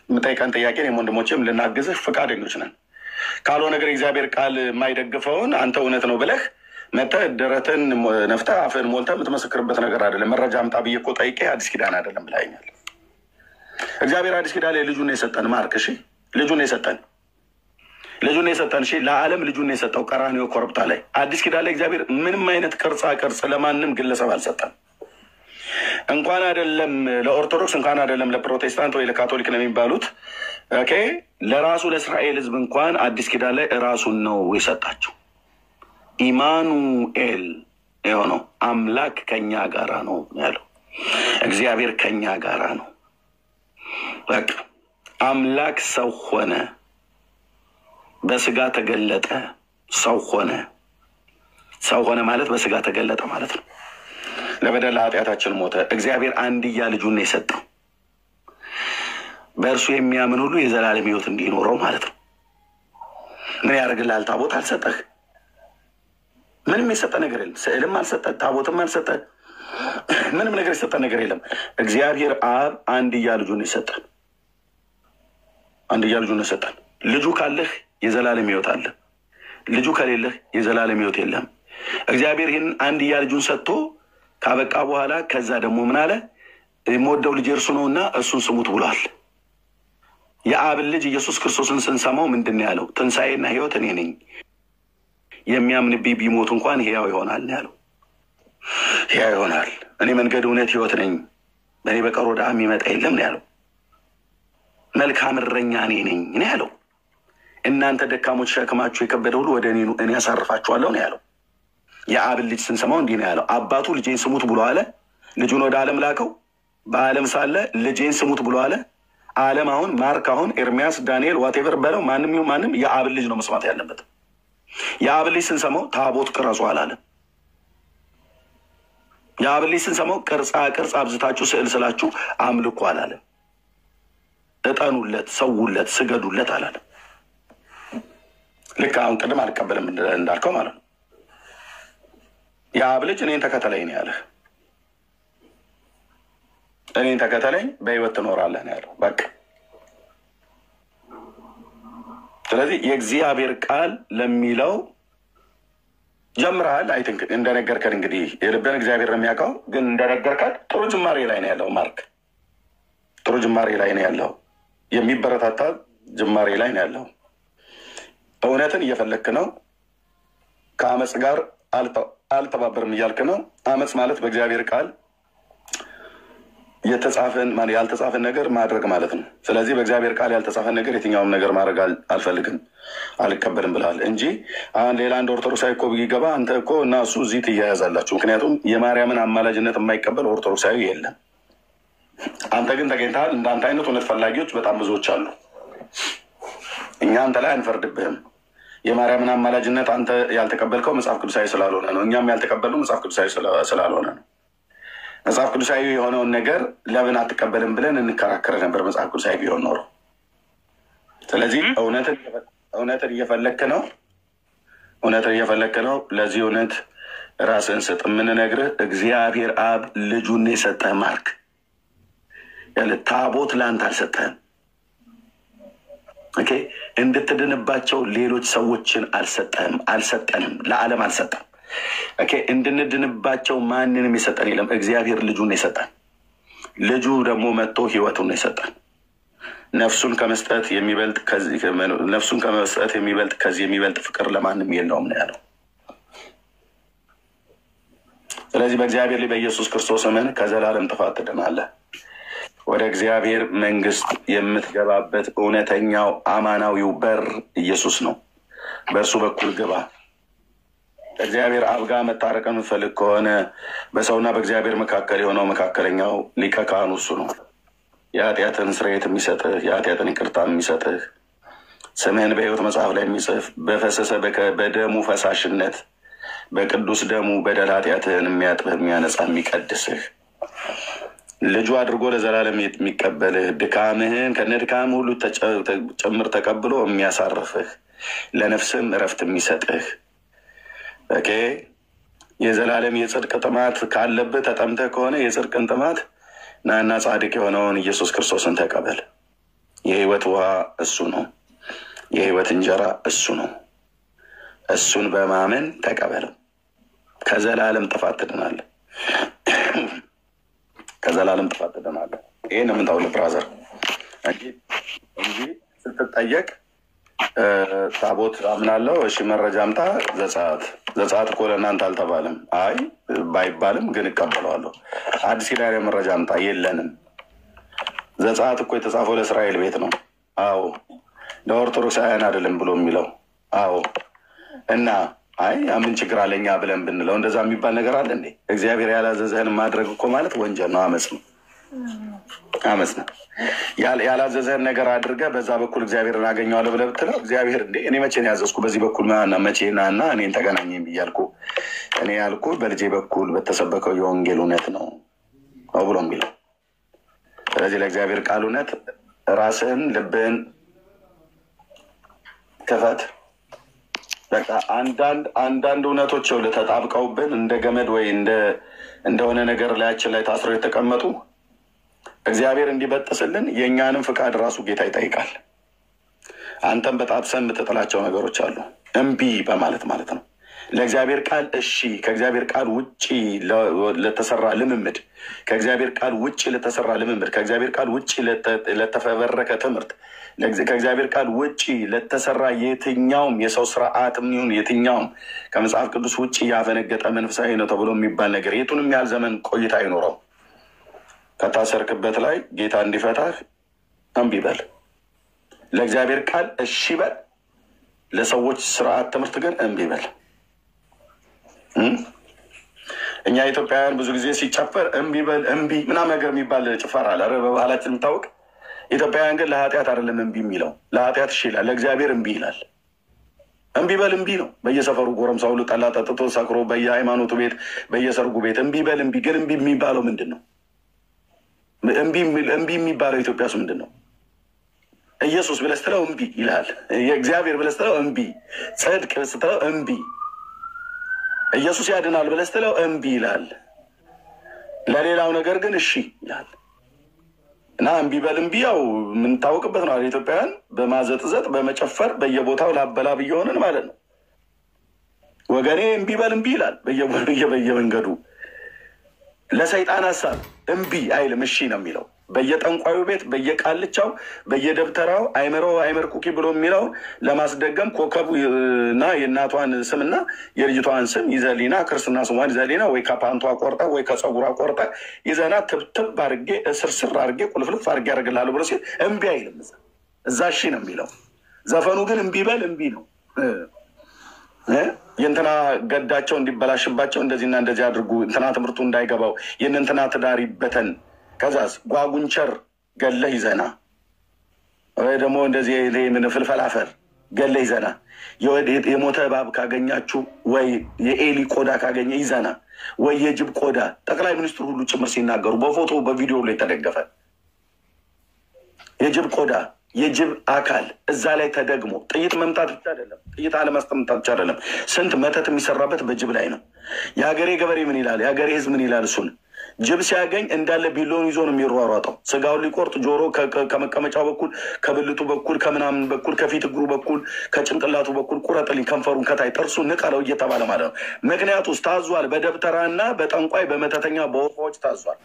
የምጠይቀን ጥያቄ እኔም ወንድሞቼም ልናግዝህ ፈቃደኞች ነን። ካልሆነ ነገር እግዚአብሔር ቃል የማይደግፈውን አንተ እውነት ነው ብለህ መተህ ደረትን ነፍተህ አፍህን ሞልተህ የምትመሰክርበት ነገር አይደለም። መረጃ አምጣ ብዬ እኮ ጠይቄ አዲስ ኪዳን አይደለም ብላኛል። እግዚአብሔር አዲስ ኪዳን ላይ ልጁን የሰጠን ማርክ፣ እሺ ልጁን የሰጠን እሺ ለዓለም ልጁን የሰጠው ቀራንዮ ኮረብታ ላይ። አዲስ ኪዳን ላይ እግዚአብሔር ምንም አይነት ቅርጻ ቅርጽ ለማንም ግለሰብ አልሰጠም። እንኳን አይደለም ለኦርቶዶክስ እንኳን አይደለም ለፕሮቴስታንት ወይ ለካቶሊክ ነው የሚባሉት ኦኬ፣ ለራሱ ለእስራኤል ሕዝብ እንኳን አዲስ ኪዳን ላይ ራሱን ነው የሰጣቸው። ኢማኑኤል የሆነው አምላክ ከኛ ጋራ ነው ያለው። እግዚአብሔር ከኛ ጋራ ነው። በቃ አምላክ ሰው ሆነ፣ በስጋ ተገለጠ፣ ሰው ሆነ። ሰው ሆነ ማለት በስጋ ተገለጠ ማለት ነው። ለበደል ኃጢአታችን ሞተ። እግዚአብሔር አንድያ ልጁን ነው የሰጠው በእርሱ የሚያምን ሁሉ የዘላለም ሕይወት እንዲኖረው ማለት ነው። ምን ያደርግልሃል? ታቦት አልሰጠህ፣ ምንም የሰጠ ነገር የለም። ስዕልም አልሰጠ፣ ታቦትም አልሰጠ፣ ምንም ነገር የሰጠ ነገር የለም። እግዚአብሔር አብ አንድያ ልጁን የሰጠን፣ አንድያ ልጁን የሰጠን። ልጁ ካለህ የዘላለም ሕይወት አለ፣ ልጁ ከሌለህ የዘላለም ሕይወት የለም። እግዚአብሔር ይህን አንድያ ልጁን ሰጥቶ ካበቃ በኋላ ከዛ ደግሞ ምን አለ? የምወደው ልጅ እርሱ ነውና እሱን ስሙት ብሏል። የአብን ልጅ ኢየሱስ ክርስቶስን ስንሰማው ምንድን ነው ያለው? ትንሣኤና ሕይወት እኔ ነኝ፣ የሚያምንብኝ ቢሞት እንኳን ሕያው ይሆናል ነው ያለው። ሕያው ይሆናል። እኔ መንገድ እውነት ሕይወት ነኝ፣ በእኔ በቀር ወደ አብ የሚመጣ የለም ነው ያለው። መልካም እረኛ እኔ ነኝ ነው ያለው። እናንተ ደካሞች ሸክማችሁ የከበደ ሁሉ ወደ እኔ ኑ እኔ ያሳርፋችኋለሁ ነው ያለው። የአብን ልጅ ስንሰማው እንዲህ ነው ያለው። አባቱ ልጄን ስሙት ብሎ አለ። ልጁን ወደ ዓለም ላከው። በዓለም ሳለ ልጄን ስሙት ብሎ አለ። ዓለም አሁን ማርክ፣ አሁን ኤርሚያስ፣ ዳንኤል ዋቴቨር በለው ማንም ይሁን ማንም የአብን ልጅ ነው መስማት ያለበት። የአብን ልጅ ስንሰማው ታቦት ቅረጹ አላለም። የአብን ልጅ ስንሰማው ቅርጻ ቅርጽ አብዝታችሁ ስዕል ስላችሁ አምልኩ አላለም። እጠኑለት፣ ሰውለት፣ ስገዱለት አላለም። ልክ አሁን ቅድም አልቀበልም እንዳልከው ማለት ነው። የአብ ልጅ እኔን ተከተለኝ ነው ያለህ። እኔን ተከተለኝ በሕይወት ትኖራለህ ነው ያለው። በቃ ስለዚህ የእግዚአብሔር ቃል ለሚለው ጀምረሃል። አይ ቲንክ እንደነገርከን እንግዲህ የልብን እግዚአብሔር ነው የሚያውቀው። ግን እንደነገርከን ጥሩ ጅማሬ ላይ ነው ያለው ማርክ፣ ጥሩ ጅማሬ ላይ ነው ያለው። የሚበረታታ ጅማሬ ላይ ነው ያለው። እውነትን እየፈለክ ነው። ከአመፅ ጋር አልተባበርም እያልክ ነው። አመፅ ማለት በእግዚአብሔር ቃል የተጻፈን ያልተጻፈን ነገር ማድረግ ማለት ነው። ስለዚህ በእግዚአብሔር ቃል ያልተጻፈን ነገር የትኛውም ነገር ማድረግ አልፈልግም አልቀበልም ብለሃል እንጂ አሁን ሌላ አንድ ኦርቶዶክሳዊ እኮ ቢገባ አንተ እኮ እና እሱ እዚህ ትያያዛላችሁ። ምክንያቱም የማርያምን አማላጅነት የማይቀበል ኦርቶዶክሳዊ የለም። አንተ ግን ተገኝተሃል። እንዳንተ አይነት እውነት ፈላጊዎች በጣም ብዙዎች አሉ። እኛ አንተ ላይ አንፈርድብህም። የማርያምን አማላጅነት አንተ ያልተቀበልከው መጽሐፍ ቅዱሳዊ ስላልሆነ ነው። እኛም ያልተቀበልነው መጽሐፍ ቅዱሳዊ ስላልሆነ ነው። መጽሐፍ ቅዱሳዊ የሆነውን ነገር ለምን አትቀበልም ብለን እንከራከር ነበር መጽሐፍ ቅዱሳዊ ቢሆን ኖሮ። ስለዚህ እውነትን እየፈለክ ነው። እውነትን እየፈለክ ነው። ለዚህ እውነት ራስን ስጥ። የምንነግርህ እግዚአብሔር አብ ልጁን የሰጠህ ማርክ ያለ ታቦት ለአንተ አልሰጠህም። ኦኬ፣ እንድትድንባቸው ሌሎች ሰዎችን አልሰጠንም፣ ለዓለም አልሰጠም። ኦኬ፣ እንድንድንባቸው ማንንም የሰጠን የለም። እግዚአብሔር ልጁን የሰጠን። ልጁ ደግሞ መጥቶ ሕይወቱን የሰጠን። ነፍሱን ከመስጠት የሚበልጥ ከዚህ የሚበልጥ ፍቅር ለማንም የለውም ነው ያለው። ስለዚህ በእግዚአብሔር ላይ በኢየሱስ ክርስቶስ እመን፣ ከዘላለም ጥፋት ትድናለህ። ወደ እግዚአብሔር መንግስት የምትገባበት እውነተኛው አማናዊው በር ኢየሱስ ነው። በእርሱ በኩል ግባ። እግዚአብሔር አብ ጋር መታረቅን የምትፈልግ ከሆነ በሰውና በእግዚአብሔር መካከል የሆነው መካከለኛው ሊቀ ካህኑ እሱ ነው። የኃጢአትን ስርየት የሚሰጥህ፣ የኃጢአትን ይቅርታ የሚሰጥህ፣ ስምህን በሕይወት መጽሐፍ ላይ የሚጽፍ በፈሰሰ በደሙ ፈሳሽነት በቅዱስ ደሙ በደል ኃጢአትህን የሚያጥብህ፣ የሚያነጻ፣ የሚቀድስህ ልጁ አድርጎ ለዘላለም የሚቀበልህ ድካምህን ከነ ድካም ሁሉ ጭምር ተቀብሎ የሚያሳርፍህ ለነፍስም እረፍት የሚሰጥህ ኦኬ። የዘላለም የጽድቅ ጥማት ካለብህ ተጠምተህ ከሆነ የጽድቅን ጥማት ናና ጻድቅ የሆነውን ኢየሱስ ክርስቶስን ተቀበል። የህይወት ውሃ እሱ ነው። የህይወት እንጀራ እሱ ነው። እሱን በማመን ተቀበለው። ከዘላለም ጥፋት ትድናለህ። ከዘላለም ጥፋት ትድናለህ። ይሄን ምን ታውል ብራዘር እንጂ ስትጠየቅ ታቦት አምናለሁ እሺ መረጃ አምጣ። ዘጸአት እኮ ለእናንተ አልተባለም። አይ ባይባልም ግን እቀበለዋለሁ። አዲስ ኪዳን መረጃ አምጣ። የለንም። ዘጸአት እኮ የተጻፈው ለእስራኤል ቤት ነው። አዎ ለኦርቶዶክሳውያን አይደለም ብሎ የሚለው አዎ። እና አይ ምን ችግር አለኛ ብለን ብንለው እንደዛ የሚባል ነገር አለ እንዴ? እግዚአብሔር ያላዘዘህን ማድረግ እኮ ማለት ወንጀል ነው፣ አመፅ ነው። አመፅ ነው። ያላዘዘህን ነገር አድርገህ በዛ በኩል እግዚአብሔርን አገኘዋለሁ ብለህ ብትለው እግዚአብሔር እንዴ እኔ መቼ ነው ያዘዝኩ? በዚህ በኩል መቼ ናና እኔን ተገናኘኝ ብያልኩ? እኔ ያልኩ በልጄ በኩል በተሰበከው የወንጌል እውነት ነው ብሎ የሚለው። ስለዚህ ለእግዚአብሔር ቃል እውነት ራስህን ልብህን ክፈት። በቃ አንዳንድ እውነቶች ተጣብቀውብን እንደ ገመድ ወይ እንደሆነ ነገር ላያችን ላይ ታስረው የተቀመጡ እግዚአብሔር እንዲበጥስልን የእኛንም ፍቃድ ራሱ ጌታ ይጠይቃል። አንተም በጣጥሰን የምትጥላቸው ነገሮች አሉ፣ እምቢ በማለት ማለት ነው። ለእግዚአብሔር ቃል እሺ፣ ከእግዚአብሔር ቃል ውጭ ለተሰራ ልምምድ፣ ከእግዚአብሔር ቃል ውጭ ለተሰራ ልምምድ፣ ከእግዚአብሔር ቃል ውጭ ለተፈበረከ ትምህርት፣ ከእግዚአብሔር ቃል ውጭ ለተሰራ የትኛውም የሰው ስርዓትም ይሁን የትኛውም ከመጽሐፍ ቅዱስ ውጭ ያፈነገጠ መንፈሳዊ ነው ተብሎ የሚባል ነገር የቱንም ያህል ዘመን ቆይታ አይኖረው። ከታሰርክበት ላይ ጌታ እንዲፈታህ እምቢ በል። ለእግዚአብሔር ቃል እሺ በል፣ ለሰዎች ስርዓት ትምህርት ግን እምቢ በል። እኛ ኢትዮጵያውያን ብዙ ጊዜ ሲጨፈር እምቢ በል እምቢ ምናምን ነገር የሚባል ጭፈራ አለ በባህላችን የምታወቅ። ኢትዮጵያውያን ግን ለኃጢአት አይደለም እምቢ የሚለው፣ ለኃጢአት እሺ ይላል፣ ለእግዚአብሔር እምቢ ይላል። እምቢ በል እምቢ ነው። በየሰፈሩ ጎረምሳ ሁሉ ጠላ ጠጥቶ ሰክሮ በየሃይማኖቱ ቤት በየሰርጉ ቤት እምቢ በል እምቢ። ግን እምቢ የሚባለው ምንድን ነው? እምቢ የሚባለው ኢትዮጵያ ውስጥ ምንድን ነው? ኢየሱስ ብለህ ስትለው እምቢ ይልሃል። የእግዚአብሔር ብለህ ስትለው እምቢ፣ ጽድቅ ስትለው እምቢ፣ ኢየሱስ ያድናል ብለህ ስትለው እምቢ ይልሃል። ለሌላው ነገር ግን እሺ ይልሃል። እና እምቢ በል እምቢ ያው የምንታወቅበት ነው። ኢትዮጵያውያን በማዘጥዘጥ በመጨፈር በየቦታው ላበላብ እየሆንን ማለት ነው። ወገኔ እምቢ በል እምቢ ይላል በየመንገዱ። ለሰይጣን ሀሳብ እምቢ አይልም፣ እሺ ነው የሚለው። በየጠንቋዩ ቤት በየቃልቻው በየደብተራው አይመርኩኪ ብሎ የሚለው ለማስደገም ኮከቡ እና የእናቷን ስምና የልጅቷን ስም ይዘሊና ክርስትና ስሟን ይዘሊና ወይ ከፓንቷ ቆርጠ ወይ ከፀጉሯ ቆርጠ ይዘና ትብትብ አድርጌ እስርስር አድርጌ ቁልፍልፍ አድርጌ ያደርግልሃለሁ ብሎ ሲል እምቢ አይልም። እዛ እሺ ነው የሚለው። ዘፈኑ ግን እምቢ በል እምቢ ነው። የእንትና ገዳቸው እንዲበላሽባቸው እንደዚህና እንደዚህ አድርጉ፣ እንትና ትምህርቱ እንዳይገባው፣ የእንትና ትዳር ይበተን፣ ከዛስ ጓጉንቸር ገለህ ይዘና፣ ወይ ደግሞ እንደዚህ ምን ፍልፈል አፈር ገለህ ይዘና፣ የሞተ እባብ ካገኛችሁ ወይ የኤሊ ቆዳ ካገኘ ይዘና፣ ወይ የጅብ ቆዳ። ጠቅላይ ሚኒስትሩ ሁሉ ጭምር ሲናገሩ በፎቶ በቪዲዮ ላይ ተደገፈ። የጅብ ቆዳ የጅብ አካል እዛ ላይ ተደግሞ ጥይት መምታት ብቻ አይደለም፣ ጥይት አለማስጠምጣት ብቻ አይደለም። ስንት መተት የሚሰራበት በጅብ ላይ ነው። የሀገሬ ገበሬ ምን ይላል? የሀገሬ ህዝብ ምን ይላል? እሱን ጅብ ሲያገኝ እንዳለ ቢሎን ይዞ ነው የሚሯሯጠው። ስጋውን ሊቆርጥ ጆሮ ከመቀመጫው በኩል ከብልቱ በኩል ከምናምን በኩል ከፊት እግሩ በኩል ከጭንቅላቱ በኩል ቁረጥልኝ፣ ከንፈሩን ከታይ ጥርሱ ንቀለው እየተባለ ማለት ነው። ምክንያቱ ውስጥ ታዟል። በደብተራና በጠንቋይ በመተተኛ በወፋዎች ታዟል።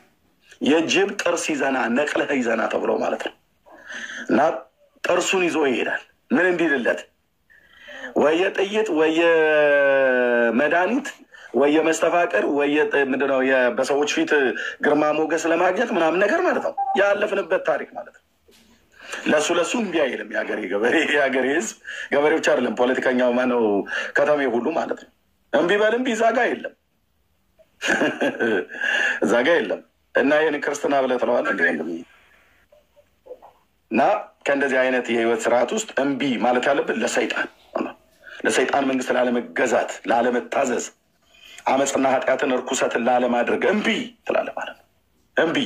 የጅብ ጥርስ ይዘና ነቅለህ ይዘና ተብሎ ማለት ነው። እና ጥርሱን ይዞ ይሄዳል። ምን እንዲልለት? ወየ ጥይት ወየ መድኃኒት ወየ መስተፋቅር ወየ ምንድነው በሰዎች ፊት ግርማ ሞገስ ለማግኘት ምናምን ነገር ማለት ነው። ያለፍንበት ታሪክ ማለት ነው። ለሱ እምቢ አይልም የሀገሬ ገበሬ፣ የሀገሬ ህዝብ። ገበሬ ብቻ አይደለም ፖለቲከኛው ማነው ከተሜ ሁሉ ማለት ነው። እምቢ በል እምቢ እዛ ጋ የለም እዛ ጋ የለም። እና ይህን ክርስትና ብለህ ትለዋለህ እንዲ እና ከእንደዚህ አይነት የህይወት ስርዓት ውስጥ እምቢ ማለት ያለብን ለሰይጣን መንግስት ላለመገዛት፣ ላለመታዘዝ፣ አመፅና ኃጢአትን እርኩሰትን ላለማድረግ እምቢ ትላለህ ማለት ነው። እምቢ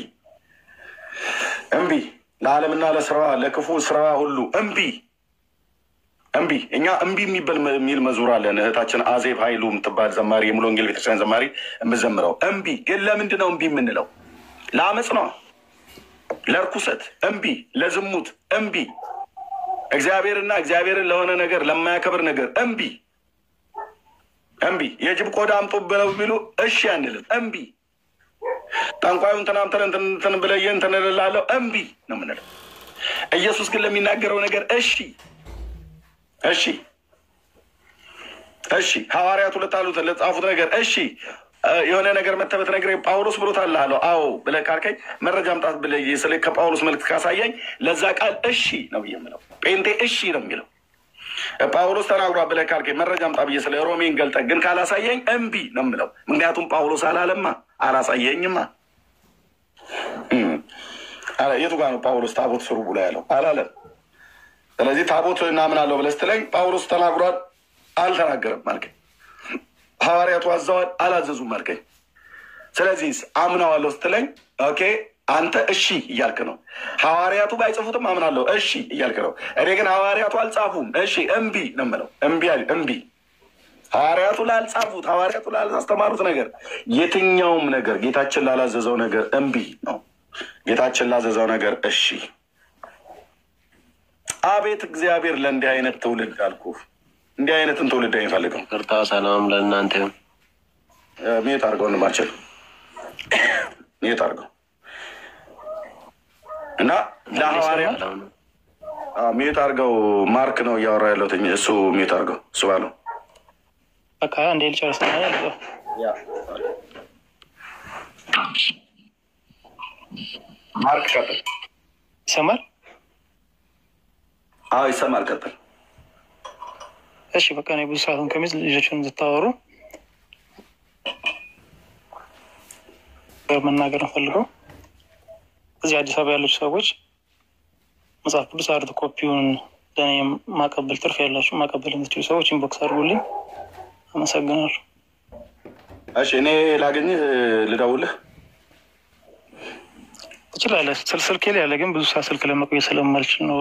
ለዓለምና ለስራዋ ለክፉ ስራዋ ሁሉ እምቢ። እኛ እምቢ የሚል መዝሙር አለን። እህታችን አዜብ ኃይሉ የምትባል ዘማሪ፣ የሙሉ ወንጌል ቤተክርስቲያን ዘማሪ የምዘምረው እምቢ። ግን ለምንድን ነው እምቢ የምንለው? ለአመፅ ነው፣ ለርኩሰት እምቢ፣ ለዝሙት እምቢ፣ እግዚአብሔርና እግዚአብሔርን ለሆነ ነገር ለማያከብር ነገር እምቢ። የጅብ ቆዳ አምጡ ብለው ቢሉ እሺ አንልም፣ እምቢ። ጠንቋዩን ትናምተን እንትን ብለየ እንትን እልላለሁ እምቢ ነው የምንለው። ኢየሱስ ግን ለሚናገረው ነገር እሺ። ሐዋርያቱ ለጻፉት ነገር እሺ። የሆነ ነገር መተበት ነገር ጳውሎስ ብሎታል አለው። አዎ ብለህ ካልከኝ መረጃ አምጣት ብለህ ስለ ከጳውሎስ መልእክት ካሳየኝ ለዛ ቃል እሺ ነው የምለው። ጴንጤ እሺ ነው የሚለው። ጳውሎስ ተናግሯል ብለህ ካልከኝ መረጃ አምጣ ብዬ ስለ ሮሜን ገልጠህ ግን ካላሳየኝ እምቢ ነው የምለው። ምክንያቱም ጳውሎስ አላለማ፣ አላሳየኝማ። የቱ ጋር ነው ጳውሎስ ታቦት ስሩ ብሎ ያለው? አላለም። ስለዚህ ታቦት እናምናለሁ ብለህ ስትለኝ ጳውሎስ ተናግሯል አልተናገረም አልከኝ። ሐዋርያቱ አዘዋል አላዘዙም አልከኝ። ስለዚህ አምናዋለሁ ስትለኝ ኦኬ አንተ እሺ እያልክ ነው። ሐዋርያቱ ባይጽፉትም አምናለሁ እሺ እያልክ ነው። እኔ ግን ሐዋርያቱ አልጻፉም እሺ እምቢ ነው የምለው። እምቢ ሐዋርያቱ ላልጻፉት፣ ሐዋርያቱ ላላስተማሩት ነገር፣ የትኛውም ነገር ጌታችን ላላዘዘው ነገር እምቢ ነው። ጌታችን ላዘዘው ነገር እሺ። አቤት እግዚአብሔር ለእንዲህ አይነት ትውልድ አልኩህ። እንዲህ አይነትን ትውልድ አይፈልገው። ቅርታ ሰላም ለእናንተ ሜት አድርገው እንማችል ሜት አድርገው እና ለሐዋርያ ሜት አድርገው ማርክ ነው እያወራ ያለሁት እሱ ሜት አድርገው እሱ ባለው በቃ እንዴ ልጨርስ ነው ማርክ ቀጥል። ይሰማል? አዎ ይሰማል። ቀጥል። እሺ በቃ እኔ ብዙ ሰዓቱን ከሚዝ ልጆችን እንድታወሩ መናገር እንፈልገው። እዚህ አዲስ አበባ ያለች ሰዎች መጽሐፍ ቅዱስ ሃርድ ኮፒውን ለእኔ ማቀበል ትርፍ ያላችሁ ማቀበል የምትችሉ ሰዎች ኢንቦክስ አድርጉልኝ። አመሰግናለሁ። እሺ እኔ ላገኝህ ልደውልህ ትችላለህ? ስልኬ ላይ ያለ ግን ብዙ ሰዓት ስልክ ለመቆየት ስለማልችል ነው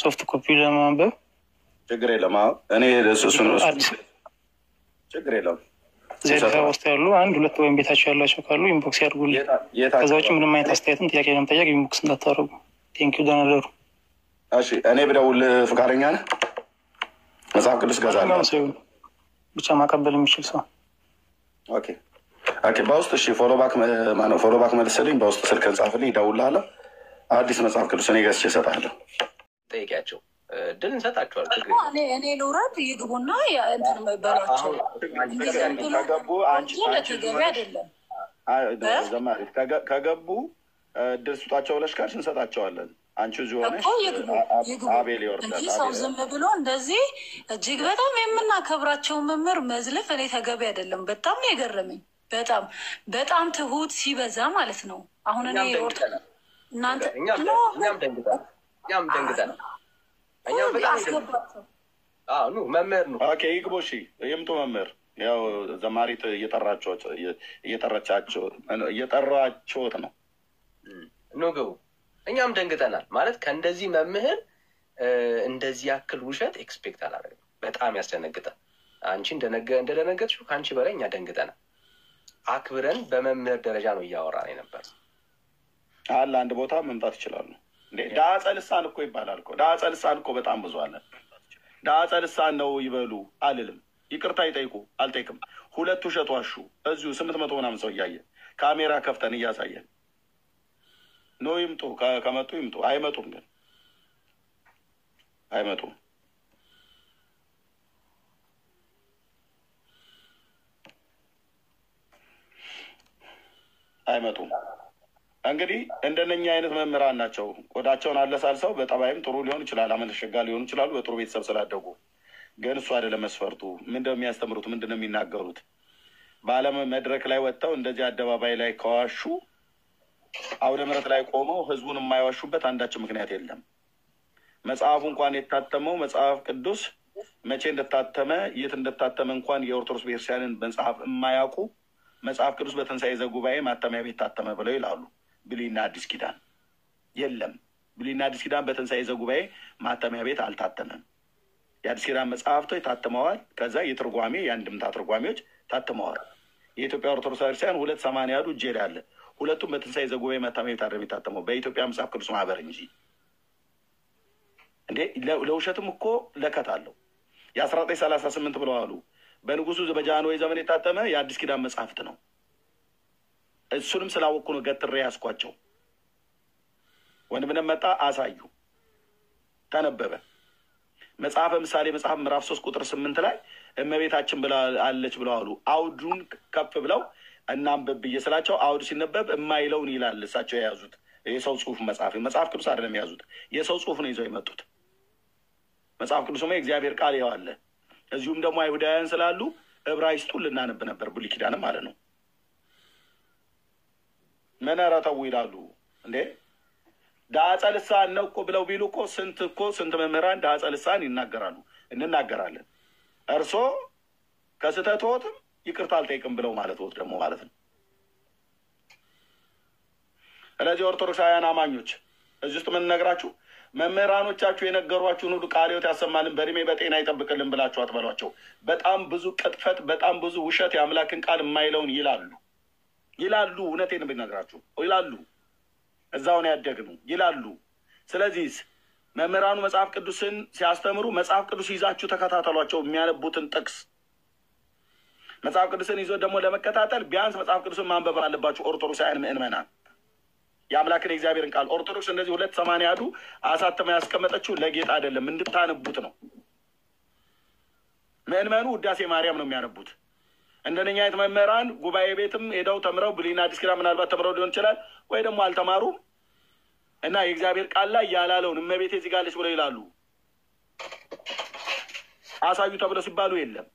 ሶፍት ኮፒ ለማንበብ። ችግር የለም። እኔ እሱን ችግር የለም። እዚህ አዲስ አበባ ውስጥ ያሉ አንድ ሁለት ወይም ቤታቸው ያላቸው ካሉ ኢንቦክስ ያድርጉልኝ። ከዛ ውጭ ምንም አይነት አስተያየትን ጥያቄ ለመጠየቅ ኢንቦክስ እንዳታደርጉ። ቴንኪው። ደህና ደሩ። እሺ እኔ ብደውልህ ፈቃደኛ ነህ? መጽሐፍ ቅዱስ ገዛለሁ ብቻ ማቀበል የሚችል ሰው። ኦኬ በውስጥ እሺ ፎሎ ባክ መልስልኝ። በውስጥ ስልክ እንጻፍልኝ፣ እደውልልሃለሁ። አዲስ መጽሐፍ ቅዱስ እኔ ገዝቼ እሰጥሃለሁ። ጠይቂያቸው፣ ድል እንሰጣቸዋል። እኔ ልውረድ ይግቡና እንትን በላቸው። ከገቡ አንቺ ለተገቢ አይደለም ዘማሪ ከገቡ ድል ስጧቸው ብለሽ ካልሽ እንሰጣቸዋለን። አንቺ እዚህ ሆነሽ አቤል ይወርዳል። ሰው ዝም ብሎ እንደዚህ እጅግ በጣም የምናከብራቸው መምህር መዝለፍ እኔ ተገቢ አይደለም። በጣም ነው የገረመኝ። በጣም ትሁት ሲበዛ ማለት ነው። አሁን እኔ እናንተ እኛም ደንግጠናል። እኛም በጣም መምህር ነው። ኦኬ ይግቡ። እሺ ይምጡ መምህር። ያው ዘማሪት እየጠራችሁት ነው። ኑ ግቡ። እኛም ደንግጠናል። ማለት ከእንደዚህ መምህር እንደዚህ ያክል ውሸት ኤክስፔክት አላደረግንም። በጣም ያስደነግጣል። አንቺ እንደደነገጥሽው ከአንቺ በላይ እኛ ደንግጠናል። አክብረን በመምህር ደረጃ ነው እያወራን የነበር። አለ አንድ ቦታ መምጣት ይችላሉ። ዳጸ ልሳን እኮ ይባላል እኮ። ዳጸ ልሳን እኮ በጣም ብዙ አለ። ዳጸ ልሳን ነው ይበሉ አልልም። ይቅርታ ይጠይቁ አልጠይቅም። ሁለት ውሸት ዋሹ። እዚሁ 800 ምናምን ሰው እያየ ካሜራ ከፍተን እያሳየን ነው። ይምጡ፣ ከመጡ ይምጡ። አይመጡም ግን አይመጡም። እንግዲህ እንደነኛ አይነት መምህራን ናቸው። ቆዳቸውን አለሳልሰው በጠባይም ጥሩ ሊሆን ይችላል፣ አመለሸጋ ሊሆኑ ይችላሉ። በጥሩ ቤተሰብ ስላደጉ ግን እሱ አይደለም መስፈርቱ። ምንድነው የሚያስተምሩት? ምንድነው የሚናገሩት? በዓለም መድረክ ላይ ወጥተው እንደዚህ አደባባይ ላይ ከዋሹ አውደ ምሕረት ላይ ቆመው ህዝቡን የማይዋሹበት አንዳች ምክንያት የለም። መጽሐፉ እንኳን የታተመው መጽሐፍ ቅዱስ መቼ እንደታተመ የት እንደታተመ እንኳን የኦርቶዶክስ ቤተክርስቲያንን መጽሐፍ የማያውቁ መጽሐፍ ቅዱስ በትንሣኤ ዘጉባኤ ማተሚያ ቤት ታተመ ብለው ይላሉ። ብሉይና አዲስ ኪዳን የለም። ብሉይና አዲስ ኪዳን በትንሣኤ ዘጉባኤ ማተሚያ ቤት አልታተመም። የአዲስ ኪዳን መጽሐፍቶች ታትመዋል። ከዛ የትርጓሜ የአንድምታ ትርጓሜዎች ታትመዋል። የኢትዮጵያ ኦርቶዶክስ ቤተክርስቲያን 280 ያሉ እጄ ላይ አለ። ሁለቱም በትንሣኤ ዘጉባኤ ማተሚያ ቤት አይደለም የታተመው በኢትዮጵያ መጽሐፍ ቅዱስ ማህበር እንጂ። እንዴ ለውሸትም እኮ ለከት አለው። የ1938 ብለው አሉ። በንጉሱ በጃንሆይ ዘመን የታተመ የአዲስ ኪዳን መጽሐፍት ነው። እሱንም ስላወቅኩ ነው ገትሬ ያስኳቸው። ወንድምነት መጣ አሳዩ፣ ተነበበ። መጽሐፈ ምሳሌ መጽሐፍ ምዕራፍ 3 ቁጥር 8 ላይ እመቤታችን ብላ አለች ብለው አሉ። አውዱን ከፍ ብለው እናንብብ ብዬ ስላቸው አውዱ ሲነበብ የማይለውን ይላል። እሳቸው የያዙት የሰው ጽሁፍ መጽሐፍ ቅዱስ አይደለም የያዙት፣ የሰው ጽሁፍ ነው ይዘው የመጡት። መጽሐፍ ቅዱስማ የእግዚአብሔር ቃል ይኸው አለ። እዚሁም ደግሞ አይሁዳውያን ስላሉ ዕብራይስጡን ልናነብ ነበር፣ ብሉይ ኪዳንም ማለት ነው። መነረተው ይላሉ እንዴ ዳጸ ልሳን ነው እኮ ብለው ቢሉ እኮ ስንት መምህራን ዳጸ ልሳን ይናገራሉ፣ እንናገራለን። እርሶ ከስህተትዎትም ይቅርታ አልጠይቅም ብለው ማለት ወት ደግሞ ማለት ነው። ስለዚህ ኦርቶዶክሳውያን አማኞች እዚህ ውስጥ ምን ነግራችሁ መምህራኖቻችሁ የነገሯችሁን ሁሉ ቃለ ሕይወት ያሰማልን በእድሜ በጤና ይጠብቅልን ብላችሁ አትበሏቸው። በጣም ብዙ ቅጥፈት፣ በጣም ብዙ ውሸት የአምላክን ቃል የማይለውን ይላሉ። እውነቴን ብነግራችሁ ይላሉ። እዛውን ያደግኑ ይላሉ። ስለዚህ መምህራኑ መጽሐፍ ቅዱስን ሲያስተምሩ መጽሐፍ ቅዱስ ይዛችሁ ተከታተሏቸው። የሚያነቡትን ጥቅስ መጽሐፍ ቅዱስን ይዞ ደግሞ ለመከታተል ቢያንስ መጽሐፍ ቅዱስን ማንበብ አለባችሁ። ኦርቶዶክሳውያን ምእመናን የአምላክን የእግዚአብሔርን ቃል ኦርቶዶክስ እንደዚህ 280 ያዱ አሳተማ ያስቀመጠችው ለጌጥ አይደለም፣ እንድታነቡት ነው። ምእመኑ ውዳሴ ማርያም ነው የሚያነቡት። እንደነኛ አይነት መምህራን ጉባኤ ቤትም ሄደው ተምረው ብሉይና አዲስ ኪዳን ምናልባት ተምረው ሊሆን ይችላል፣ ወይ ደግሞ አልተማሩም እና የእግዚአብሔር ቃል ላይ ያላለውን እመቤቴ እዚህ ጋር አለች ብለው ይላሉ። አሳዩ ተብለው ሲባሉ የለም፣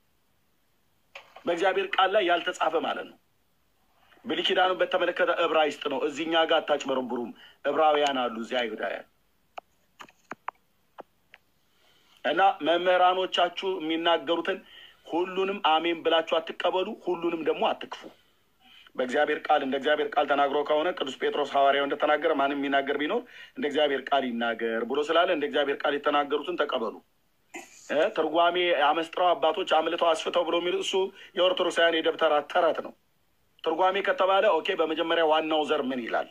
በእግዚአብሔር ቃል ላይ ያልተጻፈ ማለት ነው። ብሉይ ኪዳኑን በተመለከተ ዕብራይስጥ ነው። እዚህኛ ጋር አታጭበረብሩም። ዕብራውያን አሉ እዚያ አይሁዳውያን እና መምህራኖቻችሁ የሚናገሩትን ሁሉንም አሜን ብላችሁ አትቀበሉ፣ ሁሉንም ደግሞ አትክፉ። በእግዚአብሔር ቃል እንደ እግዚአብሔር ቃል ተናግሮ ከሆነ ቅዱስ ጴጥሮስ ሐዋርያው እንደተናገረ ማንም የሚናገር ቢኖር እንደ እግዚአብሔር ቃል ይናገር ብሎ ስላለ እንደ እግዚአብሔር ቃል የተናገሩትን ተቀበሉ። ትርጓሜ አመስጥረው አባቶች አምልተው አስፍተው ብሎ የሚል እሱ የኦርቶዶክሳውያን የደብተራ ተረት ነው። ትርጓሜ ከተባለ ኦኬ፣ በመጀመሪያ ዋናው ዘር ምን ይላል?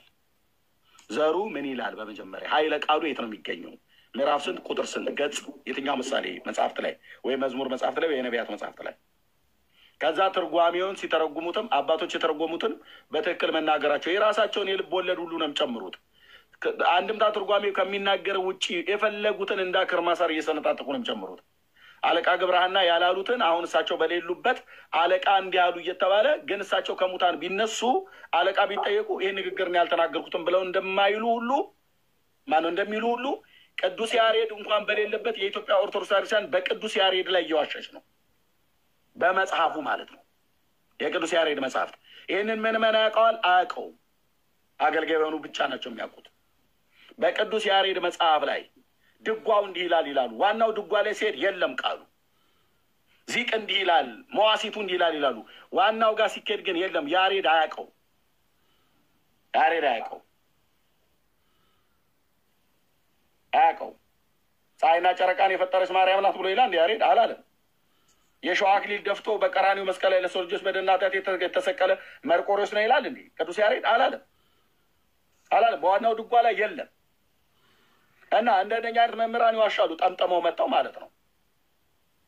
ዘሩ ምን ይላል? በመጀመሪያ ኃይለ ቃሉ የት ነው የሚገኘው? ምዕራፍ ስንት ቁጥር ስንት ገጽ የትኛው ምሳሌ መጽሐፍት ላይ ወይ መዝሙር መጽሐፍት ላይ ወይ የነቢያት መጽሐፍት ላይ? ከዛ ትርጓሜውን ሲተረጉሙትም አባቶች የተረጎሙትን በትክክል መናገራቸው የራሳቸውን የልብ ወለድ ሁሉ ነው የሚጨምሩት። አንድምታ ትርጓሜው ከሚናገር ውጭ የፈለጉትን እንዳ ክርማሳር እየሰነጣጠቁ ነው የሚጨምሩት። አለቃ ገብረሃና ያላሉትን አሁን እሳቸው በሌሉበት አለቃ እንዲህ አሉ እየተባለ ግን እሳቸው ከሙታን ቢነሱ አለቃ ቢጠየቁ ይህን ንግግርን ያልተናገርኩትም ብለው እንደማይሉ ሁሉ ማነው እንደሚሉ ሁሉ ቅዱስ ያሬድ እንኳን በሌለበት የኢትዮጵያ ኦርቶዶክስ ቤተክርስቲያን በቅዱስ ያሬድ ላይ እየዋሸች ነው፣ በመጽሐፉ ማለት ነው። የቅዱስ ያሬድ መጽሐፍት ይህንን ምዕመና ያውቀዋል? አያውቀውም። አገልጋይ የሆኑ ብቻ ናቸው የሚያውቁት። በቅዱስ ያሬድ መጽሐፍ ላይ ድጓው እንዲህ ይላል ይላሉ። ዋናው ድጓ ላይ ሲሄድ የለም ቃሉ። ዚቅ እንዲህ ይላል፣ መዋሲቱ እንዲህ ይላል ይላሉ። ዋናው ጋር ሲኬድ ግን የለም። ያሬድ አያውቀው፣ ያሬድ አያውቀው፣ አያውቀው። ፀሐይና ጨረቃን የፈጠረች ማርያም ናት ብሎ ይላል ያሬድ? አላለም። የሸዋ አክሊል ደፍቶ በቀራኒው መስቀል ላይ ለሰው ልጆች በደልና ኃጢአት የተሰቀለ መርቆሬዎስ ነው ይላል እንዴ ቅዱስ ያሬድ? አላለም፣ አላለም። በዋናው ድጓ ላይ የለም። እና እንደኛ አይነት መምህራን ይዋሻሉ፣ ጠምጠመው መጥተው ማለት ነው።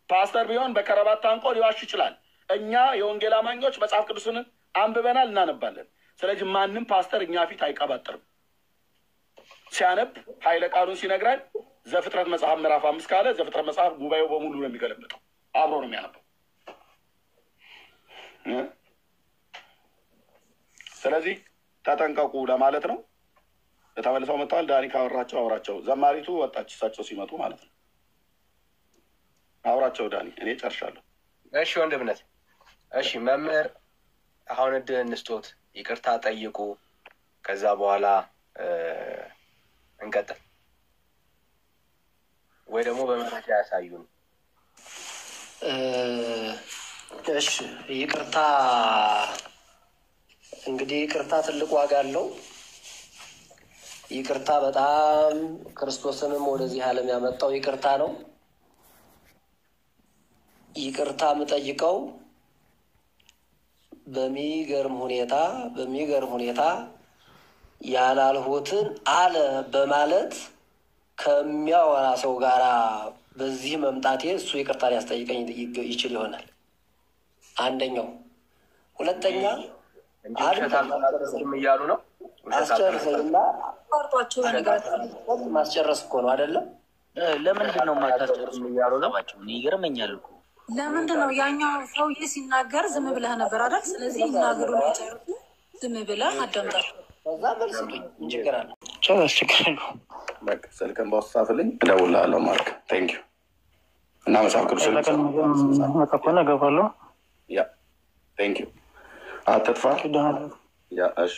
ፓስተር ቢሆን በከረባት ታንቆ ሊዋሽ ይችላል። እኛ የወንጌል አማኞች መጽሐፍ ቅዱስን አንብበናል፣ እናነባለን። ስለዚህ ማንም ፓስተር እኛ ፊት አይቀባጥርም። ሲያነብ ኃይለ ቃሉን ሲነግረን ዘፍጥረት መጽሐፍ ምዕራፍ 5 ካለ ዘፍጥረት መጽሐፍ ጉባኤው በሙሉ ነው የሚገለብጠው፣ አብሮ ነው የሚያነበው። ስለዚህ ተጠንቀቁ ለማለት ነው። ተመልሰው መጥተዋል። ዳኒ ካወራቸው አውራቸው። ዘማሪቱ ወጣች እሳቸው ሲመጡ ማለት ነው። አውራቸው ዳኒ፣ እኔ ጨርሻለሁ። እሺ ወንድምነት፣ እሺ መምህር፣ አሁን እድል እንስጦት፣ ይቅርታ ጠይቁ፣ ከዛ በኋላ እንቀጥል፣ ወይ ደግሞ በመረጃ ያሳዩን። እሺ ይቅርታ እንግዲህ ይቅርታ ትልቅ ዋጋ አለው። ይቅርታ በጣም ክርስቶስንም ወደዚህ ዓለም ያመጣው ይቅርታ ነው። ይቅርታ የምጠይቀው በሚገርም ሁኔታ ያላልሁትን አለ በማለት ከሚያወራ ሰው ጋር በዚህ መምጣቴ እሱ ይቅርታ ሊያስጠይቀኝ ይችል ይሆናል። አንደኛው። ሁለተኛ እያሉ ነው አስጨርሰኝና ማስጨረስ እኮ ነው አይደለም? ለምንድን ነው ማታስጨርሱ እያሉ ገባቸው። ይገርመኛል እኮ ለምንድን ነው ያኛው ሰውዬ ሲናገር ዝም ብለህ ነበር አይደል? ስለዚህ ይናገሩ ጨርሱ፣ ዝም ብለህ አዳምጣቸው። ከዛ መልስልኝ እንችግራለ አስቸግራለሁ። በቃ ስልክን በወሳፍልኝ እደውልልሃለሁ። ማርክ ቴንክ ዩ እና መጽሐፍ ቅዱስ ከሆነ እገባለሁ። ያ ቴንክ ዩ አትጥፋ። ያ እሺ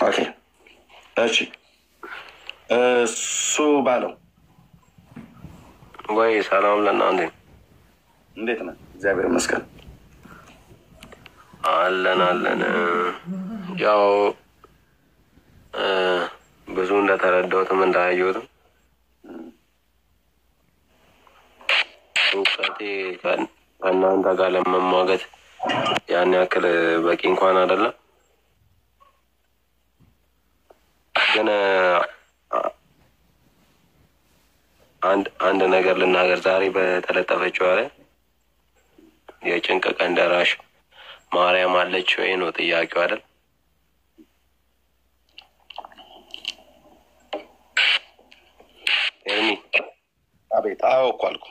ኦኬ እሺ እሱ ባለው ወይ ሰላም ለእናንተ እንዴት ነህ? እግዚአብሔር ይመስገን አለን። ያው ብዙ እንደተረዳሁትም እንዳያየሁትም እውቀቴ ከእናንተ ጋር ለመሟገት ያን ያክል በቂ እንኳን አይደለም። ግን አንድ ነገር ልናገር። ዛሬ በተለጠፈችው ላይ የጭንቅ ቀን ደራሽ ማርያም አለች ወይ ነው ጥያቄው አይደል? ኤርሚ አቤት። አዎ እኮ አልኩ።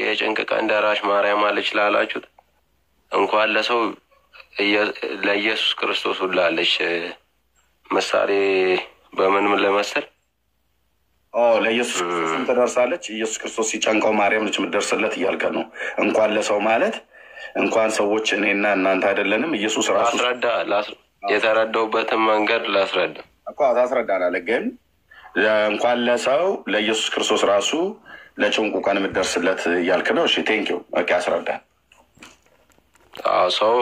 የጭንቅ ቀን ደራሽ ማርያም አለች ላላችሁት እንኳን ለሰው ለኢየሱስ ክርስቶስ ሁላ አለች። ምሳሌ በምን ለመሰል ለኢየሱስ ክርስቶስ ትደርሳለች። ኢየሱስ ክርስቶስ ሲጨንቀው ማርያም ነች የምትደርስለት እያልከ ነው። እንኳን ለሰው ማለት እንኳን ሰዎች እኔና እናንተ አይደለንም። ኢየሱስ ራሱ አስረዳ። የተረዳውበትን መንገድ ላስረዳ እኮ ታስረዳናለህ። ግን እንኳን ለሰው ለኢየሱስ ክርስቶስ ራሱ ለጭንቁ ቀን የምትደርስለት እያልክ ነው። እሺ ቴንክ ዩ። ኦኬ አስረዳ። ሰው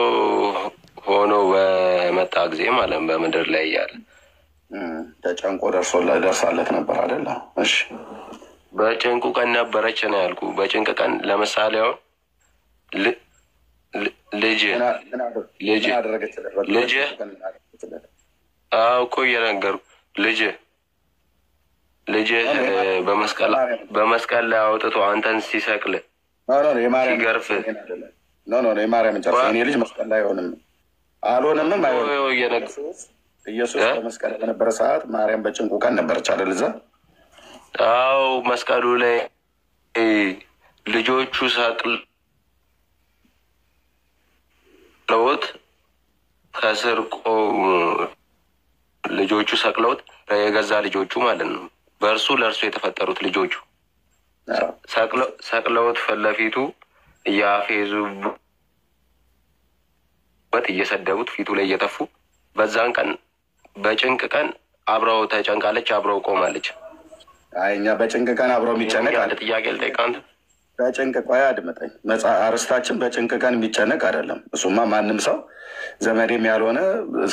ሆኖ በመጣ ጊዜ ማለት በምድር ላይ እያለ ተጨንቆ ደርሳለት ነበር አይደለ? እሺ በጭንቁ ቀን ነበረች ነው ያልኩ። በጭንቅ ቀን ለምሳሌ አሁን ልጅ እኮ እየነገርኩ ልጅ በመስቀል ላይ አውጥቶ አንተን ሲሰቅል ሲገርፍ የማርያም ጨርሰ እኔ ልጅ መስቀል ላይ አልሆንም ኢየሱስ በመስቀል በነበረ ሰዓት ማርያም በጭንቁ ቀን ነበረች አይደል? እዛ አዎ መስቀሉ ላይ ልጆቹ ሰቅለውት ከስር ልጆቹ ሰቅለውት የገዛ ልጆቹ ማለት ነው። ለእርሱ የተፈጠሩት ልጆቹ ሰቅለውት ፊት ለፊቱ እያፌዙበት እየሰደቡት ፊቱ ላይ እየተፉ በዛን ቀን በጭንቅ ቀን አብረው ተጨንቃለች፣ አብረው ቆማለች። እኛ በጭንቅ ቀን አብረው የሚጨነቅ አንድ ጥያቄ ልጠይቅ። አንተ በጭንቅ ቆይ አድምጠኝ። አርስታችን በጭንቅ ቀን የሚጨነቅ አይደለም። እሱማ ማንም ሰው ዘመዴም ያልሆነ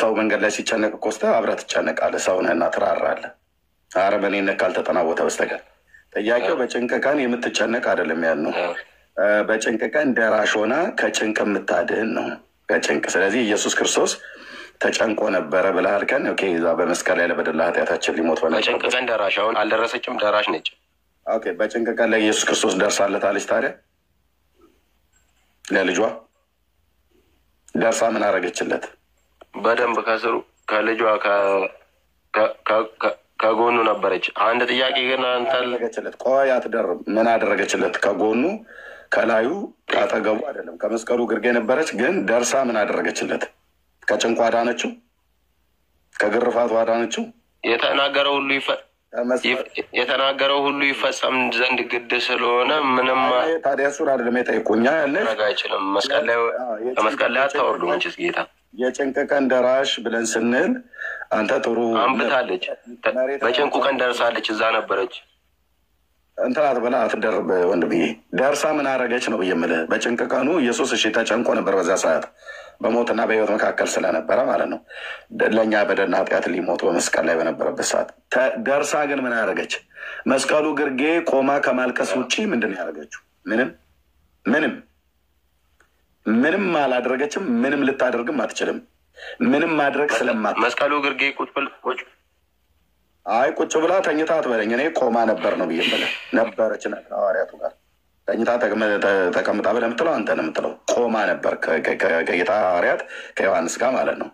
ሰው መንገድ ላይ ሲጨነቅ ኮስተ አብረህ ትጨነቃለህ። ሰው ነህና ትራራለህ። አረመኔነት ካልተጠናወተ በስተቀር ጥያቄው በጭንቅ ቀን የምትጨነቅ አይደለም ያልነው። በጭንቅ ቀን ደራሽ ሆና ከጭንቅ የምታድህን ነው ከጭንቅ። ስለዚህ ኢየሱስ ክርስቶስ ተጨንቆ ነበረ ብለህ አልከን። ኦኬ እዛ በመስቀል ላይ ለበደል ኃጢአታችን ሊሞት በጭንቅ ቀን ደራሽ አሁን አልደረሰችም፣ ደራሽ ነች። ኦኬ በጭንቅ ቀን ላይ ኢየሱስ ክርስቶስ ደርሳለታለች። ታዲያ ለልጇ ደርሳ ምን አደረገችለት? በደንብ ከስሩ ከልጇ ከጎኑ ነበረች። አንድ ጥያቄ ግን አንተ አደረገችለት። ቆይ አትደርም። ምን አደረገችለት? ከጎኑ ከላዩ ካጠገቡ አይደለም፣ ከመስቀሉ ግርጌ ነበረች። ግን ደርሳ ምን አደረገችለት? ከጭንቁ አዳነችው፣ ከግርፋቱ አዳነችው። የተናገረው ሁሉ የተናገረው ሁሉ ይፈጸም ዘንድ ግድ ስለሆነ ምንም ታዲያ እሱን አይደለም የጠየቁኛ ያለ አይችልም። መስቀል ላይ አታወርዱ እንጂ ጌታ የጭንቅ ቀን ደራሽ ብለን ስንል አንተ ጥሩ አንብታለች። በጭንቁ ቀን ደርሳለች፣ እዛ ነበረች። እንትናት በላ አትደርብ ወንድምዬ። ደርሳ ምን አረገች ነው ብዬ የምልህ። በጭንቅ ቀኑ ኢየሱስ ተጨንቆ ነበር በዛ ሰዓት በሞትና በህይወት መካከል ስለነበረ ማለት ነው። ለእኛ በደልና ኃጢአት ሊሞት በመስቀል ላይ በነበረበት ሰዓት ደርሳ ግን ምን አረገች? መስቀሉ ግርጌ ቆማ ከማልቀስ ውጭ ምንድን ያደረገችው? ምንም አላደረገችም። ምንም ልታደርግም አትችልም። ምንም ማድረግ ስለማት መስቀሉ ግርጌ ቁጭ ብላ ተኝታ አትበለኝ። እኔ ቆማ ነበር ነው ብዬ የምልህ። ነበረች ሐዋርያቱ ጋር ተኝታ ተቀምጣ ብለህ የምትለው አንተ ነው የምትለው። ቆማ ነበር ከጌታ ሐዋርያት ከዮሐንስ ጋር ማለት ነው።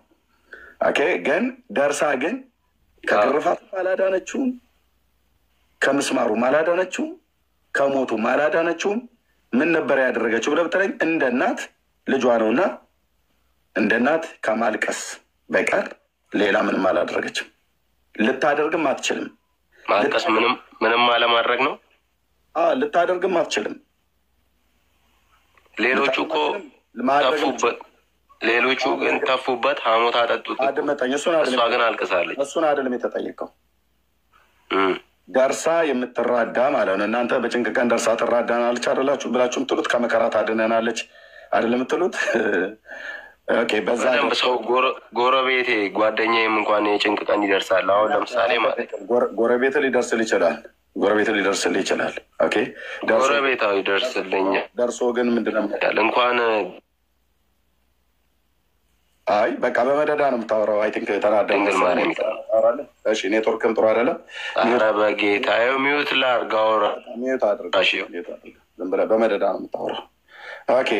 ኦኬ። ግን ደርሳ ግን ከግርፋቱ አላዳነችውም፣ ከምስማሩም አላዳነችውም፣ ከሞቱም አላዳነችውም። ምን ነበር ያደረገችው ብለህ ብትለኝ እንደ እናት ልጇ ነውና እንደ እናት ከማልቀስ በቀር ሌላ ምንም አላደረገችም። ልታደርግም አትችልም። ማልቀስ ምንም አለማድረግ ነው። ልታደርግም አትችልም። ሌሎቹ እኮ ተፉበት፣ ሌሎቹ ግን ተፉበት፣ ሐሞት አጠጡት። አድመጠኝ። እሷ ግን አልቅሳለች። እሱን አይደለም የተጠየቀው። ደርሳ የምትራዳ ማለት ነው። እናንተ በጭንቅ ቀን ደርሳ ትራዳናለች አይደላችሁ ብላችሁ የምትሉት ከመከራ ታድነናለች አይደለም የምትሉት። በዛ ሰው ጎረቤቴ ጓደኛዬም እንኳን የጭንቅ ቀን ይደርሳል። አሁን ለምሳሌ ማለት ጎረቤት ሊደርስል ይችላል። ጎረቤታዊ ይደርስልኛል። ደርሶ ግን ምንድነው እንኳን በቃ በመደዳ ነው የምታወራው። አይ ቲንክ ተናደኝ። እሺ ኔትወርክም ጥሩ አይደለም። ኧረ በጌታ ሚዩት ላድርግ። አውራ ሚዩት አድርግ። ዝም ብለህ በመደዳ ነው የምታወራው። ኦኬ